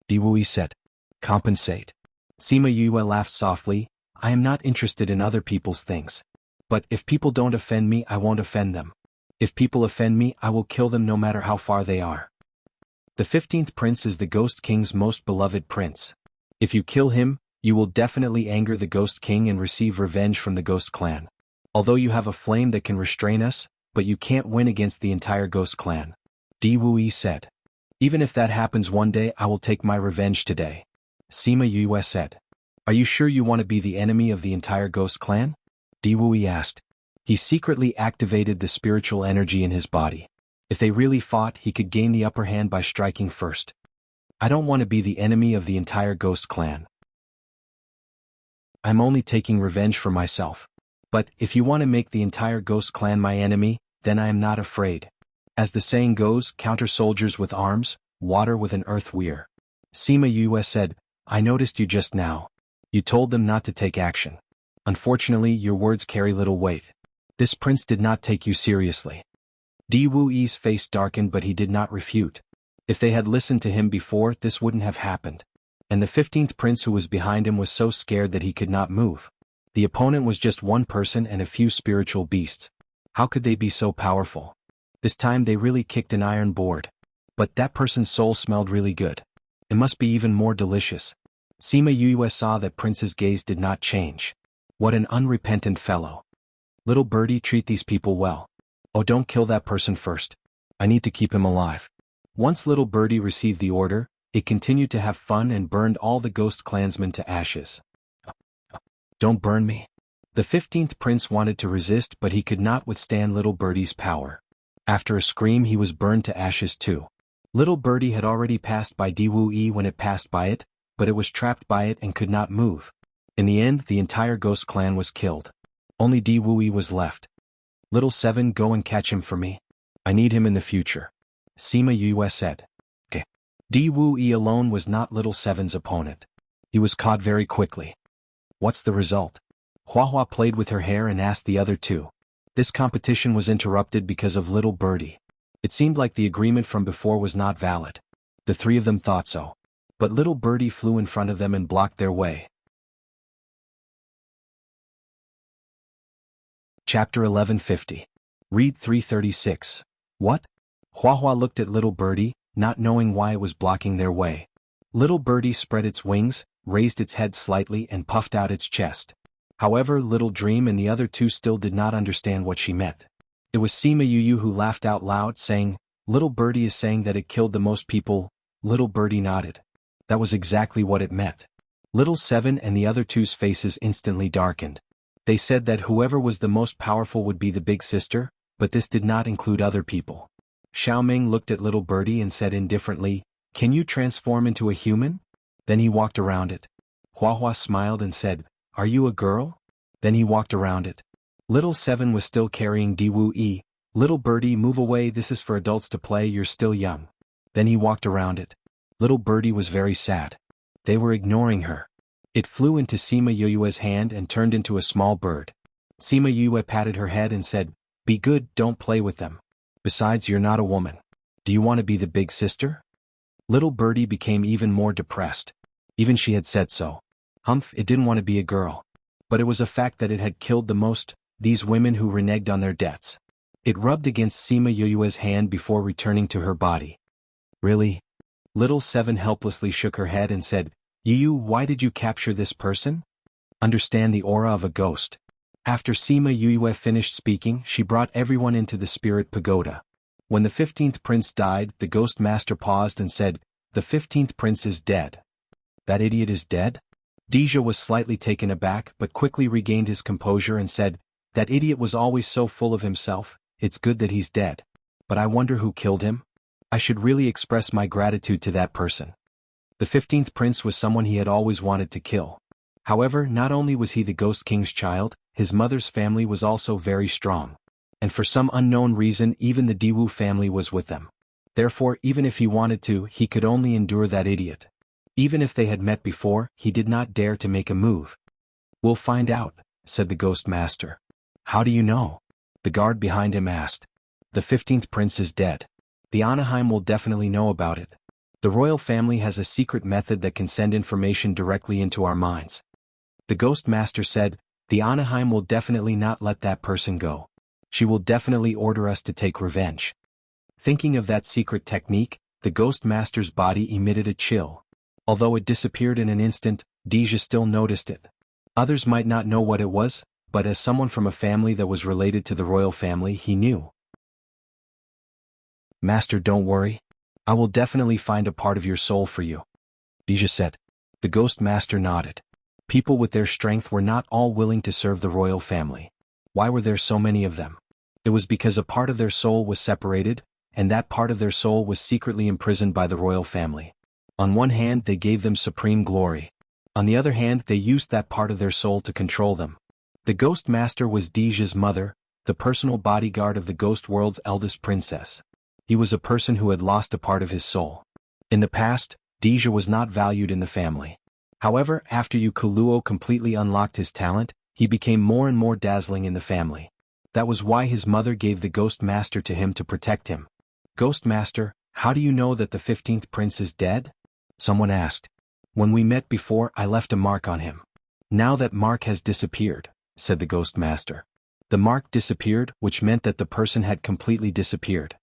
Di Wui said. "Compensate?" Sima Yue laughed softly. "I am not interested in other people's things. But if people don't offend me, I won't offend them. If people offend me, I will kill them no matter how far they are." The 15th prince is the Ghost King's most beloved prince. If you kill him, you will definitely anger the Ghost King and receive revenge from the Ghost Clan. Although you have a flame that can restrain us, but you can't win against the entire Ghost Clan. Di Wui said. "Even if that happens one day, I will take my revenge today." Sima Yue said. "Are you sure you want to be the enemy of the entire Ghost Clan?" Di Wui asked. He secretly activated the spiritual energy in his body. If they really fought, he could gain the upper hand by striking first. "I don't want to be the enemy of the entire Ghost Clan. I'm only taking revenge for myself. But if you want to make the entire Ghost Clan my enemy, then I am not afraid. As the saying goes, counter soldiers with arms, water with an earth weir." Sima Yue said, "I noticed you just now. You told them not to take action. Unfortunately, your words carry little weight. This prince did not take you seriously." Di Wuyi's face darkened but he did not refute. If they had listened to him before, this wouldn't have happened. And the 15th prince who was behind him was so scared that he could not move. The opponent was just one person and a few spiritual beasts. How could they be so powerful? This time they really kicked an iron board. But that person's soul smelled really good. It must be even more delicious. Sima Yue saw that Prince's gaze did not change. What an unrepentant fellow. Little birdie, treat these people well. Oh, don't kill that person first. I need to keep him alive. Once little birdie received the order, it continued to have fun and burned all the ghost clansmen to ashes. Don't burn me. The 15th prince wanted to resist, but he could not withstand little birdie's power. After a scream, he was burned to ashes too. Little birdie had already passed by Diwu when it passed by it, but it was trapped by it and could not move. In the end, the entire ghost clan was killed. Only Diwu was left. Little Seven, go and catch him for me. I need him in the future. Sima Yue said. Okay. Diwu alone was not Little Seven's opponent. He was caught very quickly. What's the result? Huahua played with her hair and asked the other two. This competition was interrupted because of Little Birdie. It seemed like the agreement from before was not valid. The three of them thought so. But Little Birdie flew in front of them and blocked their way. Chapter 1150. Read 336. What? Huahua looked at Little Birdie, not knowing why it was blocking their way. Little Birdie spread its wings, raised its head slightly and puffed out its chest. However, Little Dream and the other two still did not understand what she meant. It was Sima Yue who laughed out loud, saying, Little Birdie is saying that it killed the most people. Little Birdie nodded. That was exactly what it meant. Little Seven and the other two's faces instantly darkened. They said that whoever was the most powerful would be the big sister, but this did not include other people. Xiaoming looked at Little Birdie and said indifferently, Can you transform into a human? Then he walked around it. Huahua smiled and said, Are you a girl? Then he walked around it. Little Seven was still carrying Diwu. Little Birdie, move away, this is for adults to play, you're still young. Then he walked around it. Little Birdie was very sad. They were ignoring her. It flew into Sima Yue's hand and turned into a small bird. Sima Yue patted her head and said, Be good, don't play with them. Besides, you're not a woman. Do you want to be the big sister? Little Birdie became even more depressed. Even she had said so. It didn't want to be a girl. But it was a fact that it had killed the most, these women who reneged on their debts. It rubbed against Sima Yue's hand before returning to her body. Really? Little Seven helplessly shook her head and said, Yu, why did you capture this person? Understand the aura of a ghost. After Sima Yue finished speaking, she brought everyone into the spirit pagoda. When the 15th prince died, the ghost master paused and said, The 15th prince is dead. That idiot is dead? Deja was slightly taken aback but quickly regained his composure and said, That idiot was always so full of himself, it's good that he's dead. But I wonder who killed him? I should really express my gratitude to that person. The 15th prince was someone he had always wanted to kill. However, not only was he the Ghost King's child, his mother's family was also very strong. And for some unknown reason even the Diwu family was with them. Therefore, even if he wanted to, he could only endure that idiot. Even if they had met before, he did not dare to make a move. We'll find out, said the Ghost Master. How do you know? The guard behind him asked. The 15th prince is dead. The Anaheim will definitely know about it. The royal family has a secret method that can send information directly into our minds. The Ghost Master said, The Anaheim will definitely not let that person go. She will definitely order us to take revenge. Thinking of that secret technique, the Ghost Master's body emitted a chill. Although it disappeared in an instant, Deja still noticed it. Others might not know what it was, but as someone from a family that was related to the royal family, he knew. Master, don't worry. I will definitely find a part of your soul for you. Deja said. The Ghost Master nodded. People with their strength were not all willing to serve the royal family. Why were there so many of them? It was because a part of their soul was separated, and that part of their soul was secretly imprisoned by the royal family. On one hand, they gave them supreme glory. On the other hand, they used that part of their soul to control them. The Ghost Master was Deja's mother, the personal bodyguard of the Ghost World's eldest princess. He was a person who had lost a part of his soul. In the past, Deja was not valued in the family. However, after Yukuluo completely unlocked his talent, he became more and more dazzling in the family. That was why his mother gave the Ghost Master to him to protect him. Ghost Master, How do you know that the 15th prince is dead? Someone asked. When we met before, I left a mark on him. Now that mark has disappeared, said the Ghost Master. The mark disappeared, which meant that the person had completely disappeared.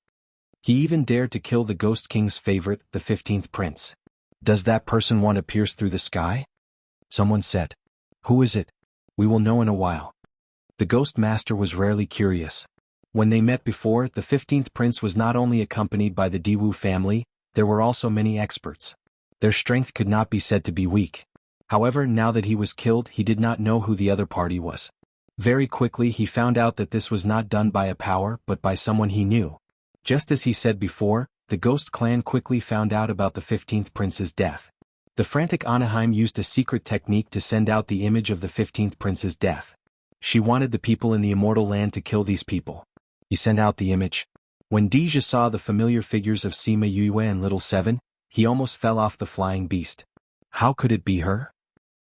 He even dared to kill the Ghost King's favorite, the 15th prince. Does that person want to pierce through the sky? Someone said. Who is it? We will know in a while. The Ghost Master was rarely curious. When they met before, the 15th prince was not only accompanied by the Diwu family, there were also many experts. Their strength could not be said to be weak. However, now that he was killed, he did not know who the other party was. Very quickly he found out that this was not done by a power but by someone he knew. Just as he said before, the Ghost clan quickly found out about the 15th prince's death. The frantic Anaheim used a secret technique to send out the image of the 15th prince's death. She wanted the people in the immortal land to kill these people. He sent out the image. When Deja saw the familiar figures of Sima Yue and Little Seven, he almost fell off the flying beast. How could it be her?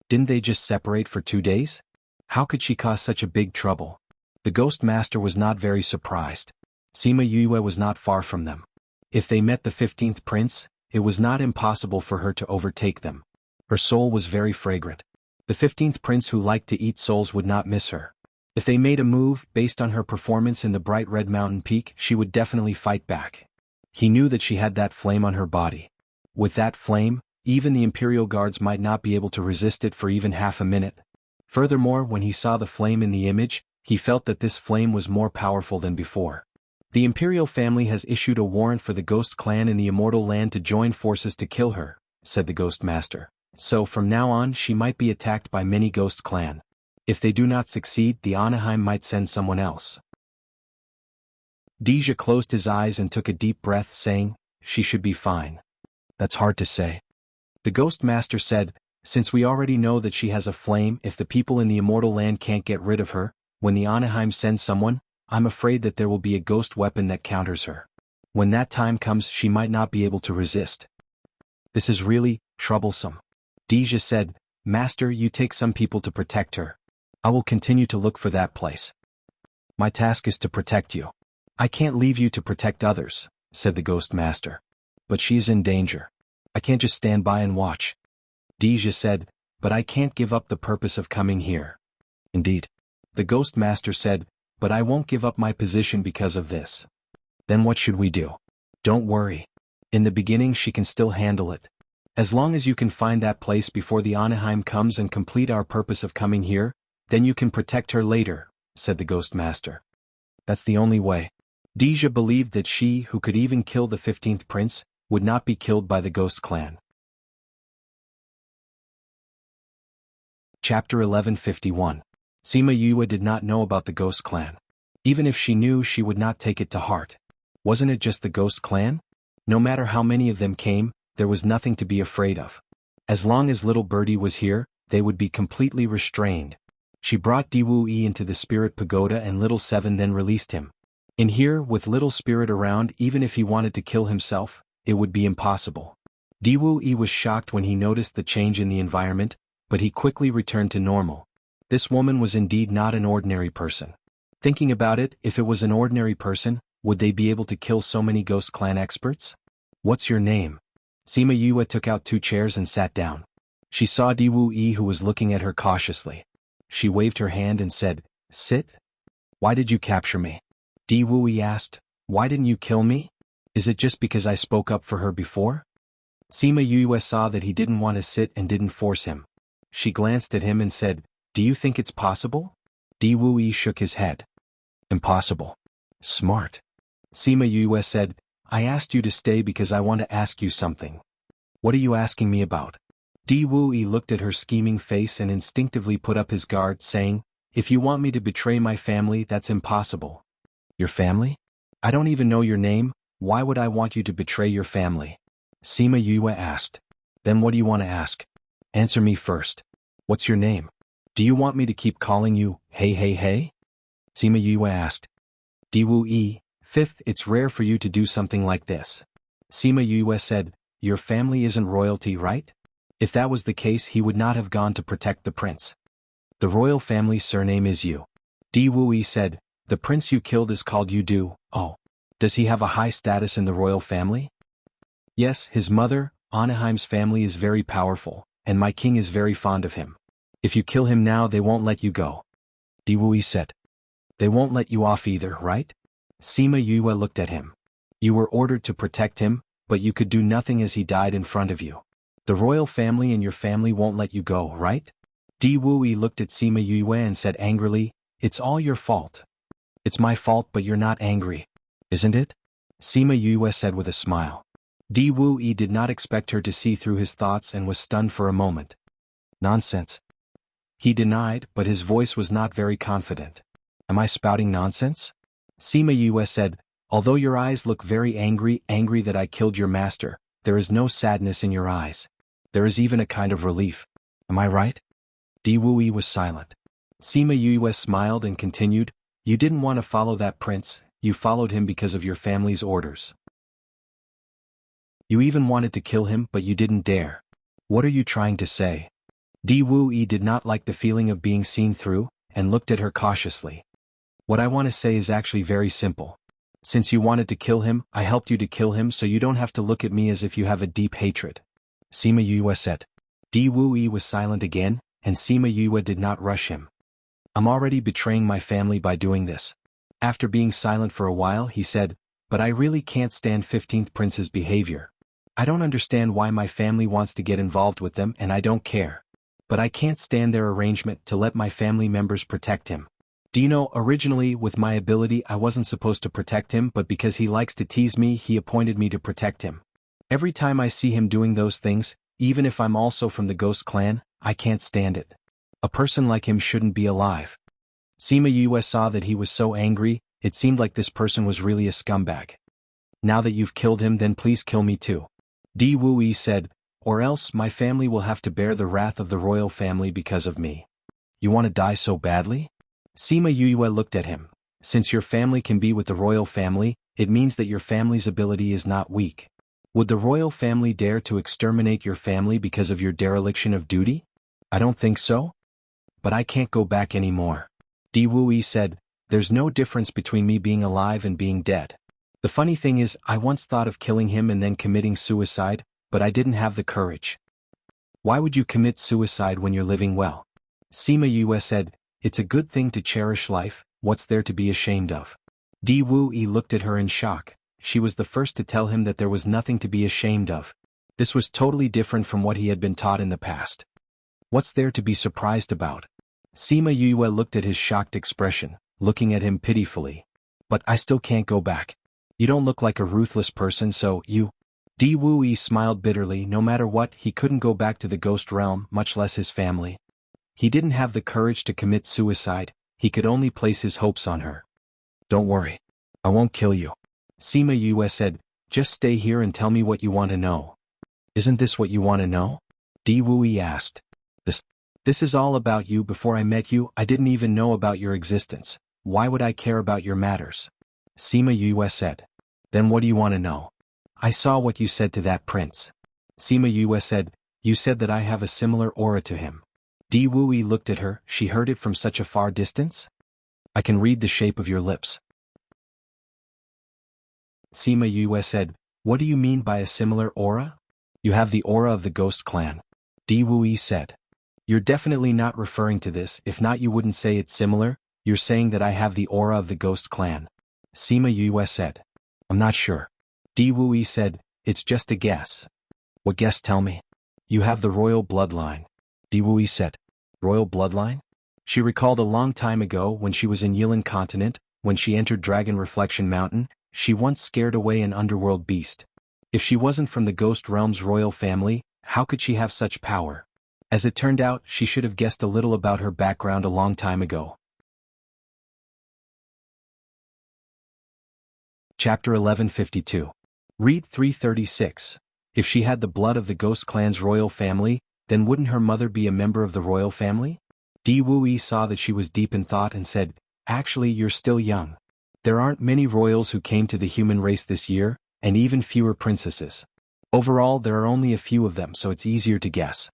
Didn't they just separate for 2 days? How could she cause such a big trouble? The Ghost Master was not very surprised. Sima Yue was not far from them. If they met the 15th prince, it was not impossible for her to overtake them. Her soul was very fragrant. The 15th prince who liked to eat souls would not miss her. If they made a move based on her performance in the bright red mountain peak, she would definitely fight back. He knew that she had that flame on her body. With that flame, even the Imperial Guards might not be able to resist it for even half a minute. Furthermore, when he saw the flame in the image, he felt that this flame was more powerful than before. The Imperial family has issued a warrant for the Ghost clan in the Immortal Land to join forces to kill her, said the Ghost Master. So from now on she might be attacked by many Ghost clan. If they do not succeed, the Anaheim might send someone else. Deja closed his eyes and took a deep breath, saying, she should be fine. That's hard to say. The Ghost Master said, since we already know that she has a flame, if the people in the Immortal Land can't get rid of her, when the Anaheim sends someone, I'm afraid that there will be a ghost weapon that counters her. When that time comes, she might not be able to resist. This is really troublesome. Deja said, Master, you take some people to protect her. I will continue to look for that place. My task is to protect you. I can't leave you to protect others, said the Ghost Master. But she is in danger. I can't just stand by and watch. Deja said, but I can't give up the purpose of coming here. Indeed. The Ghost Master said, but I won't give up my position because of this. Then what should we do? Don't worry. In the beginning she can still handle it. As long as you can find that place before the Anaheim comes and complete our purpose of coming here, then you can protect her later, said the Ghost Master. That's the only way. Deja believed that she, who could even kill the 15th prince, would not be killed by the Ghost clan. Chapter 1151. Sima Yue did not know about the Ghost clan. Even if she knew, she would not take it to heart. Wasn't it just the Ghost clan? No matter how many of them came, there was nothing to be afraid of. As long as little birdie was here, they would be completely restrained. She brought Diwu Yi into the Spirit Pagoda and Little Seven then released him. In here, with Little Spirit around, even if he wanted to kill himself, it would be impossible. Diwu Yi was shocked when he noticed the change in the environment, but he quickly returned to normal. This woman was indeed not an ordinary person. Thinking about it, if it was an ordinary person, would they be able to kill so many Ghost Clan experts? What's your name? Sima Yue took out 2 chairs and sat down. She saw Diwu Yi, who was looking at her cautiously. She waved her hand and said, sit? Why did you capture me? Diwu Yi asked, why didn't you kill me? Is it just because I spoke up for her before? Sima Yue saw that he didn't want to sit and didn't force him. She glanced at him and said, do you think it's possible? Diwu Yi shook his head. Impossible. Smart. Sima Yue said, I asked you to stay because I want to ask you something. What are you asking me about? Diwu Yi looked at her scheming face and instinctively put up his guard, saying, if you want me to betray my family, that's impossible. Your family? I don't even know your name, why would I want you to betray your family? Sima Yue asked. Then what do you want to ask? Answer me first. What's your name? Do you want me to keep calling you, hey hey hey? Sima Yue asked. Diwu Yi, 5th, it's rare for you to do something like this. Sima Yue said, your family isn't royalty, right? If that was the case, he would not have gone to protect the prince. The royal family's surname is Yu. Diwu Yi said, the prince you killed is called Yu Du. Oh. Does he have a high status in the royal family? Yes, his mother, Anaheim's family is very powerful, and my king is very fond of him. If you kill him now they won't let you go. Di Wui said. They won't let you off either, right? Sima Yue looked at him. You were ordered to protect him, but you could do nothing as he died in front of you. The royal family and your family won't let you go, right? Di Wui looked at Sima Yue and said angrily, It's all your fault. It's my fault but you're not angry, isn't it? Sima Yue said with a smile. Di Wui did not expect her to see through his thoughts and was stunned for a moment. Nonsense. He denied, but his voice was not very confident. Am I spouting nonsense? Sima Yue said, Although your eyes look very angry that I killed your master, there is no sadness in your eyes. There is even a kind of relief. Am I right? Di Wui was silent. Sima Yue smiled and continued, You didn't want to follow that prince, you followed him because of your family's orders. You even wanted to kill him but you didn't dare. What are you trying to say? Di Wui did not like the feeling of being seen through, and looked at her cautiously. What I want to say is actually very simple. Since you wanted to kill him, I helped you to kill him so you don't have to look at me as if you have a deep hatred. Sima Yue said. Di Wui was silent again, and Sima Yue did not rush him. I'm already betraying my family by doing this. After being silent for a while he said, But I really can't stand 15th Prince's behavior. I don't understand why my family wants to get involved with them and I don't care. But I can't stand their arrangement to let my family members protect him. Do you know, originally with my ability I wasn't supposed to protect him but because he likes to tease me he appointed me to protect him. Every time I see him doing those things, even if I'm also from the Ghost Clan, I can't stand it. A person like him shouldn't be alive. Sima Yue saw that he was so angry, it seemed like this person was really a scumbag. Now that you've killed him then please kill me too. Di Wui said, Or else my family will have to bear the wrath of the royal family because of me. You want to die so badly? Sima Yue looked at him. Since your family can be with the royal family, it means that your family's ability is not weak. Would the royal family dare to exterminate your family because of your dereliction of duty? I don't think so. But I can't go back anymore. Di Wui said, There's no difference between me being alive and being dead. The funny thing is, I once thought of killing him and then committing suicide, but I didn't have the courage. Why would you commit suicide when you're living well? Sima Yue said, It's a good thing to cherish life, what's there to be ashamed of? Di Wui looked at her in shock. She was the first to tell him that there was nothing to be ashamed of. This was totally different from what he had been taught in the past. What's there to be surprised about? Sima Yue looked at his shocked expression, looking at him pitifully. But I still can't go back. You don't look like a ruthless person so you... Di Wui smiled bitterly. No matter what, he couldn't go back to the ghost realm, much less his family. He didn't have the courage to commit suicide, he could only place his hopes on her. Don't worry. I won't kill you. Sima Yue said, Just stay here and tell me what you want to know. Isn't this what you want to know? Di Wui asked. This is all about you. Before I met you, I didn't even know about your existence. Why would I care about your matters? Sima Yue said. Then what do you want to know? I saw what you said to that prince. Sima Yue said, You said that I have a similar aura to him. Di Wui looked at her. She heard it from such a far distance? I can read the shape of your lips. Sima Yue said, What do you mean by a similar aura? You have the aura of the Ghost Clan. Di Wui said. You're definitely not referring to this, if not you wouldn't say it's similar, you're saying that I have the aura of the Ghost Clan. Sima Yue said. I'm not sure. Di Wui said, It's just a guess. What guess? Tell me. You have the royal bloodline. Di Wui said. Royal bloodline? She recalled a long time ago when she was in Yilan continent, when she entered Dragon Reflection Mountain, she once scared away an underworld beast. If she wasn't from the Ghost Realm's royal family, how could she have such power? As it turned out, she should have guessed a little about her background a long time ago. Chapter 1152. Read 336. If she had the blood of the Ghost Clan's royal family, then wouldn't her mother be a member of the royal family? Di Wui saw that she was deep in thought and said, Actually, you're still young. There aren't many royals who came to the human race this year, and even fewer princesses. Overall, there are only a few of them, so it's easier to guess.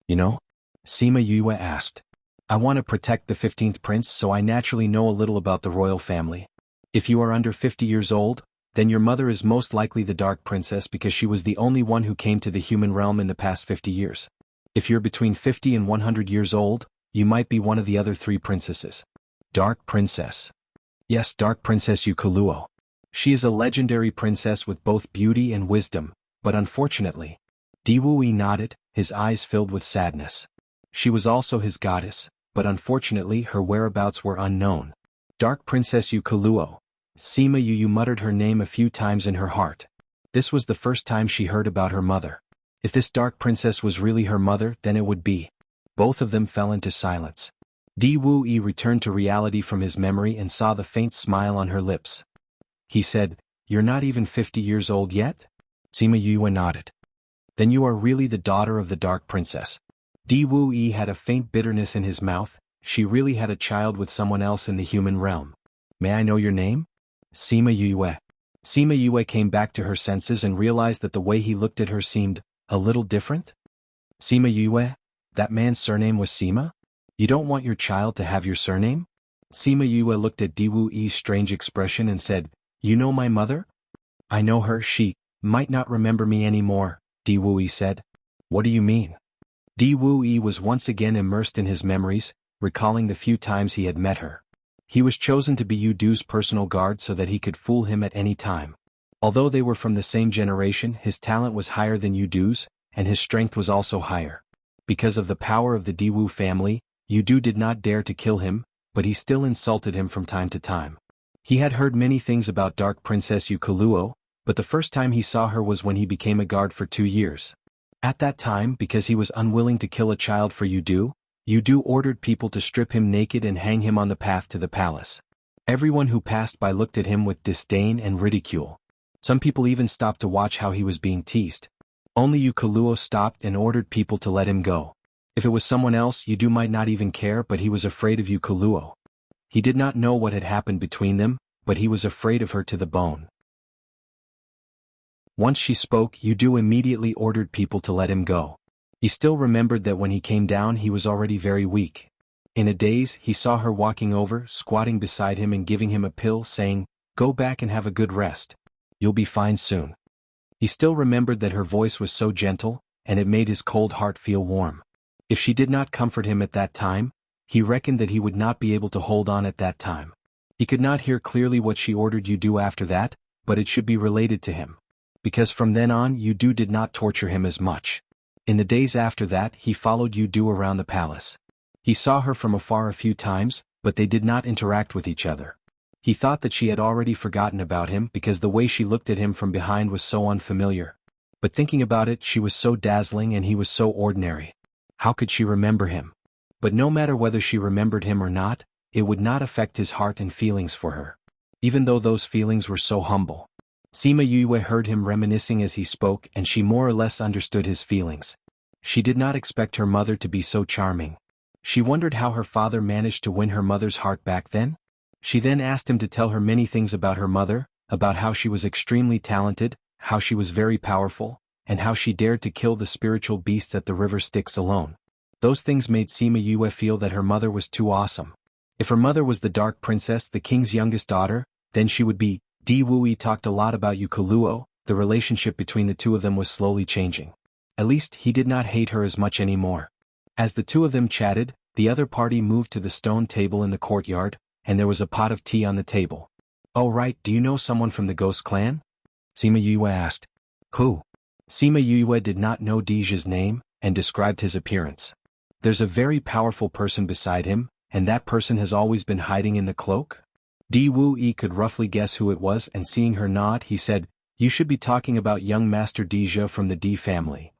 You know? Sima Yue asked. I want to protect the 15th prince, so I naturally know a little about the royal family. If you are under 50 years old, Then your mother is most likely the Dark Princess because she was the only one who came to the human realm in the past 50 years. If you're between 50 and 100 years old, you might be one of the other 3 princesses. Dark Princess. Yes, Dark Princess Yukuluo. She is a legendary princess with both beauty and wisdom, but unfortunately. Diwui nodded, his eyes filled with sadness. She was also his goddess, but unfortunately her whereabouts were unknown. Dark Princess Yukuluo. Sima Yu muttered her name a few times in her heart. This was the first time she heard about her mother. If this Dark Princess was really her mother, then it would be. Both of them fell into silence. Diwui returned to reality from his memory and saw the faint smile on her lips. He said, "You're not even 50 years old yet?" Sima Yu nodded. "Then you are really the daughter of the Dark Princess." Diwui had a faint bitterness in his mouth. She really had a child with someone else in the human realm. "May I know your name?" Sima Yue. Sima Yue came back to her senses and realized that the way he looked at her seemed a little different. "Sima Yue? That man's surname was Sima? You don't want your child to have your surname?" Sima Yue looked at Diwui's strange expression and said, "You know my mother?" "I know her. She might not remember me anymore," Diwui said. "What do you mean?" Diwui was once again immersed in his memories, recalling the few times he had met her. He was chosen to be Yudu's personal guard so that he could fool him at any time. Although they were from the same generation, his talent was higher than Yudu's, and his strength was also higher. Because of the power of the Diwu family, Yudu did not dare to kill him, but he still insulted him from time to time. He had heard many things about Dark Princess Yukuluo, but the first time he saw her was when he became a guard for 2 years. At that time, because he was unwilling to kill a child for Yudu, Yudu ordered people to strip him naked and hang him on the path to the palace. Everyone who passed by looked at him with disdain and ridicule. Some people even stopped to watch how he was being teased. Only Yukuluo stopped and ordered people to let him go. If it was someone else, Yudu might not even care, but he was afraid of Yukuluo. He did not know what had happened between them, but he was afraid of her to the bone. Once she spoke, Yudu immediately ordered people to let him go. He still remembered that when he came down he was already very weak. In a daze, he saw her walking over, squatting beside him and giving him a pill, saying, "Go back and have a good rest. You'll be fine soon." He still remembered that her voice was so gentle, and it made his cold heart feel warm. If she did not comfort him at that time, he reckoned that he would not be able to hold on at that time. He could not hear clearly what she ordered Yudu after that, but it should be related to him. Because from then on Yudu did not torture him as much. In the days after that he followed Yudu around the palace. He saw her from afar a few times, but they did not interact with each other. He thought that she had already forgotten about him because the way she looked at him from behind was so unfamiliar. But thinking about it, she was so dazzling and he was so ordinary. How could she remember him? But no matter whether she remembered him or not, it would not affect his heart and feelings for her. Even though those feelings were so humble. Sima Yue heard him reminiscing as he spoke and she more or less understood his feelings. She did not expect her mother to be so charming. She wondered how her father managed to win her mother's heart back then. She then asked him to tell her many things about her mother, about how she was extremely talented, how she was very powerful, and how she dared to kill the spiritual beasts at the river Styx alone. Those things made Sima Yue feel that her mother was too awesome. If her mother was the Dark Princess, the king's youngest daughter, then she would be. Diwui talked a lot about Yukuluo. The relationship between the two of them was slowly changing. At least he did not hate her as much anymore. As the two of them chatted, the other party moved to the stone table in the courtyard, and there was a pot of tea on the table. "Oh right, do you know someone from the Ghost Clan?" Sima Yue asked. "Who?" Sima Yue did not know Dija's name, and described his appearance. "There's a very powerful person beside him, and that person has always been hiding in the cloak?" Diwui could roughly guess who it was, and seeing her nod, he said, "You should be talking about young Master Dija from the D family."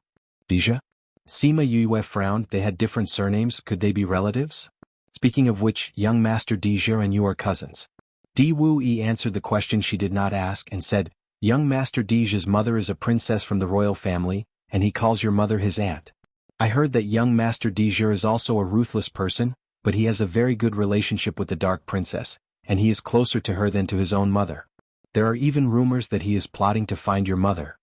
"Dija?" Sima Yue frowned. They had different surnames. Could they be relatives? "Speaking of which, young Master Dija and you are cousins." Diwui answered the question she did not ask and said, "Young Master Dija's mother is a princess from the royal family, and he calls your mother his aunt. I heard that young Master Dija is also a ruthless person, but he has a very good relationship with the Dark Princess, and he is closer to her than to his own mother. There are even rumors that he is plotting to find your mother."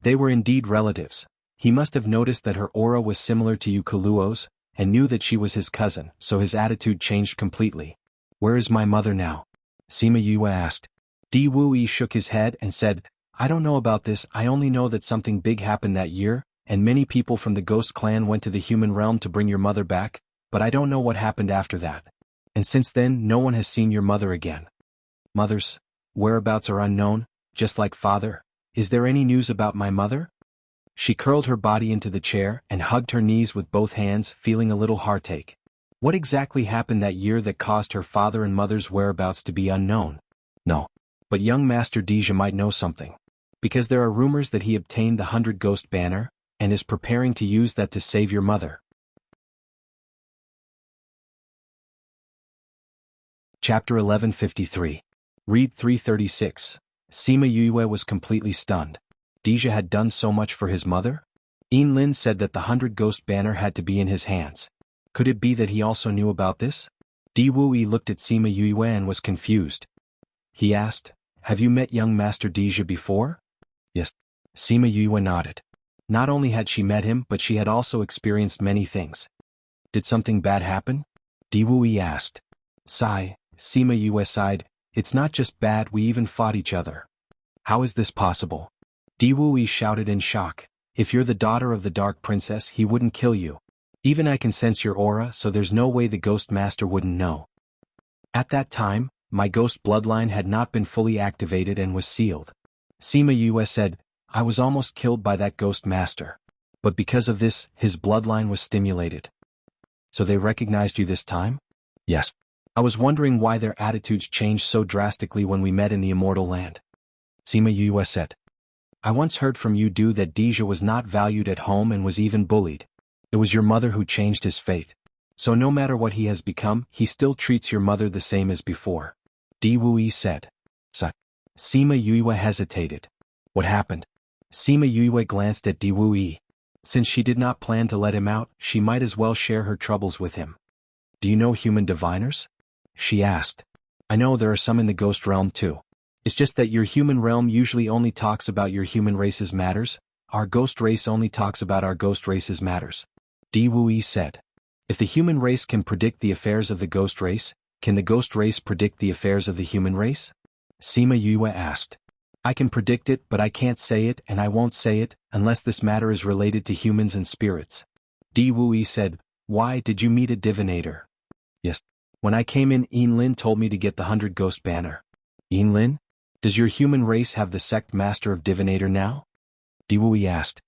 They were indeed relatives. He must have noticed that her aura was similar to Yukuluo's, and knew that she was his cousin, so his attitude changed completely. "Where is my mother now?" Sima Yue asked. Di Wui shook his head and said, I don't know about this, I only know that something big happened that year, and many people from the ghost clan went to the human realm to bring your mother back, but I don't know what happened after that. And since then no one has seen your mother again. Mother's whereabouts are unknown, just like father. Is there any news about my mother? She curled her body into the chair and hugged her knees with both hands, feeling a little heartache. What exactly happened that year that caused her father and mother's whereabouts to be unknown? No. But young Master Deja might know something. Because there are rumors that he obtained the 100 Ghost Banner, and is preparing to use that to save your mother. Chapter 1153. Read 336. Sima Yue was completely stunned. Deja had done so much for his mother? Yin Lin said that the 100 Ghost Banner had to be in his hands. Could it be that he also knew about this? Di Wui looked at Sima Yue and was confused. He asked, Have you met young Master Deja before? Yes. Sima Yue nodded. Not only had she met him but she had also experienced many things. Did something bad happen? Di Wui asked. Sigh, Sima Yue sighed, It's not just bad, we even fought each other. How is this possible? Di Wui shouted in shock. If you're the daughter of the Dark Princess, he wouldn't kill you. Even I can sense your aura, so there's no way the Ghost Master wouldn't know. At that time, my ghost bloodline had not been fully activated and was sealed. Sima Yue said, I was almost killed by that Ghost Master. But because of this, his bloodline was stimulated. So they recognized you this time? Yes. I was wondering why their attitudes changed so drastically when we met in the Immortal Land. Sima Yue said. I once heard from you that Deja was not valued at home and was even bullied. It was your mother who changed his fate. So no matter what he has become, he still treats your mother the same as before. Di Wui said. Sima Yue hesitated. What happened? Sima Yue glanced at Di Wui. Since she did not plan to let him out, she might as well share her troubles with him. Do you know human diviners? She asked. I know there are some in the ghost realm too. It's just that your human realm usually only talks about your human race's matters, our ghost race only talks about our ghost race's matters. Di Wui said. If the human race can predict the affairs of the ghost race, can the ghost race predict the affairs of the human race? Sima Yue asked. I can predict it, but I can't say it and I won't say it, unless this matter is related to humans and spirits. Di Wui said, Why did you meet a divinator? Yes. When I came in, Yin Lin told me to get the 100 Ghost Banner. Yin Lin? Does your human race have the sect master of divinator now? Di Wui asked.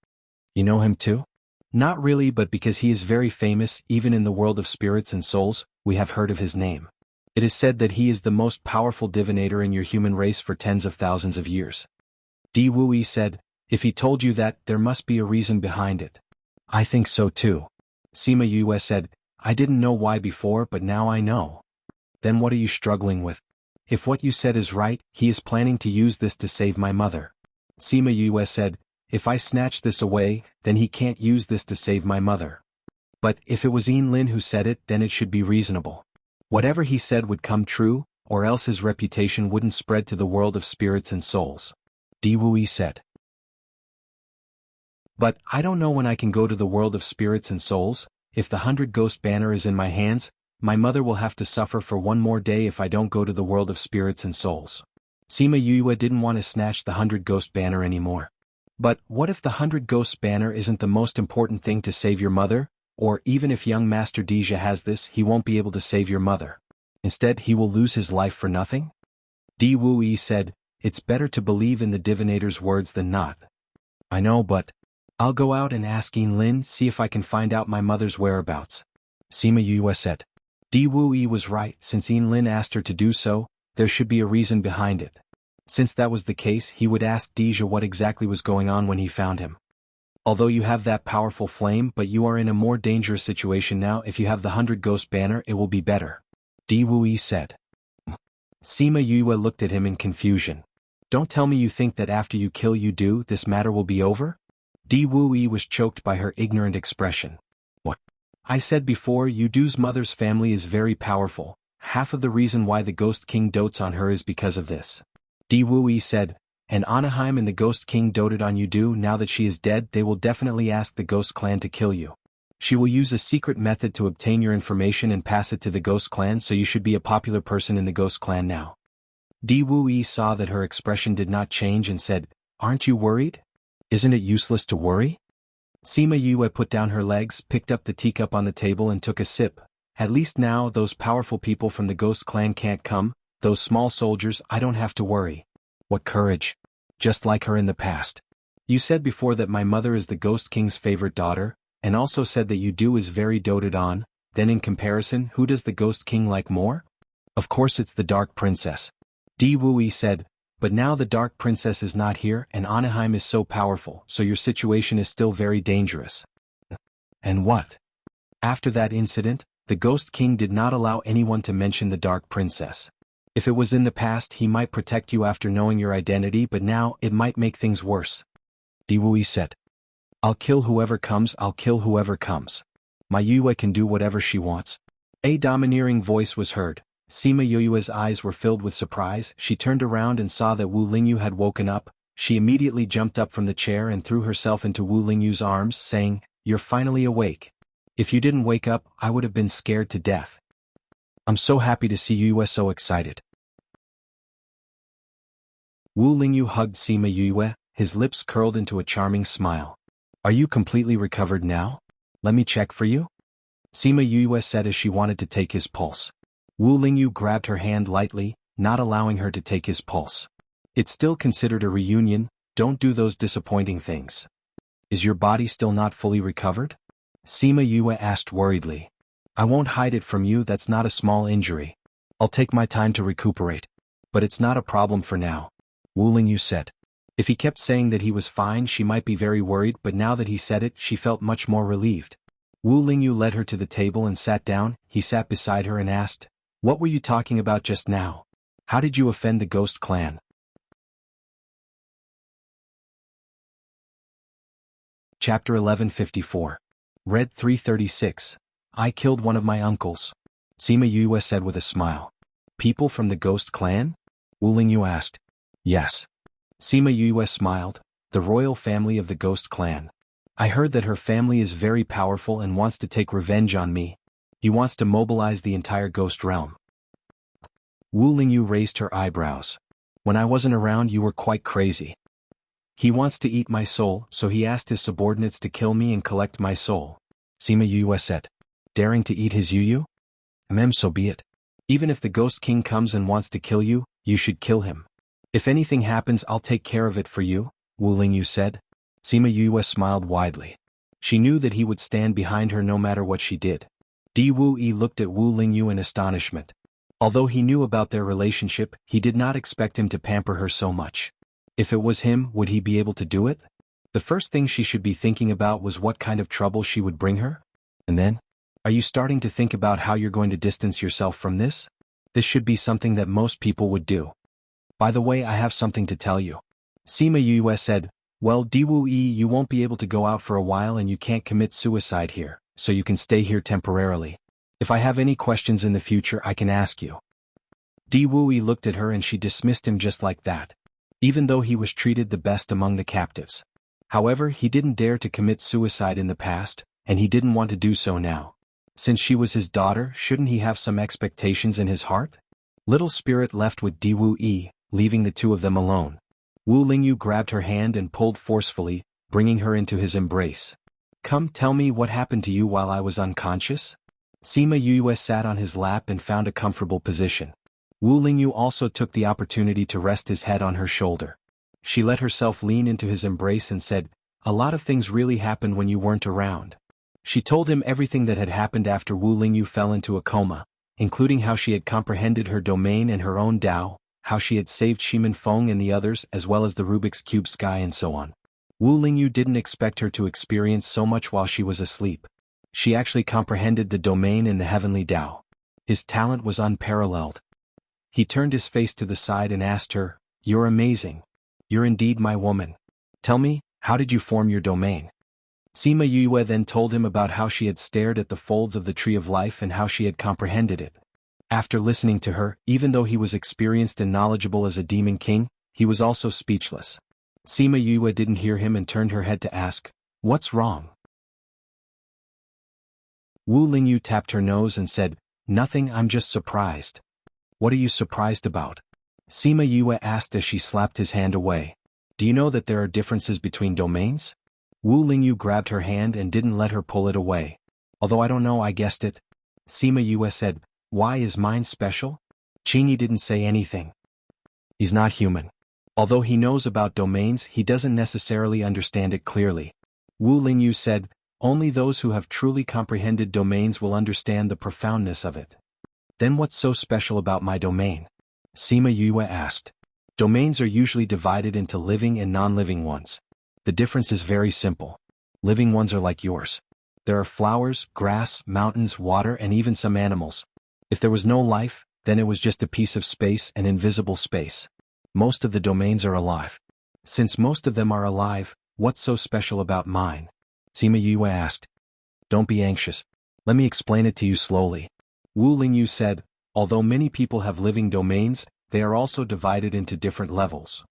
You know him too? Not really, but because he is very famous, even in the world of spirits and souls, we have heard of his name. It is said that he is the most powerful divinator in your human race for tens of thousands of years. Di Wui said, If he told you that, there must be a reason behind it. I think so too. Sima Yue said, I didn't know why before, but now I know. Then what are you struggling with? If what you said is right, he is planning to use this to save my mother. Sima Yue said, If I snatch this away, then he can't use this to save my mother. But if it was Yin Lin who said it, then it should be reasonable. Whatever he said would come true, or else his reputation wouldn't spread to the world of spirits and souls. Di Wui said. But I don't know when I can go to the world of spirits and souls. If the 100 Ghost Banner is in my hands, my mother will have to suffer for one more day if I don't go to the world of spirits and souls. Sima Yue didn't want to snatch the 100 Ghost Banner anymore. But what if the 100 Ghost Banner isn't the most important thing to save your mother? Or even if young Master Deja has this, he won't be able to save your mother. Instead, he will lose his life for nothing? Di Wui said, It's better to believe in the divinator's words than not. I know, but I'll go out and ask Yin Lin, see if I can find out my mother's whereabouts. Sima Yue said. Di Wui was right, since Yin Lin asked her to do so, there should be a reason behind it. Since that was the case, he would ask Deja what exactly was going on when he found him. Although you have that powerful flame, but you are in a more dangerous situation now. If you have the 100 Ghost Banner, it will be better. Di Wui said. Sima Yue looked at him in confusion. Don't tell me you think that after you kill Yudu, this matter will be over? Di Wui was choked by her ignorant expression. What? I said before, Yudu's mother's family is very powerful. Half of the reason why the Ghost King dotes on her is because of this. Di Wui said. And Anaheim and the Ghost King doted on Yudu. Now that she is dead, they will definitely ask the Ghost Clan to kill you. She will use a secret method to obtain your information and pass it to the Ghost Clan, so you should be a popular person in the Ghost Clan now. Di Wuyi saw that her expression did not change and said, "Aren't you worried? Isn't it useless to worry?" Sima Yue put down her legs, picked up the teacup on the table and took a sip. "At least now those powerful people from the Ghost Clan can't come, those small soldiers, I don't have to worry." "What courage. Just like her in the past. You said before that my mother is the Ghost King's favorite daughter, and also said that you do is very doted on, then in comparison who does the Ghost King like more?" "Of course it's the Dark Princess." Di Wuyi said, "But now the Dark Princess is not here and Anaheim is so powerful, so your situation is still very dangerous." "And what?" "After that incident, the Ghost King did not allow anyone to mention the Dark Princess. If it was in the past he might protect you after knowing your identity, but now it might make things worse." Di Wuyi said, "I'll kill whoever comes, I'll kill whoever comes. My Yue can do whatever she wants." A domineering voice was heard. Sima Yue's eyes were filled with surprise. She turned around and saw that Wu Lingyu had woken up. She immediately jumped up from the chair and threw herself into Wu Lingyu's arms, saying, "You're finally awake. If you didn't wake up, I would have been scared to death. I'm so happy to see Yue so excited." Wu Lingyu hugged Sima Yue, his lips curled into a charming smile. "Are you completely recovered now? Let me check for you?" Sima Yue said as she wanted to take his pulse. Wu Lingyu grabbed her hand lightly, not allowing her to take his pulse. "It's still considered a reunion, don't do those disappointing things." "Is your body still not fully recovered?" Sima Yue asked worriedly. "I won't hide it from you, that's not a small injury. I'll take my time to recuperate. But it's not a problem for now," Wu Lingyu said. If he kept saying that he was fine she might be very worried, but now that he said it she felt much more relieved. Wu Lingyu led her to the table and sat down. He sat beside her and asked, "What were you talking about just now? How did you offend the Ghost Clan?" Chapter 1154. Red 336. "I killed one of my uncles," Sima Yue said with a smile. "People from the Ghost Clan?" Wu Lingyu asked. "Yes." Sima Yue smiled, "The royal family of the Ghost Clan. I heard that her family is very powerful and wants to take revenge on me. He wants to mobilize the entire Ghost Realm." Wu Lingyu raised her eyebrows. "When I wasn't around you were quite crazy. He wants to eat my soul, so he asked his subordinates to kill me and collect my soul," Sima Yue said. "Daring to eat his Yuyu? So be it. Even if the Ghost King comes and wants to kill you, you should kill him. If anything happens I'll take care of it for you," Wu Lingyu said. Sima Yue smiled widely. She knew that he would stand behind her no matter what she did. Di Wuyi looked at Wu Lingyu in astonishment. Although he knew about their relationship, he did not expect him to pamper her so much. If it was him, would he be able to do it? The first thing she should be thinking about was what kind of trouble she would bring her. And then? Are you starting to think about how you're going to distance yourself from this? This should be something that most people would do. By the way, I have something to tell you. Sima Yue said, "Well, Di Wuyi, you won't be able to go out for a while and you can't commit suicide here, so you can stay here temporarily. If I have any questions in the future I can ask you." Di Wuyi looked at her and she dismissed him just like that. Even though he was treated the best among the captives. However, he didn't dare to commit suicide in the past, and he didn't want to do so now. Since she was his daughter, shouldn't he have some expectations in his heart? Little Spirit left with Di Wuyi, leaving the two of them alone. Wu Lingyu grabbed her hand and pulled forcefully, bringing her into his embrace. "Come, tell me what happened to you while I was unconscious?" Sima Yue sat on his lap and found a comfortable position. Wu Lingyu also took the opportunity to rest his head on her shoulder. She let herself lean into his embrace and said, "A lot of things really happened when you weren't around." She told him everything that had happened after Wu Lingyu fell into a coma, including how she had comprehended her domain and her own Tao, how she had saved Shimin Feng and the others as well as the Rubik's Cube sky and so on. Wu Lingyu didn't expect her to experience so much while she was asleep. She actually comprehended the domain and the heavenly Tao. His talent was unparalleled. He turned his face to the side and asked her, "You're amazing. You're indeed my woman. Tell me, how did you form your domain?" Sima Yue then told him about how she had stared at the folds of the Tree of Life and how she had comprehended it. After listening to her, even though he was experienced and knowledgeable as a demon king, he was also speechless. Sima Yue didn't hear him and turned her head to ask, "What's wrong?" Wu Lingyu tapped her nose and said, "Nothing, I'm just surprised." "What are you surprised about?" Sima Yue asked as she slapped his hand away. Do you know that there are differences between domains? Wu Lingyu grabbed her hand and didn't let her pull it away. Although I don't know, I guessed it. Sima Yue said, why is mine special? Qingyi didn't say anything. He's not human. Although he knows about domains, he doesn't necessarily understand it clearly. Wu Lingyu said, only those who have truly comprehended domains will understand the profoundness of it. Then what's so special about my domain? Sima Yue asked. Domains are usually divided into living and non-living ones. The difference is very simple. Living ones are like yours. There are flowers, grass, mountains, water, and even some animals. If there was no life, then it was just a piece of space, an invisible space. Most of the domains are alive. Since most of them are alive, what's so special about mine? Sima Yue asked. Don't be anxious. Let me explain it to you slowly. Wu Lingyu said, although many people have living domains, they are also divided into different levels.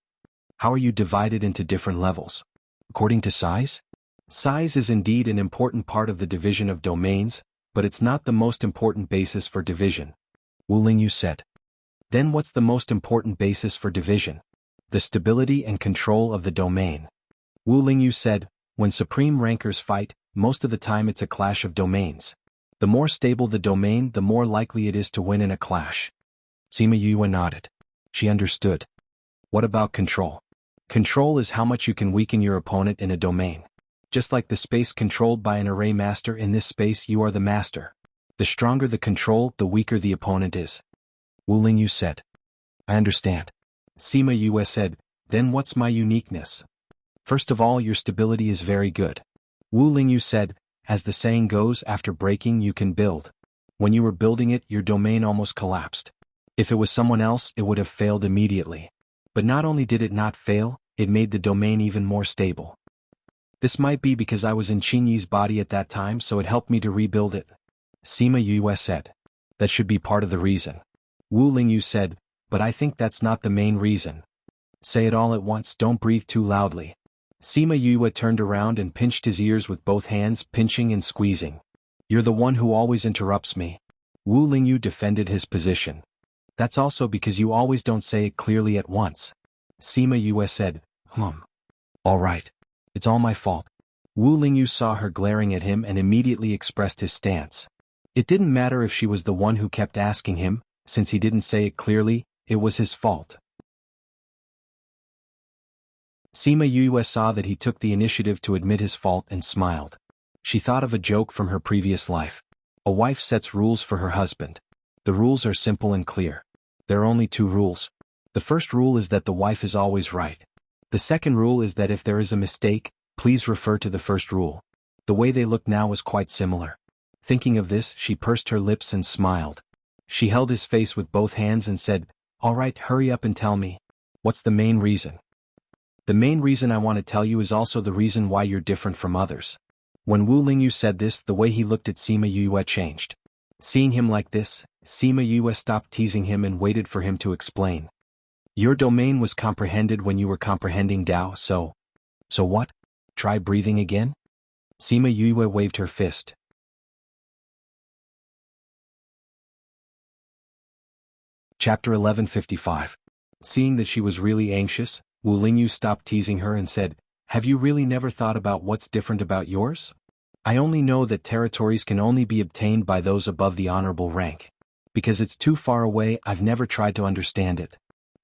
How are you divided into different levels? According to size? Size is indeed an important part of the division of domains, but it's not the most important basis for division. Wu Lingyu said. Then what's the most important basis for division? The stability and control of the domain. Wu Lingyu said, when supreme rankers fight, most of the time it's a clash of domains. The more stable the domain, the more likely it is to win in a clash. Sima Yue nodded. She understood. What about control? Control is how much you can weaken your opponent in a domain. Just like the space controlled by an array master, in this space you are the master. The stronger the control, the weaker the opponent is. Wu Lingyu said. I understand. Sima Yue said, then what's my uniqueness? First of all, your stability is very good. Wu Lingyu said, as the saying goes, after breaking you can build. When you were building it, your domain almost collapsed. If it was someone else, it would have failed immediately. But not only did it not fail, it made the domain even more stable. This might be because I was in Qingyi's body at that time, so it helped me to rebuild it. Sima Yue said. That should be part of the reason. Wu Lingyu said, but I think that's not the main reason. Say it all at once, don't breathe too loudly. Sima Yue turned around and pinched his ears with both hands, pinching and squeezing. You're the one who always interrupts me. Wu Lingyu defended his position. That's also because you always don't say it clearly at once. Sima Yue said, All right. It's all my fault. Wu Lingyu saw her glaring at him and immediately expressed his stance. It didn't matter if she was the one who kept asking him, since he didn't say it clearly, it was his fault. Sima Yue saw that he took the initiative to admit his fault and smiled. She thought of a joke from her previous life. A wife sets rules for her husband. The rules are simple and clear. There are only two rules. The first rule is that the wife is always right. The second rule is that if there is a mistake, please refer to the first rule. The way they looked now was quite similar. Thinking of this, she pursed her lips and smiled. She held his face with both hands and said, All right, hurry up and tell me. What's the main reason? The main reason I want to tell you is also the reason why you're different from others. When Wu Lingyu said this, the way he looked at Sima Yue changed. Seeing him like this, Sima Yue stopped teasing him and waited for him to explain. Your domain was comprehended when you were comprehending Tao, so what? Try breathing again? Sima Yue waved her fist. Chapter 1155. Seeing that she was really anxious, Wu Lingyu stopped teasing her and said, Have you really never thought about what's different about yours? I only know that territories can only be obtained by those above the honorable rank. Because it's too far away, I've never tried to understand it.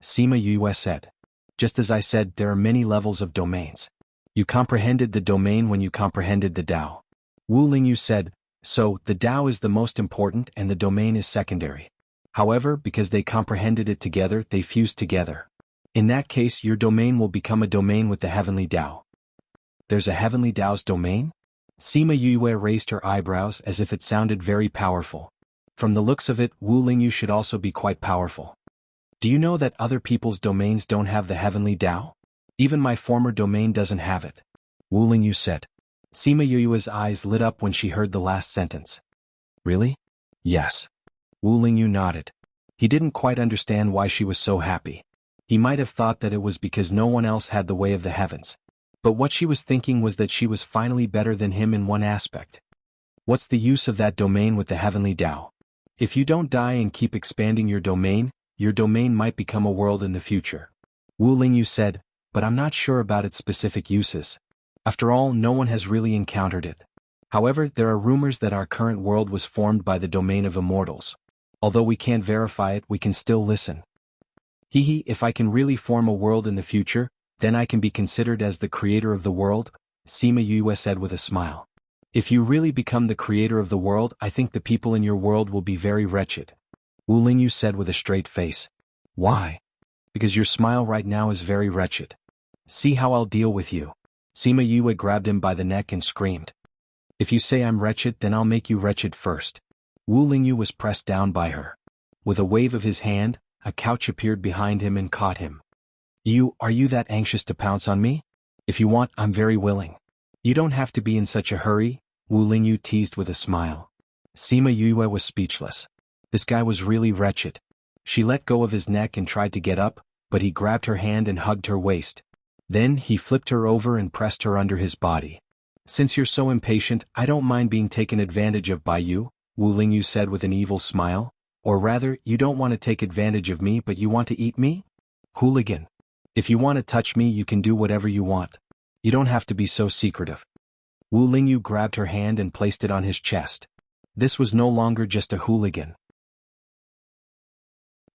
Sima Yue said. Just as I said, there are many levels of domains. You comprehended the domain when you comprehended the Tao. Wu Lingyu said, so, the Tao is the most important and the domain is secondary. However, because they comprehended it together, they fused together. In that case, your domain will become a domain with the heavenly Tao. There's a heavenly Tao's domain? Sima Yue raised her eyebrows as if it sounded very powerful. From the looks of it, Wu Lingyu should also be quite powerful. Do you know that other people's domains don't have the heavenly Tao? Even my former domain doesn't have it. Wu Lingyu said. Sima Yue's eyes lit up when she heard the last sentence. Really? Yes. Wu Lingyu nodded. He didn't quite understand why she was so happy. He might have thought that it was because no one else had the way of the heavens. But what she was thinking was that she was finally better than him in one aspect. What's the use of that domain with the heavenly Tao? If you don't die and keep expanding your domain, your domain might become a world in the future. Wu Lingyu said, but I'm not sure about its specific uses. After all, no one has really encountered it. However, there are rumors that our current world was formed by the domain of immortals. Although we can't verify it, we can still listen. Hehe, if I can really form a world in the future, then I can be considered as the creator of the world, Sima Yue said with a smile. If you really become the creator of the world, I think the people in your world will be very wretched. Wu Lingyu said with a straight face. Why? Because your smile right now is very wretched. See how I'll deal with you. Sima Yue grabbed him by the neck and screamed. If you say I'm wretched, then I'll make you wretched first. Wu Lingyu was pressed down by her. With a wave of his hand, a couch appeared behind him and caught him. Are you that anxious to pounce on me? If you want, I'm very willing. You don't have to be in such a hurry, Wu Lingyu teased with a smile. Sima Yue was speechless. This guy was really wretched. She let go of his neck and tried to get up, but he grabbed her hand and hugged her waist. Then he flipped her over and pressed her under his body. Since you're so impatient, I don't mind being taken advantage of by you, Wu Lingyu said with an evil smile. Or rather, you don't want to take advantage of me but you want to eat me? Hooligan. If you want to touch me you can do whatever you want. You don't have to be so secretive. Wu Lingyu grabbed her hand and placed it on his chest. This was no longer just a hooligan.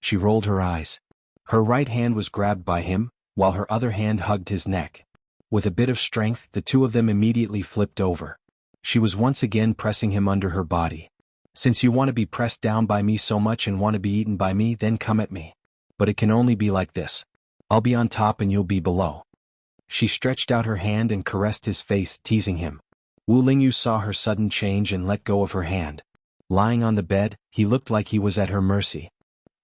She rolled her eyes. Her right hand was grabbed by him, while her other hand hugged his neck. With a bit of strength, the two of them immediately flipped over. She was once again pressing him under her body. Since you want to be pressed down by me so much and want to be eaten by me, then come at me. But it can only be like this. I'll be on top and you'll be below. She stretched out her hand and caressed his face, teasing him. Wu Lingyu saw her sudden change and let go of her hand. Lying on the bed, he looked like he was at her mercy.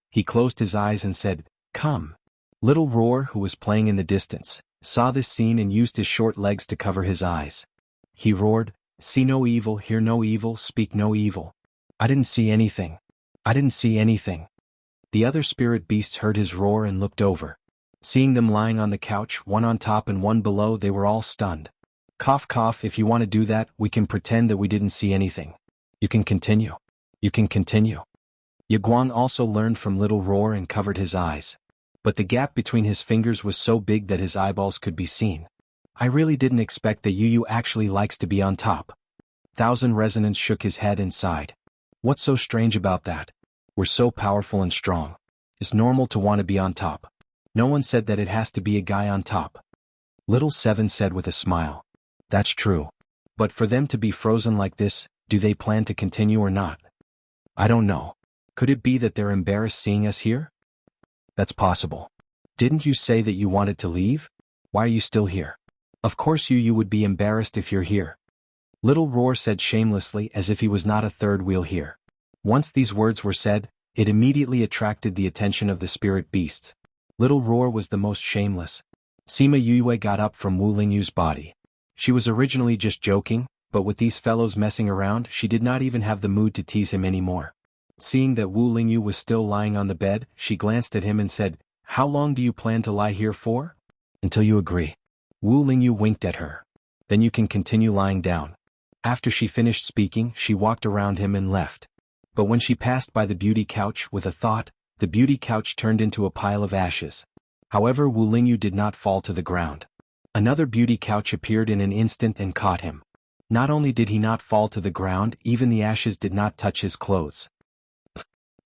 He closed his eyes and said, Come. Little Roar, who was playing in the distance, saw this scene and used his short legs to cover his eyes. He roared, See no evil, hear no evil, speak no evil. I didn't see anything. I didn't see anything. The other spirit beasts heard his roar and looked over. Seeing them lying on the couch, one on top and one below, they were all stunned. Cough cough, if you want to do that, we can pretend that we didn't see anything. You can continue. You can continue. Yaguang also learned from Little Roar and covered his eyes. But the gap between his fingers was so big that his eyeballs could be seen. I really didn't expect that Yu actually likes to be on top. Thousand Resonance shook his head and sighed. What's so strange about that? We're so powerful and strong. It's normal to want to be on top. No one said that it has to be a guy on top. Little Seven said with a smile. That's true. But for them to be frozen like this, do they plan to continue or not? I don't know. Could it be that they're embarrassed seeing us here? That's possible. Didn't you say that you wanted to leave? Why are you still here? Of course you would be embarrassed if you're here. Little Roar said shamelessly as if he was not a third wheel here. Once these words were said, it immediately attracted the attention of the spirit beasts. Little Roar was the most shameless. Sima Yue got up from Wu Lingyu's body. She was originally just joking, but with these fellows messing around, she did not even have the mood to tease him anymore. Seeing that Wu Lingyu was still lying on the bed, she glanced at him and said, How long do you plan to lie here for? Until you agree. Wu Lingyu winked at her. Then you can continue lying down. After she finished speaking, she walked around him and left. But when she passed by the beauty couch with a thought, the beauty couch turned into a pile of ashes. However, Wu Lingyu did not fall to the ground. Another beauty couch appeared in an instant and caught him. Not only did he not fall to the ground, even the ashes did not touch his clothes.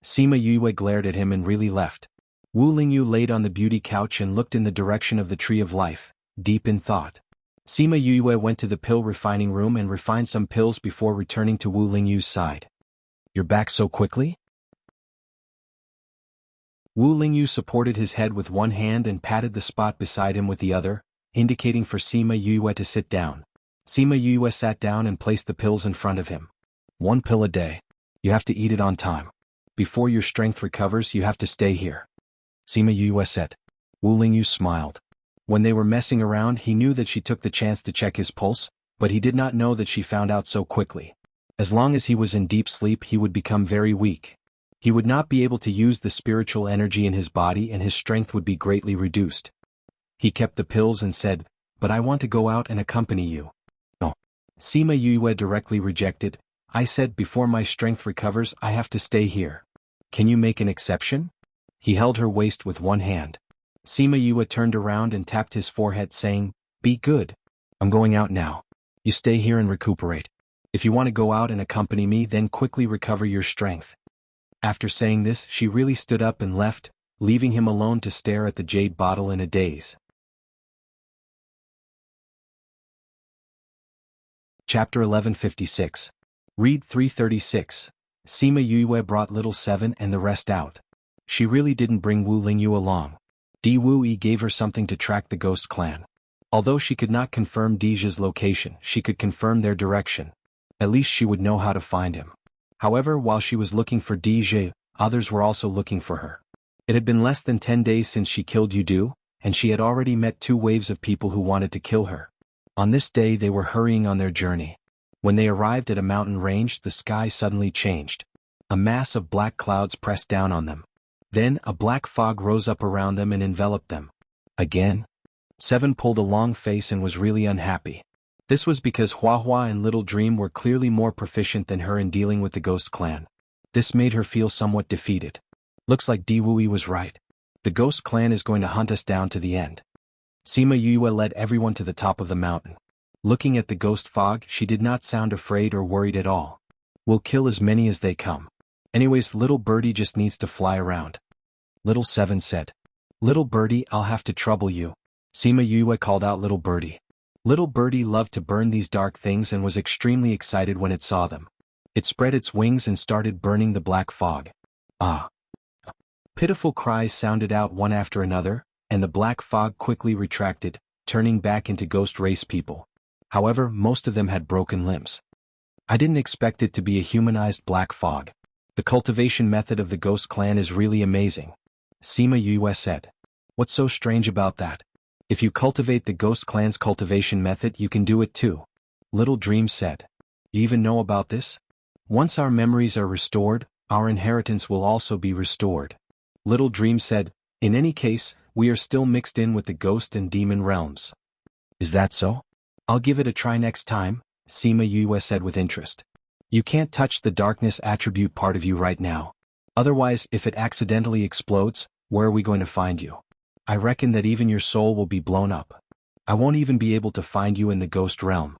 Sima Yue glared at him and really left. Wu Lingyu laid on the beauty couch and looked in the direction of the tree of life, deep in thought. Sima Yue went to the pill refining room and refined some pills before returning to Wu Lingyu's side. You're back so quickly? Wu Lingyu supported his head with one hand and patted the spot beside him with the other, indicating for Sima Yue to sit down. Sima Yue sat down and placed the pills in front of him. 1 pill a day. You have to eat it on time. Before your strength recovers, you have to stay here. Sima Yue said. Wu Lingyu smiled. When they were messing around, he knew that she took the chance to check his pulse, but he did not know that she found out so quickly. As long as he was in deep sleep, he would become very weak. He would not be able to use the spiritual energy in his body and his strength would be greatly reduced. He kept the pills and said, But I want to go out and accompany you. No. Sima Yue directly rejected. I said before my strength recovers I have to stay here. Can you make an exception? He held her waist with one hand. Sima Yue turned around and tapped his forehead saying, "Be good. I'm going out now. You stay here and recuperate. If you want to go out and accompany me, then quickly recover your strength." After saying this, she really stood up and left, leaving him alone to stare at the jade bottle in a daze. Chapter 1156. Read 336. Sima Yue brought little Seven and the rest out. She really didn't bring Wu Lingyu along. Di Wuyi gave her something to track the ghost clan. Although she could not confirm Dija's location, she could confirm their direction. At least she would know how to find him. However, while she was looking for Dija, others were also looking for her. It had been less than 10 days since she killed Yudu, and she had already met 2 waves of people who wanted to kill her. On this day they were hurrying on their journey. When they arrived at a mountain range, the sky suddenly changed. A mass of black clouds pressed down on them. Then, a black fog rose up around them and enveloped them. Again? Seven pulled a long face and was really unhappy. This was because Huahua and Little Dream were clearly more proficient than her in dealing with the ghost clan. This made her feel somewhat defeated. Looks like Di Wuyi was right. The ghost clan is going to hunt us down to the end. Sima Yue led everyone to the top of the mountain. Looking at the ghost fog, she did not sound afraid or worried at all. "We'll kill as many as they come. Anyways, little birdie just needs to fly around." Little Seven said. "Little birdie, I'll have to trouble you." Sima Yue called out Little birdie. Little birdie loved to burn these dark things and was extremely excited when it saw them. It spread its wings and started burning the black fog. Ah! Pitiful cries sounded out one after another, and the black fog quickly retracted, turning back into ghost race people. However, most of them had broken limbs. I didn't expect it to be a humanized black fog. The cultivation method of the ghost clan is really amazing. Sima Yue said. What's so strange about that? If you cultivate the ghost clan's cultivation method, you can do it too. Little Dream said. You even know about this? Once our memories are restored, our inheritance will also be restored. Little Dream said, in any case, we are still mixed in with the ghost and demon realms. Is that so? I'll give it a try next time, Sima Yue said with interest. You can't touch the darkness attribute part of you right now. Otherwise, if it accidentally explodes, where are we going to find you? I reckon that even your soul will be blown up. I won't even be able to find you in the ghost realm.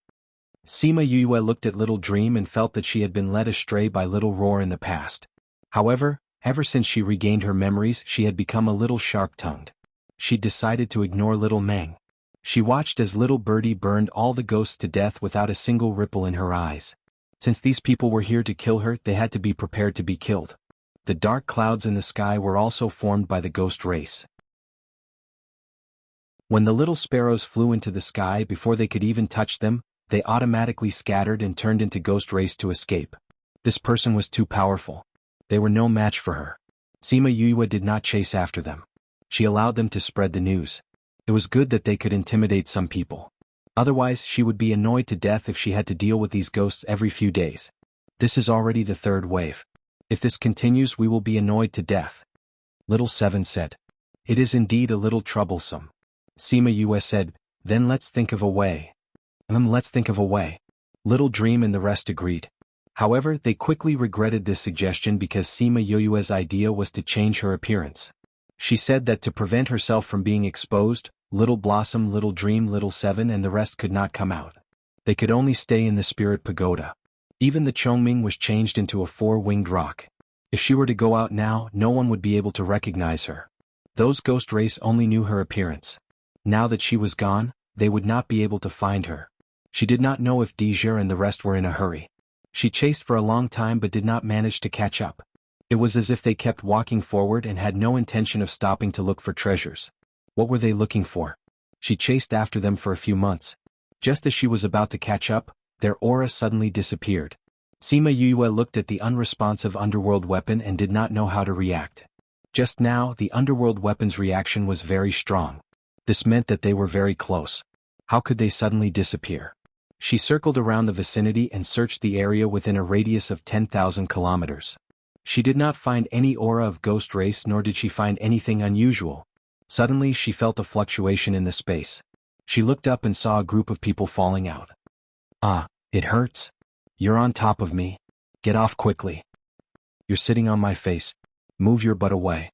Sima Yue looked at Little Dream and felt that she had been led astray by Little Roar in the past. However, ever since she regained her memories, she had become a little sharp-tongued. She decided to ignore Little Meng. She watched as Little Birdie burned all the ghosts to death without a single ripple in her eyes. Since these people were here to kill her, they had to be prepared to be killed. The dark clouds in the sky were also formed by the ghost race. When the little sparrows flew into the sky before they could even touch them, they automatically scattered and turned into ghost race to escape. This person was too powerful. They were no match for her. Sima Yue did not chase after them. She allowed them to spread the news. It was good that they could intimidate some people. Otherwise, she would be annoyed to death if she had to deal with these ghosts every few days. This is already the third wave. If this continues, we will be annoyed to death. Little Seven said. It is indeed a little troublesome. Sima Yue said, then let's think of a way. Let's think of a way. Little Dream and the rest agreed. However, they quickly regretted this suggestion because Sima Yue's idea was to change her appearance. She said that to prevent herself from being exposed, Little Blossom, Little Dream, Little Seven and the rest could not come out. They could only stay in the spirit pagoda. Even the Chongming was changed into a 4-winged rock. If she were to go out now, no one would be able to recognize her. Those ghost race only knew her appearance. Now that she was gone, they would not be able to find her. She did not know if Dijia and the rest were in a hurry. She chased for a long time but did not manage to catch up. It was as if they kept walking forward and had no intention of stopping to look for treasures. What were they looking for? She chased after them for a few months. Just as she was about to catch up, their aura suddenly disappeared. Sima Yue looked at the unresponsive underworld weapon and did not know how to react. Just now, the underworld weapon's reaction was very strong. This meant that they were very close. How could they suddenly disappear? She circled around the vicinity and searched the area within a radius of 10,000 kilometers. She did not find any aura of ghost race nor did she find anything unusual. Suddenly she felt a fluctuation in the space. She looked up and saw a group of people falling out. Ah, it hurts. You're on top of me. Get off quickly. You're sitting on my face. Move your butt away.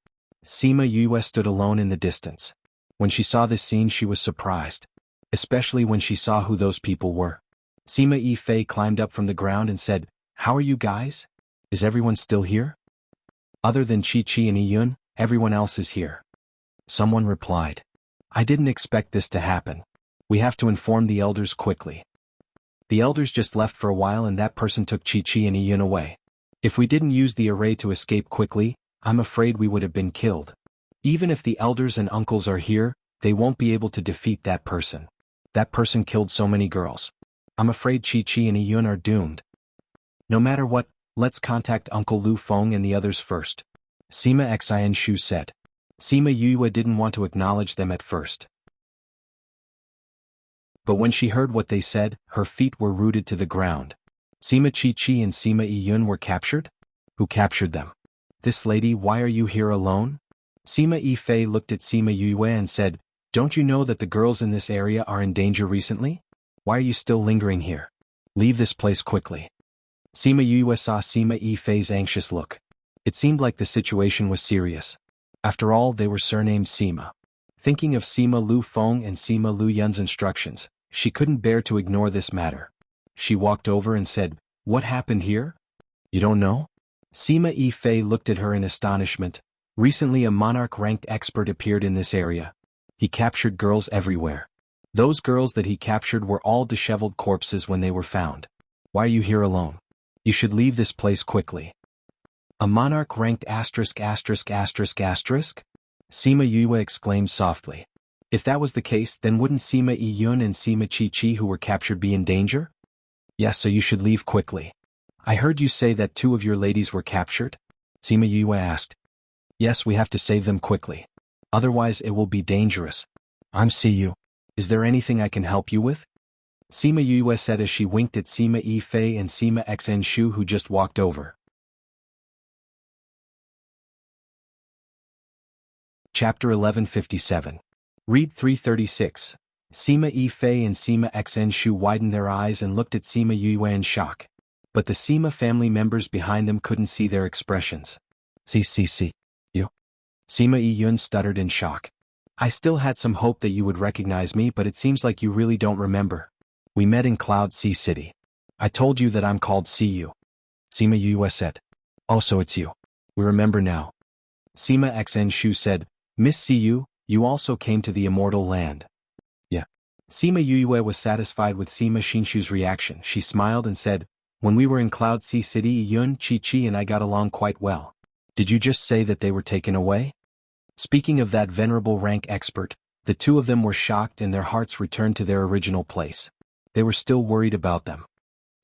Sima Yue stood alone in the distance. When she saw this scene she was surprised. Especially when she saw who those people were. Sima Yifei climbed up from the ground and said, "How are you guys? Is everyone still here?" "Other than Chi-Chi and Iyun, everyone else is here." Someone replied. "I didn't expect this to happen. We have to inform the elders quickly." The elders just left for a while and that person took Chi-Chi and Iyun away. If we didn't use the array to escape quickly, I'm afraid we would have been killed. Even if the elders and uncles are here, they won't be able to defeat that person. That person killed so many girls. I'm afraid Chi-Chi and Iyun are doomed. No matter what, let's contact Uncle Lu Feng and the others first. Sima Xianshu said. Sima Yue didn't want to acknowledge them at first. But when she heard what they said, her feet were rooted to the ground. Sima Chi-Chi and Sima Iyun were captured? Who captured them? This lady, why are you here alone? Sima Yifei looked at Sima Yue and said, "Don't you know that the girls in this area are in danger recently? Why are you still lingering here? Leave this place quickly." Sima Yue saw Sima Yifei's anxious look. It seemed like the situation was serious. After all, they were surnamed Sima. Thinking of Sima Lu Feng and Sima Lu Yun's instructions, she couldn't bear to ignore this matter. She walked over and said, "What happened here? You don't know?" Sima Yifei looked at her in astonishment. Recently a monarch-ranked expert appeared in this area. He captured girls everywhere. Those girls that he captured were all disheveled corpses when they were found. Why are you here alone? You should leave this place quickly. A monarch-ranked asterisk. Sima Yue exclaimed softly. If that was the case, then wouldn't Sima Iyun and Sima Chi-Chi who were captured be in danger? Yes, so you should leave quickly. I heard you say that 2 of your ladies were captured? Sima Yue asked. Yes, we have to save them quickly. Otherwise it will be dangerous. I'm Siyu. Is there anything I can help you with? Sima Yue said as she winked at Sima Yifei and Sima Xianshu who just walked over. Chapter 1157. Read 336. Sima Yifei and Sima Xianshu widened their eyes and looked at Sima Yue in shock. But the Sima family members behind them couldn't see their expressions. You? Sima Iyun stuttered in shock. I still had some hope that you would recognize me, but it seems like you really don't remember. We met in Cloud Sea City. I told you that I'm called Siyu. Sima Yue said. Oh, so it's you. We remember now. Sima Xianshu said, Miss Siyu, you also came to the immortal land. Yeah. Sima Yue was satisfied with Sima Xinshu's reaction. She smiled and said, when we were in Cloud Sea City, Iyun, Chi-Chi and I got along quite well. Did you just say that they were taken away? Speaking of that venerable rank expert, the 2 of them were shocked and their hearts returned to their original place. They were still worried about them.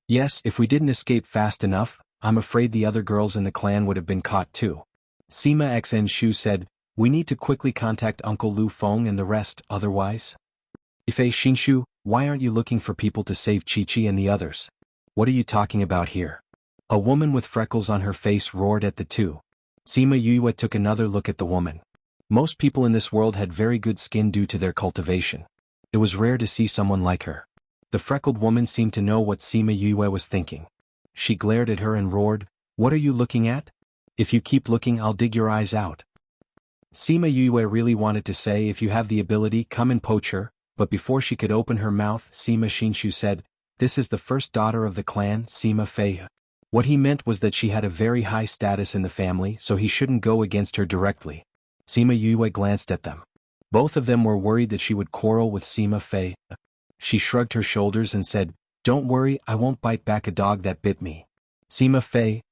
Yes, if we didn't escape fast enough, I'm afraid the other girls in the clan would have been caught too. Sima Xianshu said, we need to quickly contact Uncle Lu Feng and the rest, otherwise. Ifei Xinshu, why aren't you looking for people to save Chi-Chi and the others? What are you talking about here? A woman with freckles on her face roared at the 2. Sima Yue took another look at the woman. Most people in this world had very good skin due to their cultivation. It was rare to see someone like her. The freckled woman seemed to know what Sima Yue was thinking. She glared at her and roared, what are you looking at? If you keep looking, I'll dig your eyes out. Sima Yue really wanted to say, if you have the ability, come and poach her, but before she could open her mouth, Sima Xinshu said, this is the first daughter of the clan, Sima Fei. What he meant was that she had a very high status in the family, so he shouldn't go against her directly. Sima Yue glanced at them. Both of them were worried that she would quarrel with Sima Fei. She shrugged her shoulders and said, don't worry, I won't bite back a dog that bit me. Sima Fei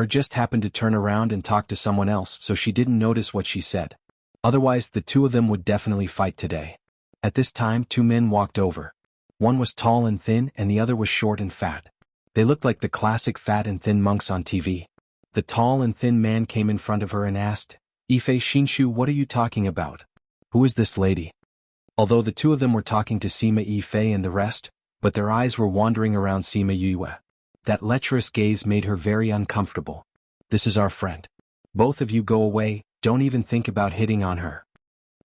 just happened to turn around and talk to someone else, so she didn't notice what she said. Otherwise the 2 of them would definitely fight today. At this time 2 men walked over. One was tall and thin and the other was short and fat. They looked like the classic fat and thin monks on TV. The tall and thin man came in front of her and asked, Ifei Xinshu, what are you talking about? Who is this lady? Although the 2 of them were talking to Sima Yifei and the rest, but their eyes were wandering around Sima Yue. That lecherous gaze made her very uncomfortable. This is our friend. Both of you go away, don't even think about hitting on her.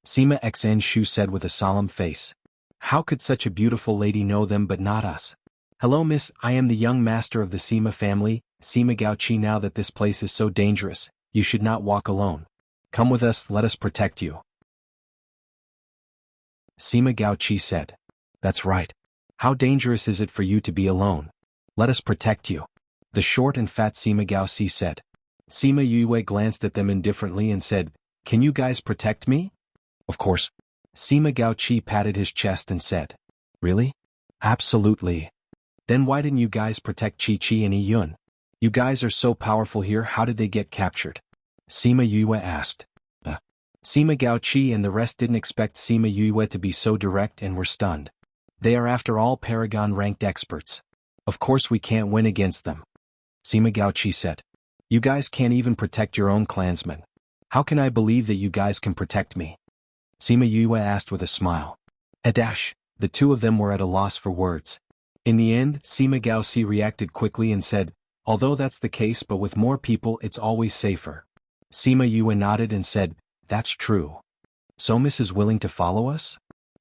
Sima Xianshu said with a solemn face. How could such a beautiful lady know them but not us? Hello miss, I am the young master of the Sima family, Sima Gaoqi. Now that this place is so dangerous, you should not walk alone. Come with us, let us protect you. Sima Gaoqi said. That's right. How dangerous is it for you to be alone? Let us protect you. The short and fat Sima Gaoqi said. Sima Yue glanced at them indifferently and said, Can you guys protect me? Of course. Sima Gaoqi patted his chest and said. Really? Absolutely. Then why didn't you guys protect Chi Chi and Yi Yun? You guys are so powerful here, how did they get captured? Sima Yue asked. Sima Gaoqi and the rest didn't expect Sima Yue to be so direct and were stunned. They are after all Paragon-ranked experts. Of course we can't win against them. Sima Gaoqi said. You guys can't even protect your own clansmen. How can I believe that you guys can protect me? Sima Yue asked with a smile. The two of them were at a loss for words. In the end, Sima Gaoqi reacted quickly and said, Although that's the case, but with more people it's always safer. Sima Yue nodded and said, That's true. So Miss is willing to follow us?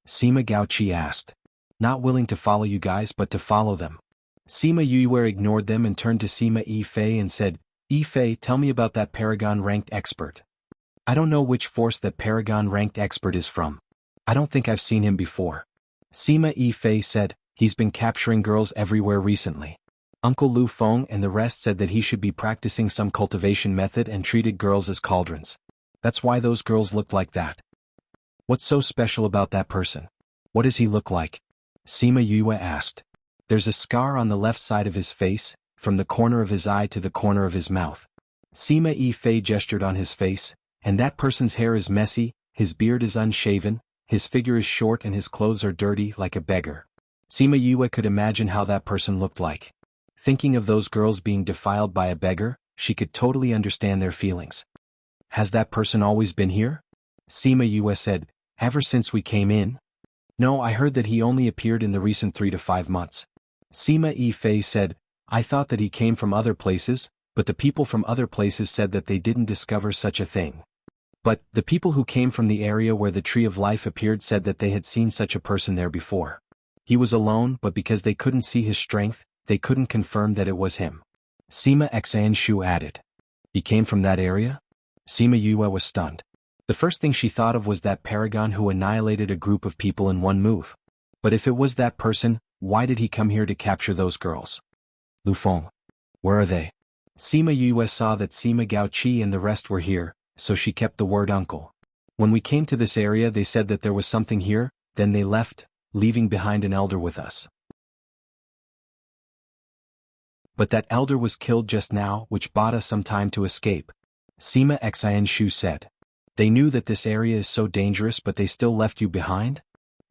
Sima Gaoqi asked. Not willing to follow you guys but to follow them. Sima Yue ignored them and turned to Sima Yifei and said, Yifei, tell me about that Paragon-ranked expert. I don't know which force that Paragon-ranked expert is from. I don't think I've seen him before. Sima Yifei said, He's been capturing girls everywhere recently. Uncle Lu Feng and the rest said that he should be practicing some cultivation method and treated girls as cauldrons. That's why those girls looked like that. What's so special about that person? What does he look like? Sima Yue asked. There's a scar on the left side of his face, from the corner of his eye to the corner of his mouth. Sima Yifei gestured on his face, and that person's hair is messy, his beard is unshaven, his figure is short and his clothes are dirty like a beggar. Sima Yue could imagine how that person looked like. Thinking of those girls being defiled by a beggar, she could totally understand their feelings. Has that person always been here? Sima Yue said, Ever since we came in? No, I heard that he only appeared in the recent 3 to 5 months. Sima Yifei said, I thought that he came from other places, but the people from other places said that they didn't discover such a thing. But the people who came from the area where the Tree of Life appeared said that they had seen such a person there before. He was alone, but because they couldn't see his strength, they couldn't confirm that it was him. Sima Xianshu added. He came from that area? Sima Yue was stunned. The first thing she thought of was that paragon who annihilated a group of people in one move. But if it was that person, why did he come here to capture those girls? Lu Feng. Where are they? Sima Yue saw that Sima Gaoqi and the rest were here, so she kept the word uncle. When we came to this area they said that there was something here, then they left, leaving behind an elder with us. But that elder was killed just now, which bought us some time to escape. Sima Xianshu said. They knew that this area is so dangerous but they still left you behind?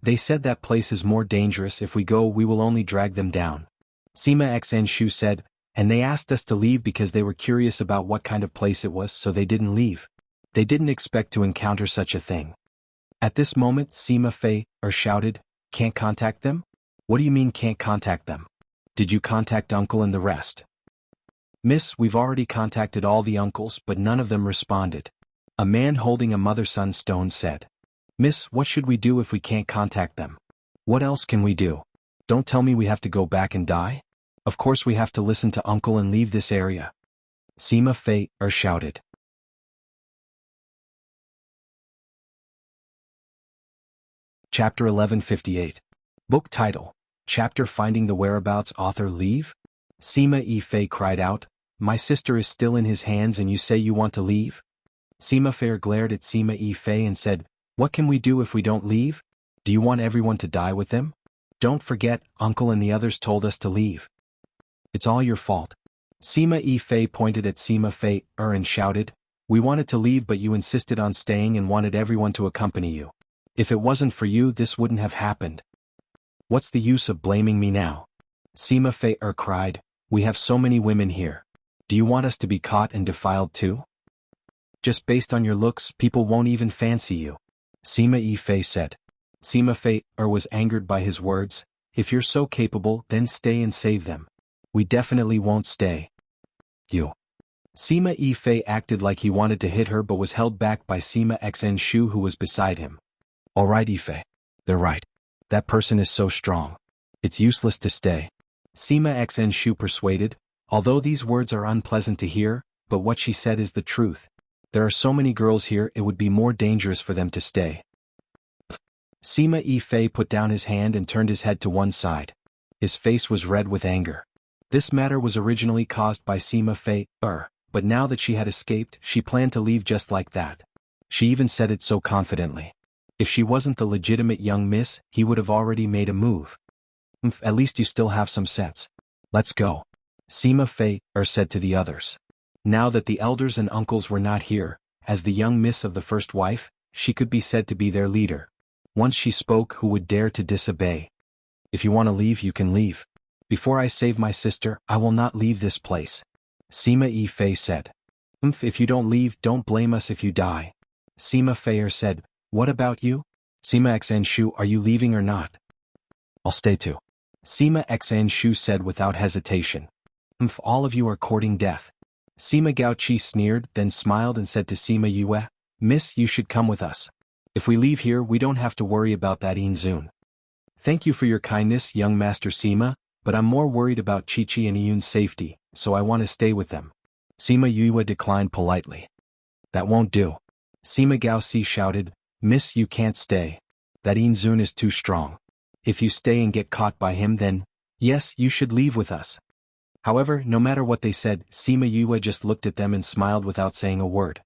They said that place is more dangerous, if we go we will only drag them down. Sima Xianshu said, and they asked us to leave because they were curious about what kind of place it was, so they didn't leave. They didn't expect to encounter such a thing. At this moment Sima Fei shouted, Can't contact them? What do you mean can't contact them? Did you contact uncle and the rest? Miss, we've already contacted all the uncles but none of them responded. A man holding a mother-son stone said. Miss, what should we do if we can't contact them? What else can we do? Don't tell me we have to go back and die? Of course we have to listen to uncle and leave this area. Sima Fei shouted. Chapter 1158. Book title. Chapter Finding the Whereabouts. Author Leave? Sima Yifei cried out, My sister is still in his hands and you say you want to leave? Sima Fei glared at Sima Yifei and said, What can we do if we don't leave? Do you want everyone to die with them? Don't forget, uncle and the others told us to leave. It's all your fault. Sima Yifei pointed at Sima Fei and shouted, We wanted to leave but you insisted on staying and wanted everyone to accompany you. If it wasn't for you this wouldn't have happened. What's the use of blaming me now? Sima Fei cried, We have so many women here. Do you want us to be caught and defiled too? Just based on your looks, people won't even fancy you. Sima Yifei said. Sima Fei was angered by his words. If you're so capable, then stay and save them. We definitely won't stay. You. Sima Yifei acted like he wanted to hit her but was held back by Sima Xianshu who was beside him. Alright Yifei. They're right. That person is so strong. It's useless to stay. Sima Xianshu persuaded, although these words are unpleasant to hear, but what she said is the truth. There are so many girls here, it would be more dangerous for them to stay. Sima Yifei put down his hand and turned his head to one side. His face was red with anger. This matter was originally caused by Sima Fei, but now that she had escaped, she planned to leave just like that. She even said it so confidently. If she wasn't the legitimate young miss, he would have already made a move. At least you still have some sense. Let's go. Sima Fei said to the others. Now that the elders and uncles were not here, as the young miss of the first wife, she could be said to be their leader. Once she spoke, who would dare to disobey? If you want to leave, you can leave. Before I save my sister, I will not leave this place. Sima Yifei said. If you don't leave, don't blame us if you die. Sima Fei said, what about you? Sima Xanshu, are you leaving or not? I'll stay too. Sima Xanshu said without hesitation. All of you are courting death. Sima Gaoqi sneered, then smiled and said to Sima Yue, Miss, you should come with us. If we leave here, we don't have to worry about that Inzun. Thank you for your kindness, young Master Sima, but I'm more worried about Chi-Chi and Iyun's safety, so I want to stay with them. Sima Yue declined politely. That won't do. Sima Gaoxi shouted, Miss, you can't stay. That Inzun is too strong. If you stay and get caught by him, then, yes, you should leave with us. However, no matter what they said, Sima Yue just looked at them and smiled without saying a word.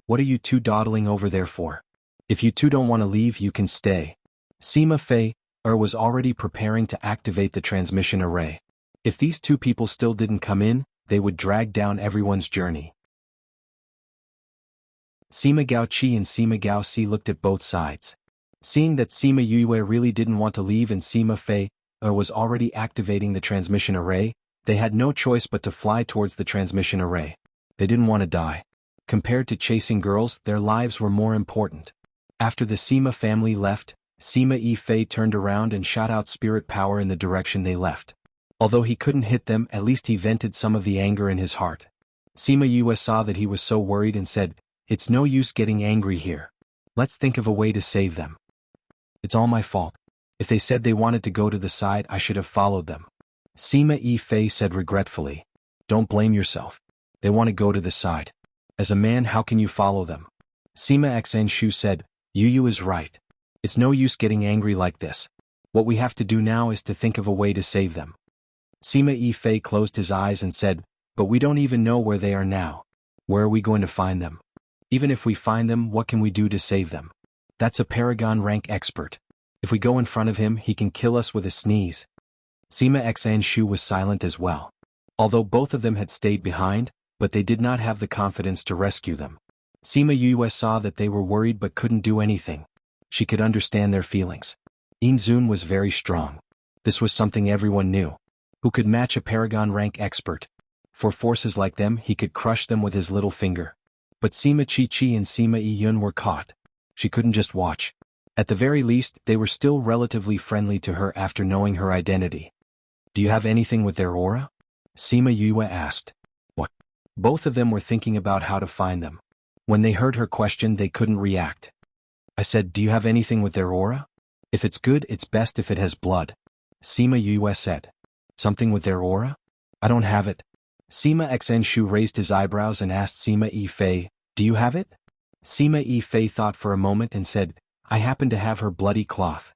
What are you two dawdling over there for? If you two don't want to leave, you can stay. Sima Fei was already preparing to activate the transmission array. If these two people still didn't come in, they would drag down everyone's journey. Sima Gaoqi and Sima Gaoxi looked at both sides. Seeing that Sima Yue really didn't want to leave and Sima Fei was already activating the transmission array, they had no choice but to fly towards the transmission array. They didn't want to die. Compared to chasing girls, their lives were more important. After the Sima family left, Sima Yifei turned around and shot out spirit power in the direction they left. Although he couldn't hit them, at least he vented some of the anger in his heart. Sima Yue saw that he was so worried and said, It's no use getting angry here. Let's think of a way to save them. It's all my fault. If they said they wanted to go to the side, I should have followed them. Sima Yifei said regretfully. Don't blame yourself. They want to go to the side. As a man, how can you follow them? Sima Xanshu said, Yu is right. It's no use getting angry like this. What we have to do now is to think of a way to save them. Sima Yifei closed his eyes and said, But we don't even know where they are now. Where are we going to find them? Even if we find them, what can we do to save them? That's a Paragon rank expert. If we go in front of him, he can kill us with a sneeze. Sima Xanshu was silent as well. Although both of them had stayed behind, but they did not have the confidence to rescue them. Sima Yue saw that they were worried but couldn't do anything. She could understand their feelings. Inzun was very strong. This was something everyone knew. Who could match a Paragon rank expert? For forces like them, he could crush them with his little finger. But Sima Chi-Chi and Sima Iyun were caught. She couldn't just watch. At the very least, they were still relatively friendly to her after knowing her identity. Do you have anything with their aura? Sima Yue asked. What? Both of them were thinking about how to find them. When they heard her question, they couldn't react. I said, do you have anything with their aura? If it's good, it's best if it has blood. Sima Yue said. Something with their aura? I don't have it. Sima Xanshu raised his eyebrows and asked Sima Yifei, do you have it? Sima Yifei thought for a moment and said, I happen to have her bloody cloth.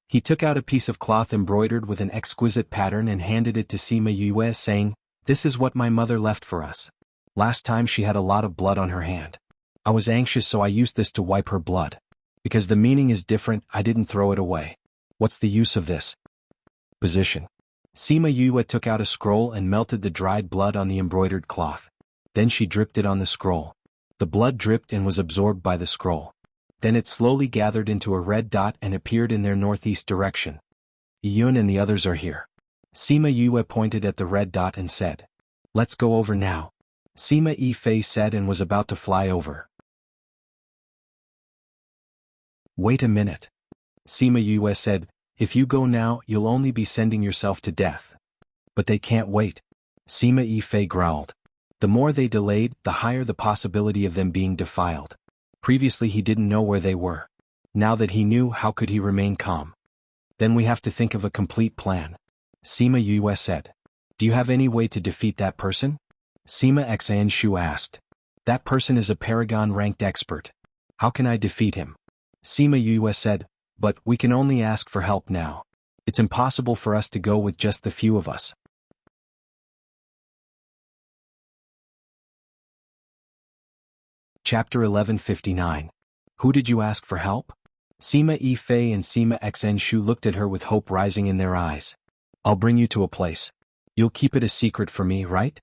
He took out a piece of cloth embroidered with an exquisite pattern and handed it to Sima Yue, saying, This is what my mother left for us. Last time she had a lot of blood on her hand. I was anxious, so I used this to wipe her blood. Because the meaning is different, I didn't throw it away. What's the use of this? Position. Sima Yue took out a scroll and melted the dried blood on the embroidered cloth. Then she dripped it on the scroll. The blood dripped and was absorbed by the scroll. Then it slowly gathered into a red dot and appeared in their northeast direction. Iyun and the others are here. Sima Yue pointed at the red dot and said, Let's go over now. Sima Yifei said and was about to fly over. Wait a minute. Sima Yue said, If you go now, you'll only be sending yourself to death. But they can't wait. Sima Yifei growled. The more they delayed, the higher the possibility of them being defiled. Previously he didn't know where they were. Now that he knew, how could he remain calm? Then we have to think of a complete plan. Sima Yue said. Do you have any way to defeat that person? Sima Xanshu asked. That person is a Paragon-ranked expert. How can I defeat him? Sima Yue said, but we can only ask for help now. It's impossible for us to go with just the few of us. Chapter 1159. Who did you ask for help? Sima Yifei and Sima Xenshu looked at her with hope rising in their eyes. I'll bring you to a place. You'll keep it a secret for me, right?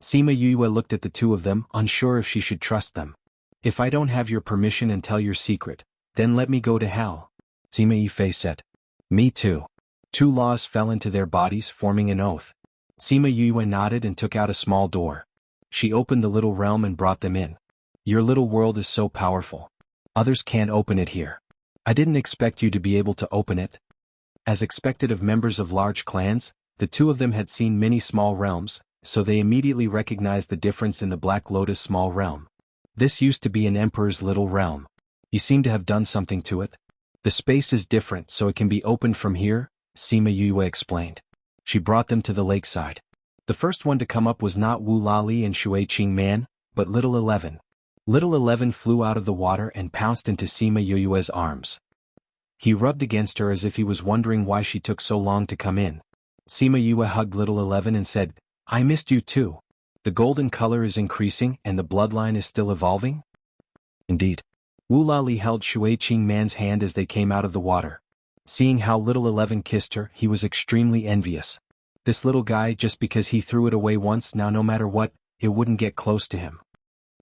Sima Yue looked at the two of them, unsure if she should trust them. If I don't have your permission and tell your secret, then let me go to hell. Sima Yifei said. Me too. Two laws fell into their bodies, forming an oath. Sima Yue nodded and took out a small door. She opened the little realm and brought them in. Your little world is so powerful. Others can't open it here. I didn't expect you to be able to open it. As expected of members of large clans, the two of them had seen many small realms, so they immediately recognized the difference in the Black Lotus small realm. This used to be an emperor's little realm. You seem to have done something to it. The space is different, so it can be opened from here, Sima Yue explained. She brought them to the lakeside. The first one to come up was not Wu Lali and Shui Qingman, but Little 11. Little 11 flew out of the water and pounced into Sima Yue's arms. He rubbed against her as if he was wondering why she took so long to come in. Sima Yue hugged Little 11 and said, I missed you too. The golden color is increasing and the bloodline is still evolving? Indeed. Wu Lali held Shui Qingman's hand as they came out of the water. Seeing how Little 11 kissed her, he was extremely envious. This little guy, just because he threw it away once, now no matter what, it wouldn't get close to him.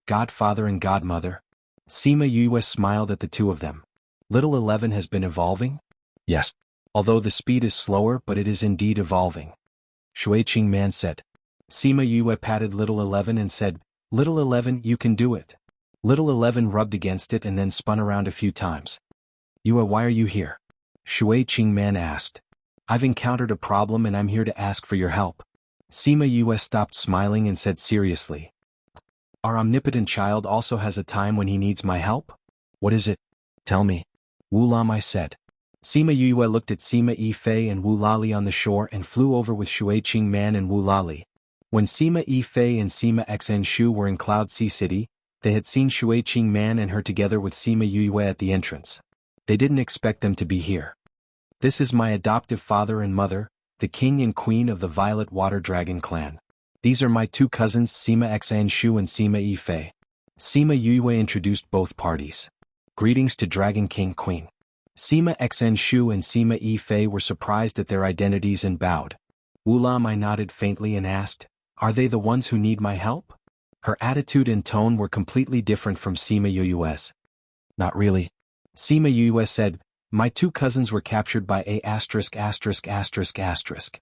Godfather and Godmother. Sima Yue smiled at the two of them. Little 11 has been evolving? Yes. Although the speed is slower, but it is indeed evolving. Shui Qingman said. Sima Yue patted Little 11 and said, Little 11, you can do it. Little 11 rubbed against it and then spun around a few times. Yue, why are you here? Shui Qingman asked. I've encountered a problem and I'm here to ask for your help. Sima Yue stopped smiling and said seriously. Our omnipotent child also has a time when he needs my help? What is it? Tell me. Wu Lamai said. Sima Yue looked at Sima Yifei and Wu Lali on the shore and flew over with Shui Qingman and Wu Lali. When Sima Yifei and Sima Xenshu were in Cloud Sea City, they had seen Shui Qingman and her together with Sima Yue at the entrance. They didn't expect them to be here. This is my adoptive father and mother, the king and queen of the Violet Water Dragon clan. These are my two cousins Sima Xenshu and Sima Yifei. Sima Yue introduced both parties. Greetings to Dragon King Queen. Sima Xenshu and Sima Yifei were surprised at their identities and bowed. Wu Lamai nodded faintly and asked, Are they the ones who need my help? Her attitude and tone were completely different from Sima Yue's. Not really. Sima Yue said, My two cousins were captured by a *******.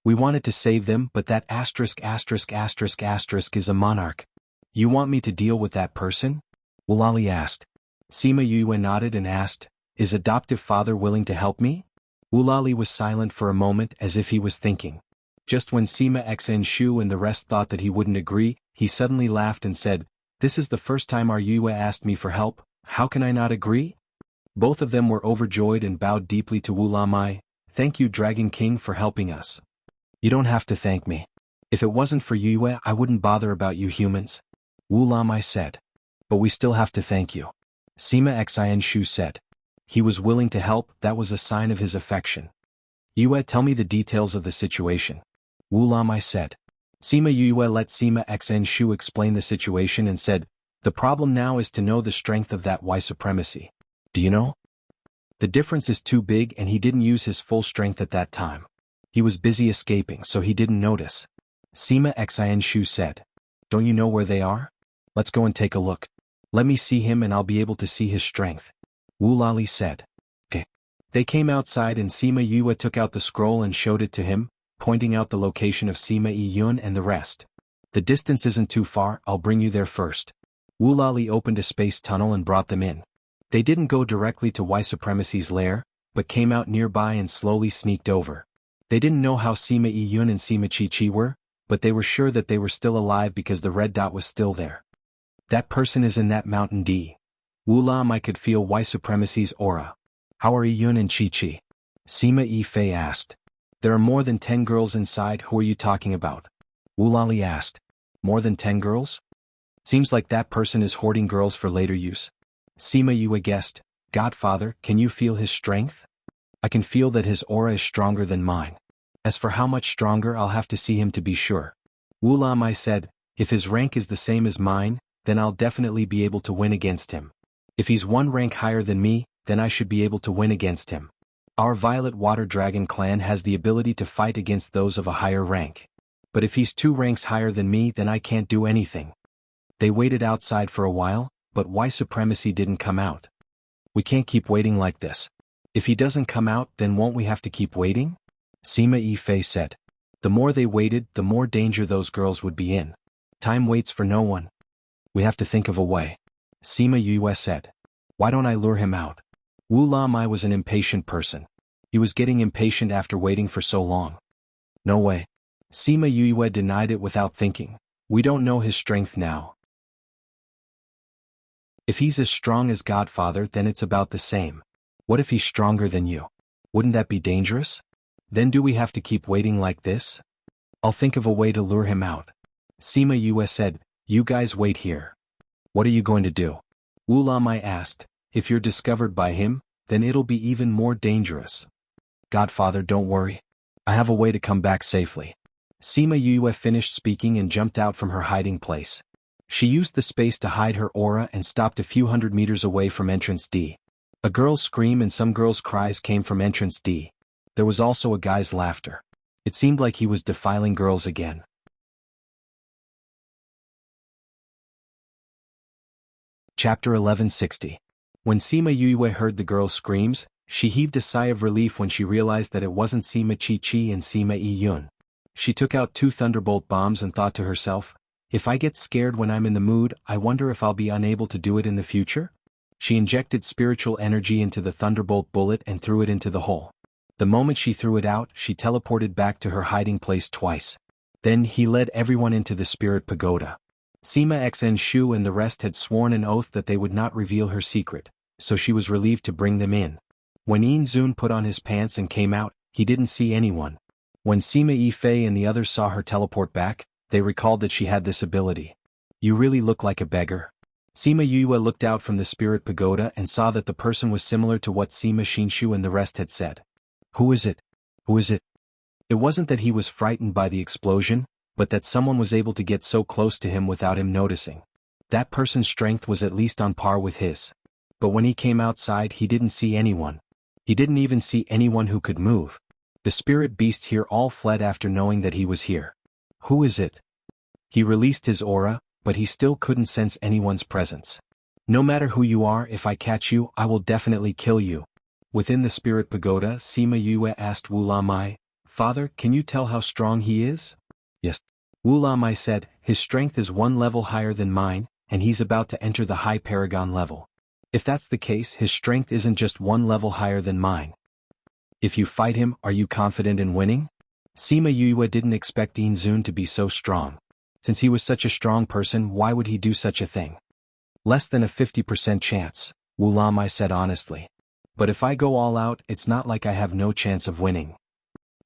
We wanted to save them, but that ****** is a monarch. You want me to deal with that person? Wu Lali asked. Sima Yue nodded and asked, Is adoptive father willing to help me? Wu Lali was silent for a moment as if he was thinking. Just when Sima Xenshu and the rest thought that he wouldn't agree, he suddenly laughed and said, This is the first time our Yue asked me for help, how can I not agree? Both of them were overjoyed and bowed deeply to Wu Lamai. Thank you Dragon King for helping us. You don't have to thank me. If it wasn't for Yue, I wouldn't bother about you humans. Wu Lamai said. But we still have to thank you. Sima Xenshu said. He was willing to help, that was a sign of his affection. Yue, tell me the details of the situation. Wu Lamai said. Sima Yue let Sima Xenshu explain the situation and said, The problem now is to know the strength of that Y supremacy. Do you know? The difference is too big and he didn't use his full strength at that time. He was busy escaping so he didn't notice. Sima Xenshu said. Don't you know where they are? Let's go and take a look. Let me see him and I'll be able to see his strength. Wu Lali said. Okay. They came outside and Sima Yue took out the scroll and showed it to him, pointing out the location of Sima Yun and the rest. The distance isn't too far, I'll bring you there first. Wu Lali opened a space tunnel and brought them in. They didn't go directly to Y Supremacy's lair, but came out nearby and slowly sneaked over. They didn't know how Sima Yun and Sima Chi were, but they were sure that they were still alive because the red dot was still there. That person is in that mountain D. Wu Lamai could feel Y Supremacy's aura. How are Yun and Chi? Sima Yifei asked. There are more than 10 girls inside, who are you talking about? Wu Lali asked. More than 10 girls? Seems like that person is hoarding girls for later use. Sima Yue guessed, Godfather, can you feel his strength? I can feel that his aura is stronger than mine. As for how much stronger, I'll have to see him to be sure. Wu Lamai said, if his rank is the same as mine, then I'll definitely be able to win against him. If he's one rank higher than me, then I should be able to win against him. Our Violet Water Dragon clan has the ability to fight against those of a higher rank. But if he's 2 ranks higher than me, then I can't do anything. They waited outside for a while, but why Supremacy didn't come out? We can't keep waiting like this. If he doesn't come out, then won't we have to keep waiting? Sima Yifei said. The more they waited, the more danger those girls would be in. Time waits for no one. We have to think of a way. Sima Yue said. Why don't I lure him out? Wu Lamai was an impatient person. He was getting impatient after waiting for so long. No way. Sima Yue denied it without thinking. We don't know his strength now. If he's as strong as Godfather, then it's about the same. What if he's stronger than you? Wouldn't that be dangerous? Then do we have to keep waiting like this? I'll think of a way to lure him out. Sima Yue said, you guys wait here. What are you going to do? Wu Lamai asked, if you're discovered by him, then it'll be even more dangerous. Godfather, don't worry. I have a way to come back safely. Sima Yue finished speaking and jumped out from her hiding place. She used the space to hide her aura and stopped a few hundred meters away from entrance D. A girl's scream and some girls' cries came from entrance D. There was also a guy's laughter. It seemed like he was defiling girls again. Chapter 1160. When Sima Yue heard the girls' screams, she heaved a sigh of relief when she realized that it wasn't Sima Chi-Chi and Sima Yi-Yun. She took out 2 thunderbolt bombs and thought to herself, if I get scared when I'm in the mood, I wonder if I'll be unable to do it in the future? She injected spiritual energy into the thunderbolt bullet and threw it into the hole. The moment she threw it out, she teleported back to her hiding place twice. Then he led everyone into the spirit pagoda. Sima Xn Shu and the rest had sworn an oath that they would not reveal her secret, so she was relieved to bring them in. When Yin Zun put on his pants and came out, he didn't see anyone. When Sima Yifei and the others saw her teleport back, they recalled that she had this ability. You really look like a beggar. Sima Yue looked out from the spirit pagoda and saw that the person was similar to what Sima Xinshu and the rest had said. Who is it? Who is it? It wasn't that he was frightened by the explosion, but that someone was able to get so close to him without him noticing. That person's strength was at least on par with his. But when he came outside, he didn't see anyone. He didn't even see anyone who could move. The spirit beasts here all fled after knowing that he was here. Who is it? He released his aura, but he still couldn't sense anyone's presence. No matter who you are, if I catch you, I will definitely kill you. Within the spirit pagoda, Sima Yue asked Wu Lamai, Father, can you tell how strong he is? Yes. Wu Lamai said, his strength is 1 level higher than mine, and he's about to enter the high paragon level. If that's the case, his strength isn't just 1 level higher than mine. If you fight him, are you confident in winning? Sima Yue didn't expect Yin Zun to be so strong. Since he was such a strong person, why would he do such a thing? Less than a 50% chance, Wu Lamai said honestly. But if I go all out, it's not like I have no chance of winning.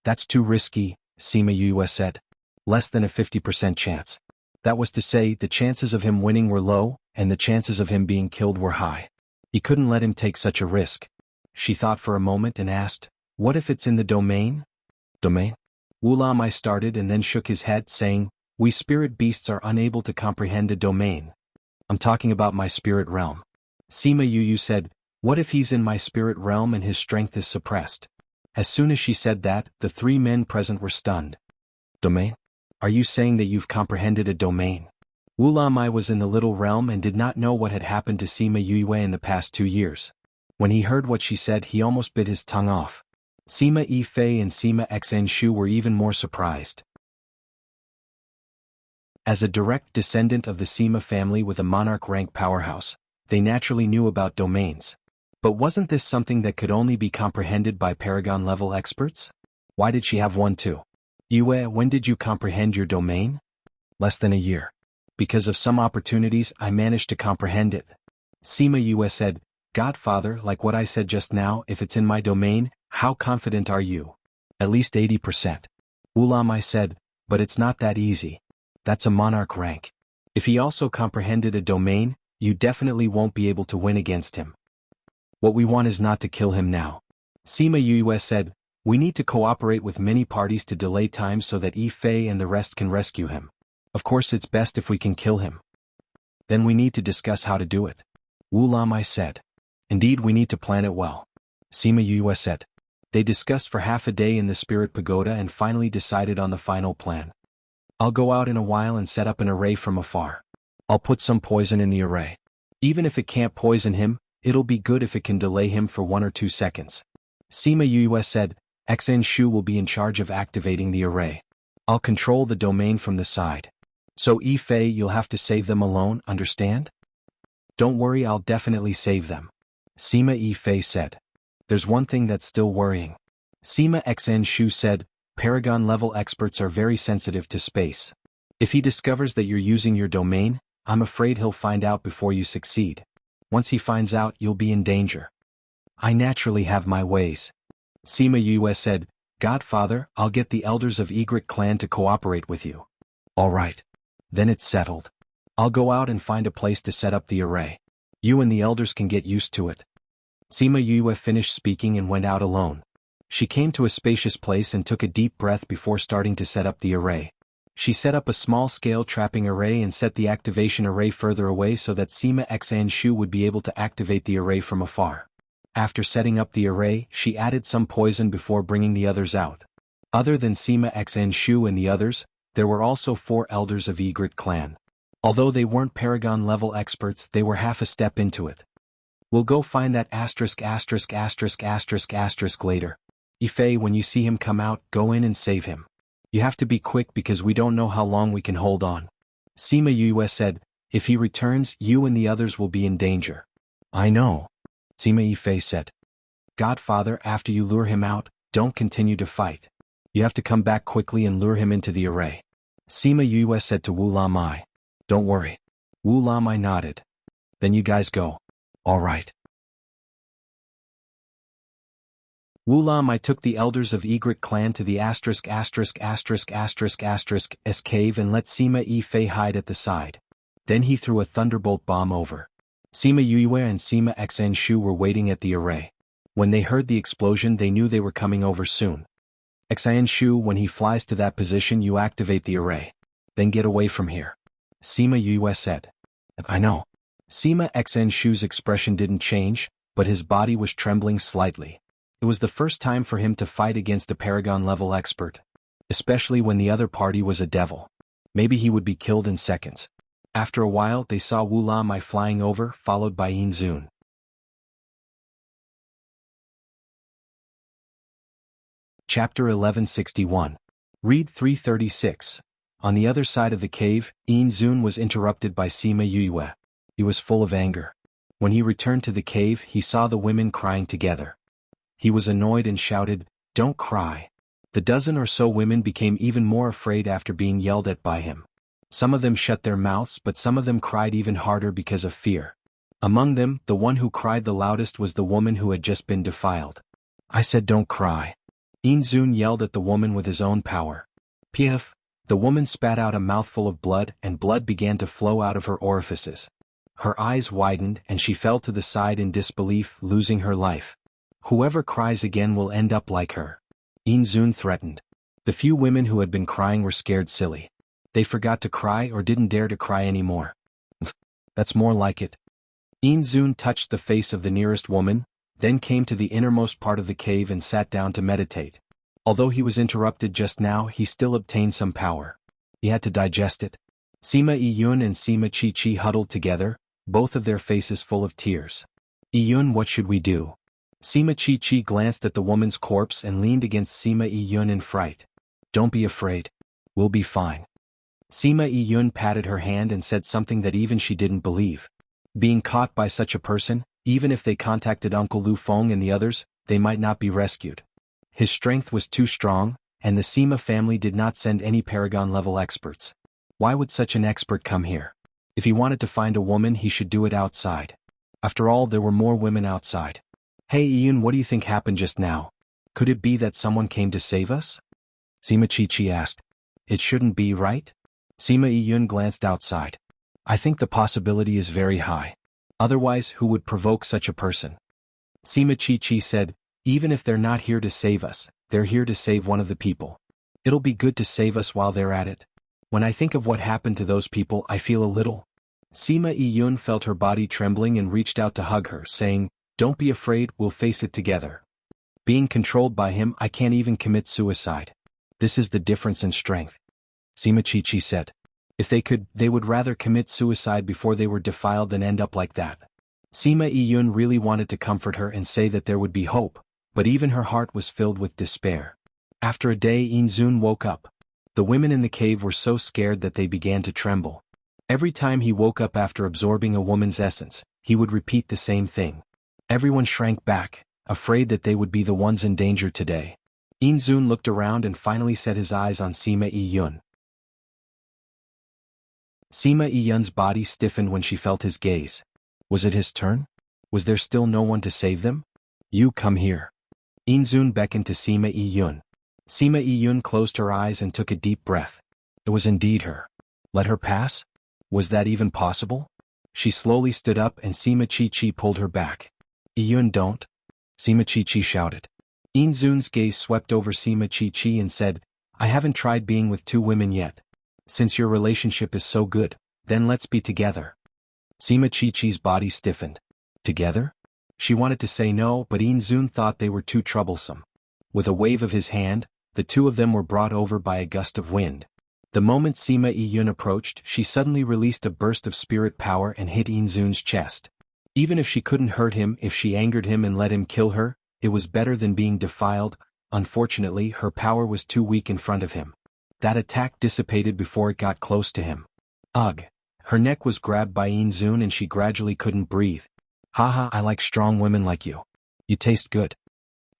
That's too risky, Sima Yue said. Less than a 50% chance. That was to say, the chances of him winning were low, and the chances of him being killed were high. He couldn't let him take such a risk. She thought for a moment and asked, what if it's in the domain? Domain? Wu Lamai started and then shook his head, saying, we spirit beasts are unable to comprehend a domain. I'm talking about my spirit realm. Sima Yue said, what if he's in my spirit realm and his strength is suppressed? As soon as she said that, the 3 men present were stunned. Domain? Are you saying that you've comprehended a domain? Wu Lamai was in the little realm and did not know what had happened to Sima Yue in the past 2 years. When he heard what she said, he almost bit his tongue off. Sima Yifei and Sima Xn Shu were even more surprised. As a direct descendant of the Sima family with a monarch rank powerhouse, they naturally knew about domains. But wasn't this something that could only be comprehended by Paragon-level experts? Why did she have one too? Yue, when did you comprehend your domain? Less than a year. Because of some opportunities, I managed to comprehend it. Sima Yue said, Godfather, like what I said just now, if it's in my domain, how confident are you? At least 80%. Wu Lamai said, but it's not that easy. That's a monarch rank. If he also comprehended a domain, you definitely won't be able to win against him. What we want is not to kill him now. Sima Yue said, we need to cooperate with many parties to delay time so that Yi Fei and the rest can rescue him. Of course it's best if we can kill him. Then we need to discuss how to do it. Wu Lamai said. Indeed we need to plan it well. Sima Yue said. They discussed for half a day in the Spirit Pagoda and finally decided on the final plan. I'll go out in a while and set up an array from afar. I'll put some poison in the array. Even if it can't poison him, it'll be good if it can delay him for 1 or 2 seconds. Sima Yue said, XN Shu will be in charge of activating the array. I'll control the domain from the side. So Yi Fei, you'll have to save them alone, understand? Don't worry, I'll definitely save them. Sima Yi Fei said. There's one thing that's still worrying. Sima XN Shu said, Paragon-level experts are very sensitive to space. If he discovers that you're using your domain, I'm afraid he'll find out before you succeed. Once he finds out, you'll be in danger. I naturally have my ways. Sima Yue said, Godfather, I'll get the elders of Egret clan to cooperate with you. All right. Then it's settled. I'll go out and find a place to set up the array. You and the elders can get used to it. Sima Yue finished speaking and went out alone. She came to a spacious place and took a deep breath before starting to set up the array. She set up a small-scale trapping array and set the activation array further away so that Sima XN Shu would be able to activate the array from afar. After setting up the array, she added some poison before bringing the others out. Other than Sima XN Shu and the others, there were also 4 elders of Egret clan. Although they weren't Paragon-level experts, they were half a step into it. We'll go find that later. Yi Fei, when you see him come out, go in and save him. You have to be quick because we don't know how long we can hold on. Sima Yue said, if he returns, you and the others will be in danger. I know. Sima Yi Fei said. Godfather, after you lure him out, don't continue to fight. You have to come back quickly and lure him into the array. Sima Yue said to Wu Lamai. Don't worry. Wu Lamai nodded. Then you guys go. All right. Wu Lamai took the elders of Egret clan to the S cave and let Sima Yi Fei hide at the side. Then he threw a thunderbolt bomb over. Sima Yue and Sima XN Shu were waiting at the array. When they heard the explosion, they knew they were coming over soon. XN Shu, when he flies to that position, you activate the array. Then get away from here. Sima Yue said. I know. Sima XN Shu's expression didn't change, but his body was trembling slightly. It was the first time for him to fight against a Paragon-level expert. Especially when the other party was a devil. Maybe he would be killed in seconds. After a while, they saw Wu Lamai flying over, followed by Yin Zun. Chapter 1161. Read 336. On the other side of the cave, Yin Zun was interrupted by Sima Yue. He was full of anger. When he returned to the cave, he saw the women crying together. He was annoyed and shouted, "Don't cry." The dozen or so women became even more afraid after being yelled at by him. Some of them shut their mouths, but some of them cried even harder because of fear. Among them, the one who cried the loudest was the woman who had just been defiled. I said don't cry. Yin Zun yelled at the woman with his own power. Piaf! The woman spat out a mouthful of blood, and blood began to flow out of her orifices. Her eyes widened and she fell to the side in disbelief, losing her life. Whoever cries again will end up like her. Yin Zun threatened. The few women who had been crying were scared silly. They forgot to cry or didn't dare to cry anymore. That's more like it. Yin Zun touched the face of the nearest woman, then came to the innermost part of the cave and sat down to meditate. Although he was interrupted just now, he still obtained some power. He had to digest it. Sima Yiyun and Sima Chi huddled together, both of their faces full of tears. Yiyun, what should we do? Sima Chi glanced at the woman's corpse and leaned against Sima Yiyun in fright. Don't be afraid. We'll be fine. Sima Yiyun patted her hand and said something that even she didn't believe. Being caught by such a person, even if they contacted Uncle Lu Feng and the others, they might not be rescued. His strength was too strong, and the Sima family did not send any Paragon-level experts. Why would such an expert come here? If he wanted to find a woman, he should do it outside. After all, there were more women outside. Hey Ian, what do you think happened just now? Could it be that someone came to save us? Sima Chi asked. It shouldn't be, right? Sima Yiyun glanced outside. I think the possibility is very high. Otherwise, who would provoke such a person? Sima Chi said, even if they're not here to save us, they're here to save one of the people. It'll be good to save us while they're at it. When I think of what happened to those people, I feel a little. Sima Yiyun felt her body trembling and reached out to hug her, saying, don't be afraid, we'll face it together. Being controlled by him, I can't even commit suicide. This is the difference in strength. Sima Chi said. If they could, they would rather commit suicide before they were defiled than end up like that. Sima Yiyun really wanted to comfort her and say that there would be hope, but even her heart was filled with despair. After a day, Inzun woke up. The women in the cave were so scared that they began to tremble. Every time he woke up after absorbing a woman's essence, he would repeat the same thing. Everyone shrank back, afraid that they would be the ones in danger today. Inzun looked around and finally set his eyes on Sima Yiyun. Sima Yiyun's body stiffened when she felt his gaze. Was it his turn? Was there still no one to save them? You come here. Inzun beckoned to Sima Yiyun. Sima Yiyun closed her eyes and took a deep breath. It was indeed her. Let her pass? Was that even possible? She slowly stood up and Sima Chi pulled her back. Yiyun, don't. Sima Chi shouted. Inzun's gaze swept over Sima Chi and said, I haven't tried being with two women yet. Since your relationship is so good, then let's be together. Sima Chi's body stiffened. Together? She wanted to say no, but Inzun thought they were too troublesome. With a wave of his hand, the two of them were brought over by a gust of wind. The moment Sima Yiyun approached, she suddenly released a burst of spirit power and hit Inzun's chest. Even if she couldn't hurt him, if she angered him and let him kill her, it was better than being defiled. Unfortunately, her power was too weak in front of him. That attack dissipated before it got close to him. Ugh. Her neck was grabbed by Inzun and she gradually couldn't breathe. Haha, I like strong women like you. You taste good.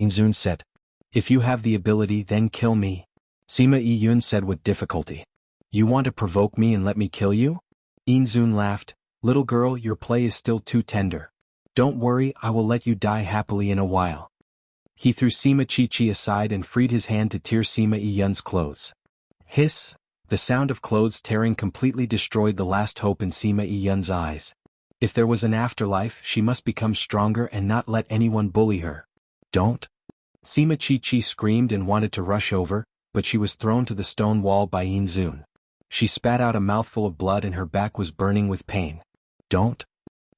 Inzun said. If you have the ability, then kill me. Sima Yiyun said with difficulty. You want to provoke me and let me kill you? Inzun laughed. Little girl, your play is still too tender. Don't worry, I will let you die happily in a while. He threw Sima Chi aside and freed his hand to tear Sima Yiyun's clothes. Hiss! The sound of clothes tearing completely destroyed the last hope in Sima Yiyun's eyes. If there was an afterlife, she must become stronger and not let anyone bully her. Don't! Sima Chi screamed and wanted to rush over, but she was thrown to the stone wall by Inzun. She spat out a mouthful of blood and her back was burning with pain. Don't!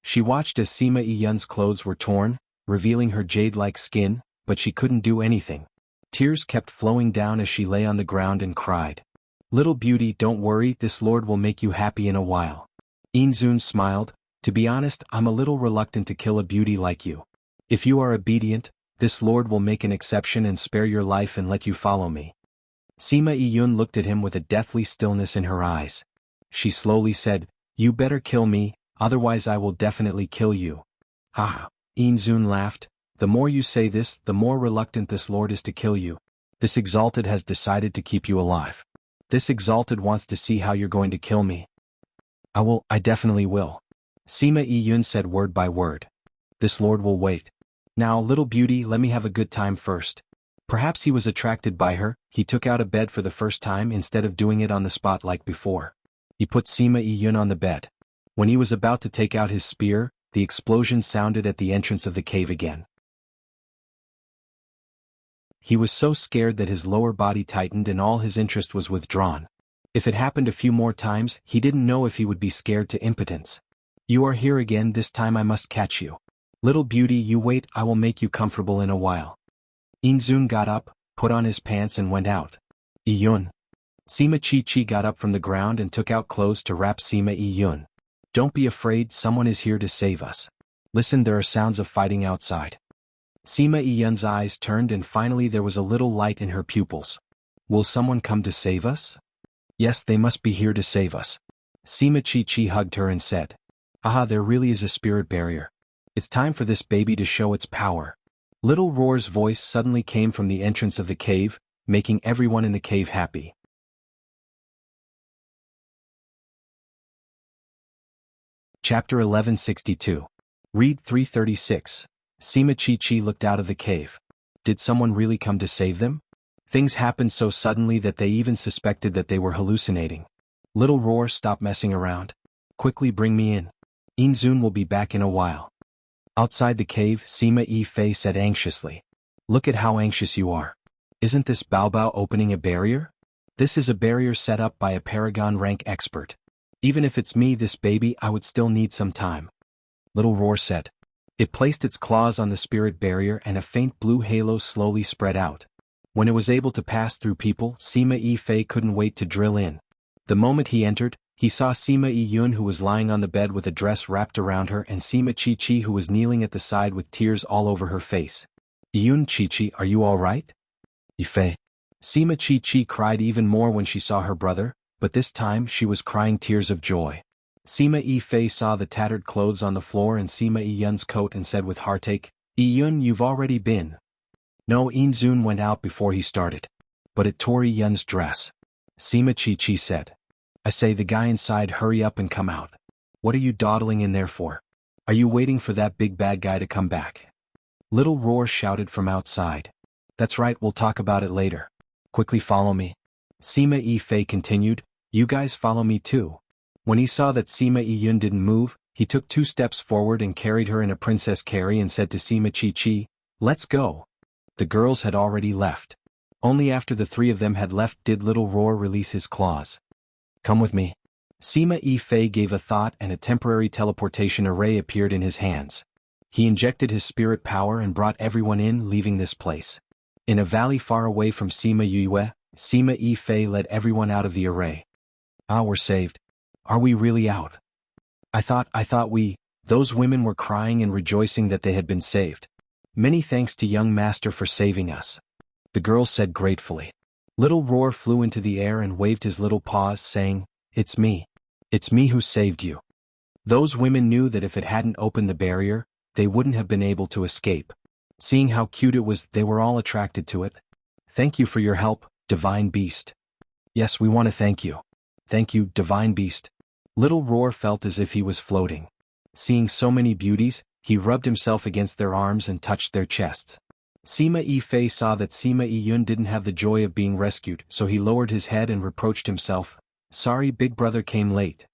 She watched as Sima Yiyun's clothes were torn, revealing her jade-like skin, but she couldn't do anything. Tears kept flowing down as she lay on the ground and cried. Little beauty, don't worry, this lord will make you happy in a while. Inzun smiled. To be honest, I'm a little reluctant to kill a beauty like you. If you are obedient, this lord will make an exception and spare your life and let you follow me. Sima Yiyun looked at him with a deathly stillness in her eyes. She slowly said, You better kill me, otherwise I will definitely kill you. Ha! Inzun laughed. The more you say this, the more reluctant this lord is to kill you. This exalted has decided to keep you alive. This exalted wants to see how you're going to kill me. I definitely will. Sima Yiyun said word by word. This lord will wait. Now, little beauty, let me have a good time first. Perhaps he was attracted by her, he took out a bed for the first time instead of doing it on the spot like before. He put Sima Yiyun on the bed. When he was about to take out his spear, the explosion sounded at the entrance of the cave again. He was so scared that his lower body tightened and all his interest was withdrawn. If it happened a few more times, he didn't know if he would be scared to impotence. You are here again, this time I must catch you. Little beauty, you wait, I will make you comfortable in a while. Inzun got up, put on his pants and went out. Yiyun. Sima Chi got up from the ground and took out clothes to wrap Sima Yiyun. Don't be afraid, someone is here to save us. Listen, there are sounds of fighting outside. Sima Yiyun's eyes turned and finally there was a little light in her pupils. Will someone come to save us? Yes, they must be here to save us. Sima Chi hugged her and said. Aha, there really is a spirit barrier. It's time for this baby to show its power. Little Roar's voice suddenly came from the entrance of the cave, making everyone in the cave happy. Chapter 1162. Read 336. Sima Chi looked out of the cave. Did someone really come to save them? Things happened so suddenly that they even suspected that they were hallucinating. Little Roar, stop messing around. Quickly bring me in. Inzun will be back in a while. Outside the cave, Sima Yi-Fei said anxiously. Look at how anxious you are. Isn't this Baobao opening a barrier? This is a barrier set up by a Paragon rank expert. Even if it's me, this baby, I would still need some time. Little Roar said. It placed its claws on the spirit barrier and a faint blue halo slowly spread out. When it was able to pass through people, Sima Yi-Fei couldn't wait to drill in. The moment he entered, he saw Sima Yi-Yun, who was lying on the bed with a dress wrapped around her, and Sima Chi-Chi, who was kneeling at the side with tears all over her face. Yun, Chi-Chi, are you all right? Yi-Fei. Sima Chi-Chi cried even more when she saw her brother, but this time she was crying tears of joy. Sima Yi-Fei saw the tattered clothes on the floor and Sima Yi-Yun's coat and said with heartache, Yi-Yun, you've already been. No, Inzun went out before he started. But it tore Yi-Yun's dress. Sima Chi-Chi said. I say, the guy inside, hurry up and come out. What are you dawdling in there for? Are you waiting for that big bad guy to come back? Little Roar shouted from outside. That's right, we'll talk about it later. Quickly follow me. Sima Yi-Fei continued, you guys follow me too. When he saw that Sima Yi-Yun didn't move, he took 2 steps forward and carried her in a princess carry and said to Sima Chi-Chi, let's go. The girls had already left. Only after the 3 of them had left did Little Roar release his claws. Come with me. Sima Yi-Fei gave a thought and a temporary teleportation array appeared in his hands. He injected his spirit power and brought everyone in, leaving this place. In a valley far away from Sima Yue, Sima Yi-Fei led everyone out of the array. Ah, we're saved. Are we really out? I thought we, those women were crying and rejoicing that they had been saved. Many thanks to young master for saving us. The girl said gratefully. Little Roar flew into the air and waved his little paws, saying, It's me. It's me who saved you. Those women knew that if it hadn't opened the barrier, they wouldn't have been able to escape. Seeing how cute it was, they were all attracted to it. Thank you for your help, Divine Beast. Yes, we want to thank you. Thank you, Divine Beast. Little Roar felt as if he was floating. Seeing so many beauties, he rubbed himself against their arms and touched their chests. Sima Yi-Fei saw that Sima Yi-Yun didn't have the joy of being rescued, so he lowered his head and reproached himself. Sorry, big brother came late.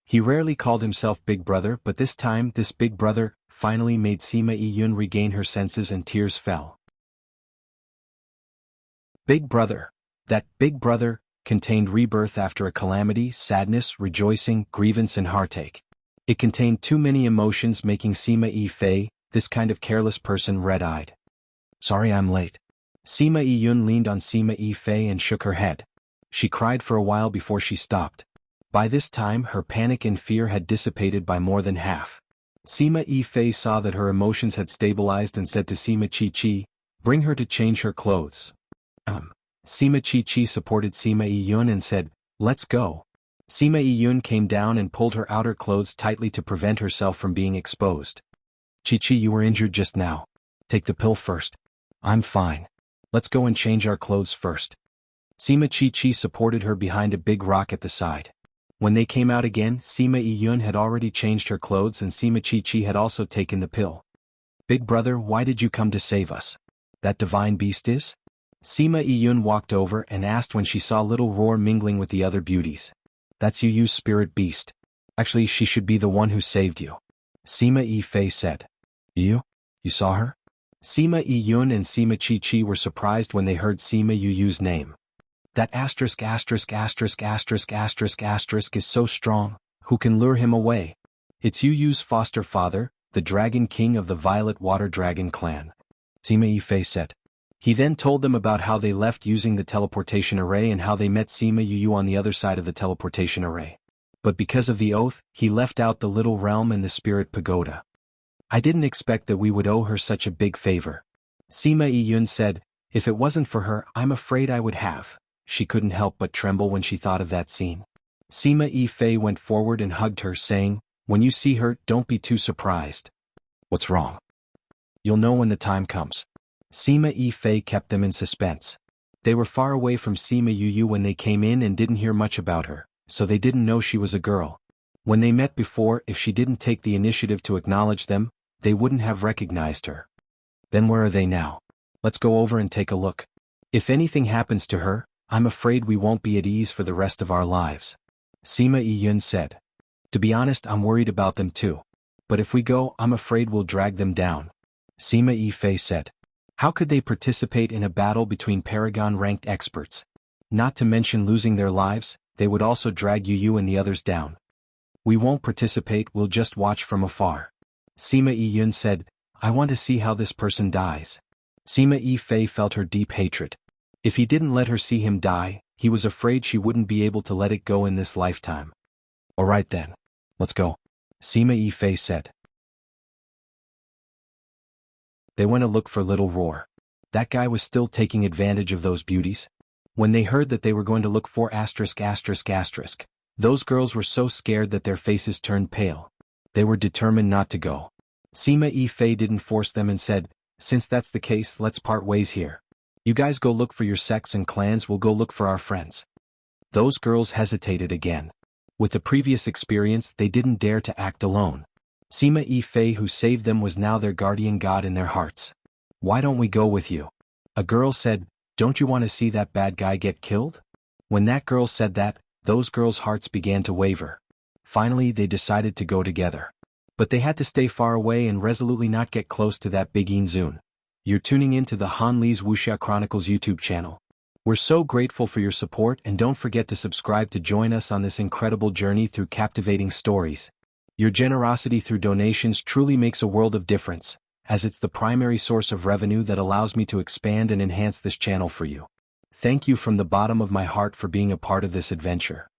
He rarely called himself big brother, but this time this big brother finally made Sima Yi-Yun regain her senses and tears fell. Big brother. That big brother contained rebirth after a calamity, sadness, rejoicing, grievance and heartache. It contained too many emotions, making Sima Yi-Fei, this kind of careless person, red-eyed. Sorry I'm late. Sima Yi-Yun leaned on Sima Yi-Fei and shook her head. She cried for a while before she stopped. By this time her panic and fear had dissipated by more than half. Sima Yi-Fei saw that her emotions had stabilized and said to Sima Chi-Chi, bring her to change her clothes. Sima Chi-Chi supported Sima Yi-Yun and said, let's go. Sima Yi-Yun came down and pulled her outer clothes tightly to prevent herself from being exposed. Chi-Chi, you were injured just now. Take the pill first. I'm fine. Let's go and change our clothes first. Sima Chi-Chi supported her behind a big rock at the side. When they came out again, Sima Yi-Yun had already changed her clothes and Sima Chi-Chi had also taken the pill. Big brother, why did you come to save us? That divine beast is? Sima Yi-Yun walked over and asked when she saw Little Roar mingling with the other beauties. That's Yu's spirit beast. Actually, she should be the one who saved you. Sima Yi-Fei said. You? You saw her? Sima Yi-Yun and Sima Chi-Chi were surprised when they heard Sima Yu's name. That asterisk is so strong, who can lure him away? It's Yu's foster father, the Dragon King of the Violet Water Dragon clan. Sima Yi-Fei said. He then told them about how they left using the teleportation array and how they met Sima Yu on the other side of the teleportation array. But because of the oath, he left out the little realm and the spirit pagoda. I didn't expect that we would owe her such a big favor. Sima Yi-Yun said, if it wasn't for her, I'm afraid I would have. She couldn't help but tremble when she thought of that scene. Sima Yi-Fei went forward and hugged her, saying, when you see her, don't be too surprised. What's wrong? You'll know when the time comes. Sima Yi-Fei kept them in suspense. They were far away from Sima Yu when they came in and didn't hear much about her, so they didn't know she was a girl. When they met before, if she didn't take the initiative to acknowledge them, they wouldn't have recognized her. Then where are they now? Let's go over and take a look. If anything happens to her, I'm afraid we won't be at ease for the rest of our lives. Sima Yun said. To be honest, I'm worried about them too. But if we go, I'm afraid we'll drag them down. Sima Yifei said. How could they participate in a battle between Paragon-ranked experts? Not to mention losing their lives, they would also drag you and the others down. We won't participate, we'll just watch from afar. Sima Yun said, I want to see how this person dies. Sima Yifei felt her deep hatred. If he didn't let her see him die, he was afraid she wouldn't be able to let it go in this lifetime. Alright then. Let's go. Sima Yifei said. They went to look for Little Roar. That guy was still taking advantage of those beauties. When they heard that they were going to look for ****, those girls were so scared that their faces turned pale. They were determined not to go. Sima Yifei didn't force them and said, since that's the case, let's part ways here. You guys go look for your sects and clans, we'll go look for our friends. Those girls hesitated again. With the previous experience, they didn't dare to act alone. Sima Yifei, who saved them, was now their guardian god in their hearts. Why don't we go with you? A girl said, don't you want to see that bad guy get killed? When that girl said that, those girls' hearts began to waver. Finally, they decided to go together. But they had to stay far away and resolutely not get close to that big Inzun. You're tuning in to the Han Li's Wuxia Chronicles YouTube channel. We're so grateful for your support, and don't forget to subscribe to join us on this incredible journey through captivating stories. Your generosity through donations truly makes a world of difference, as it's the primary source of revenue that allows me to expand and enhance this channel for you. Thank you from the bottom of my heart for being a part of this adventure.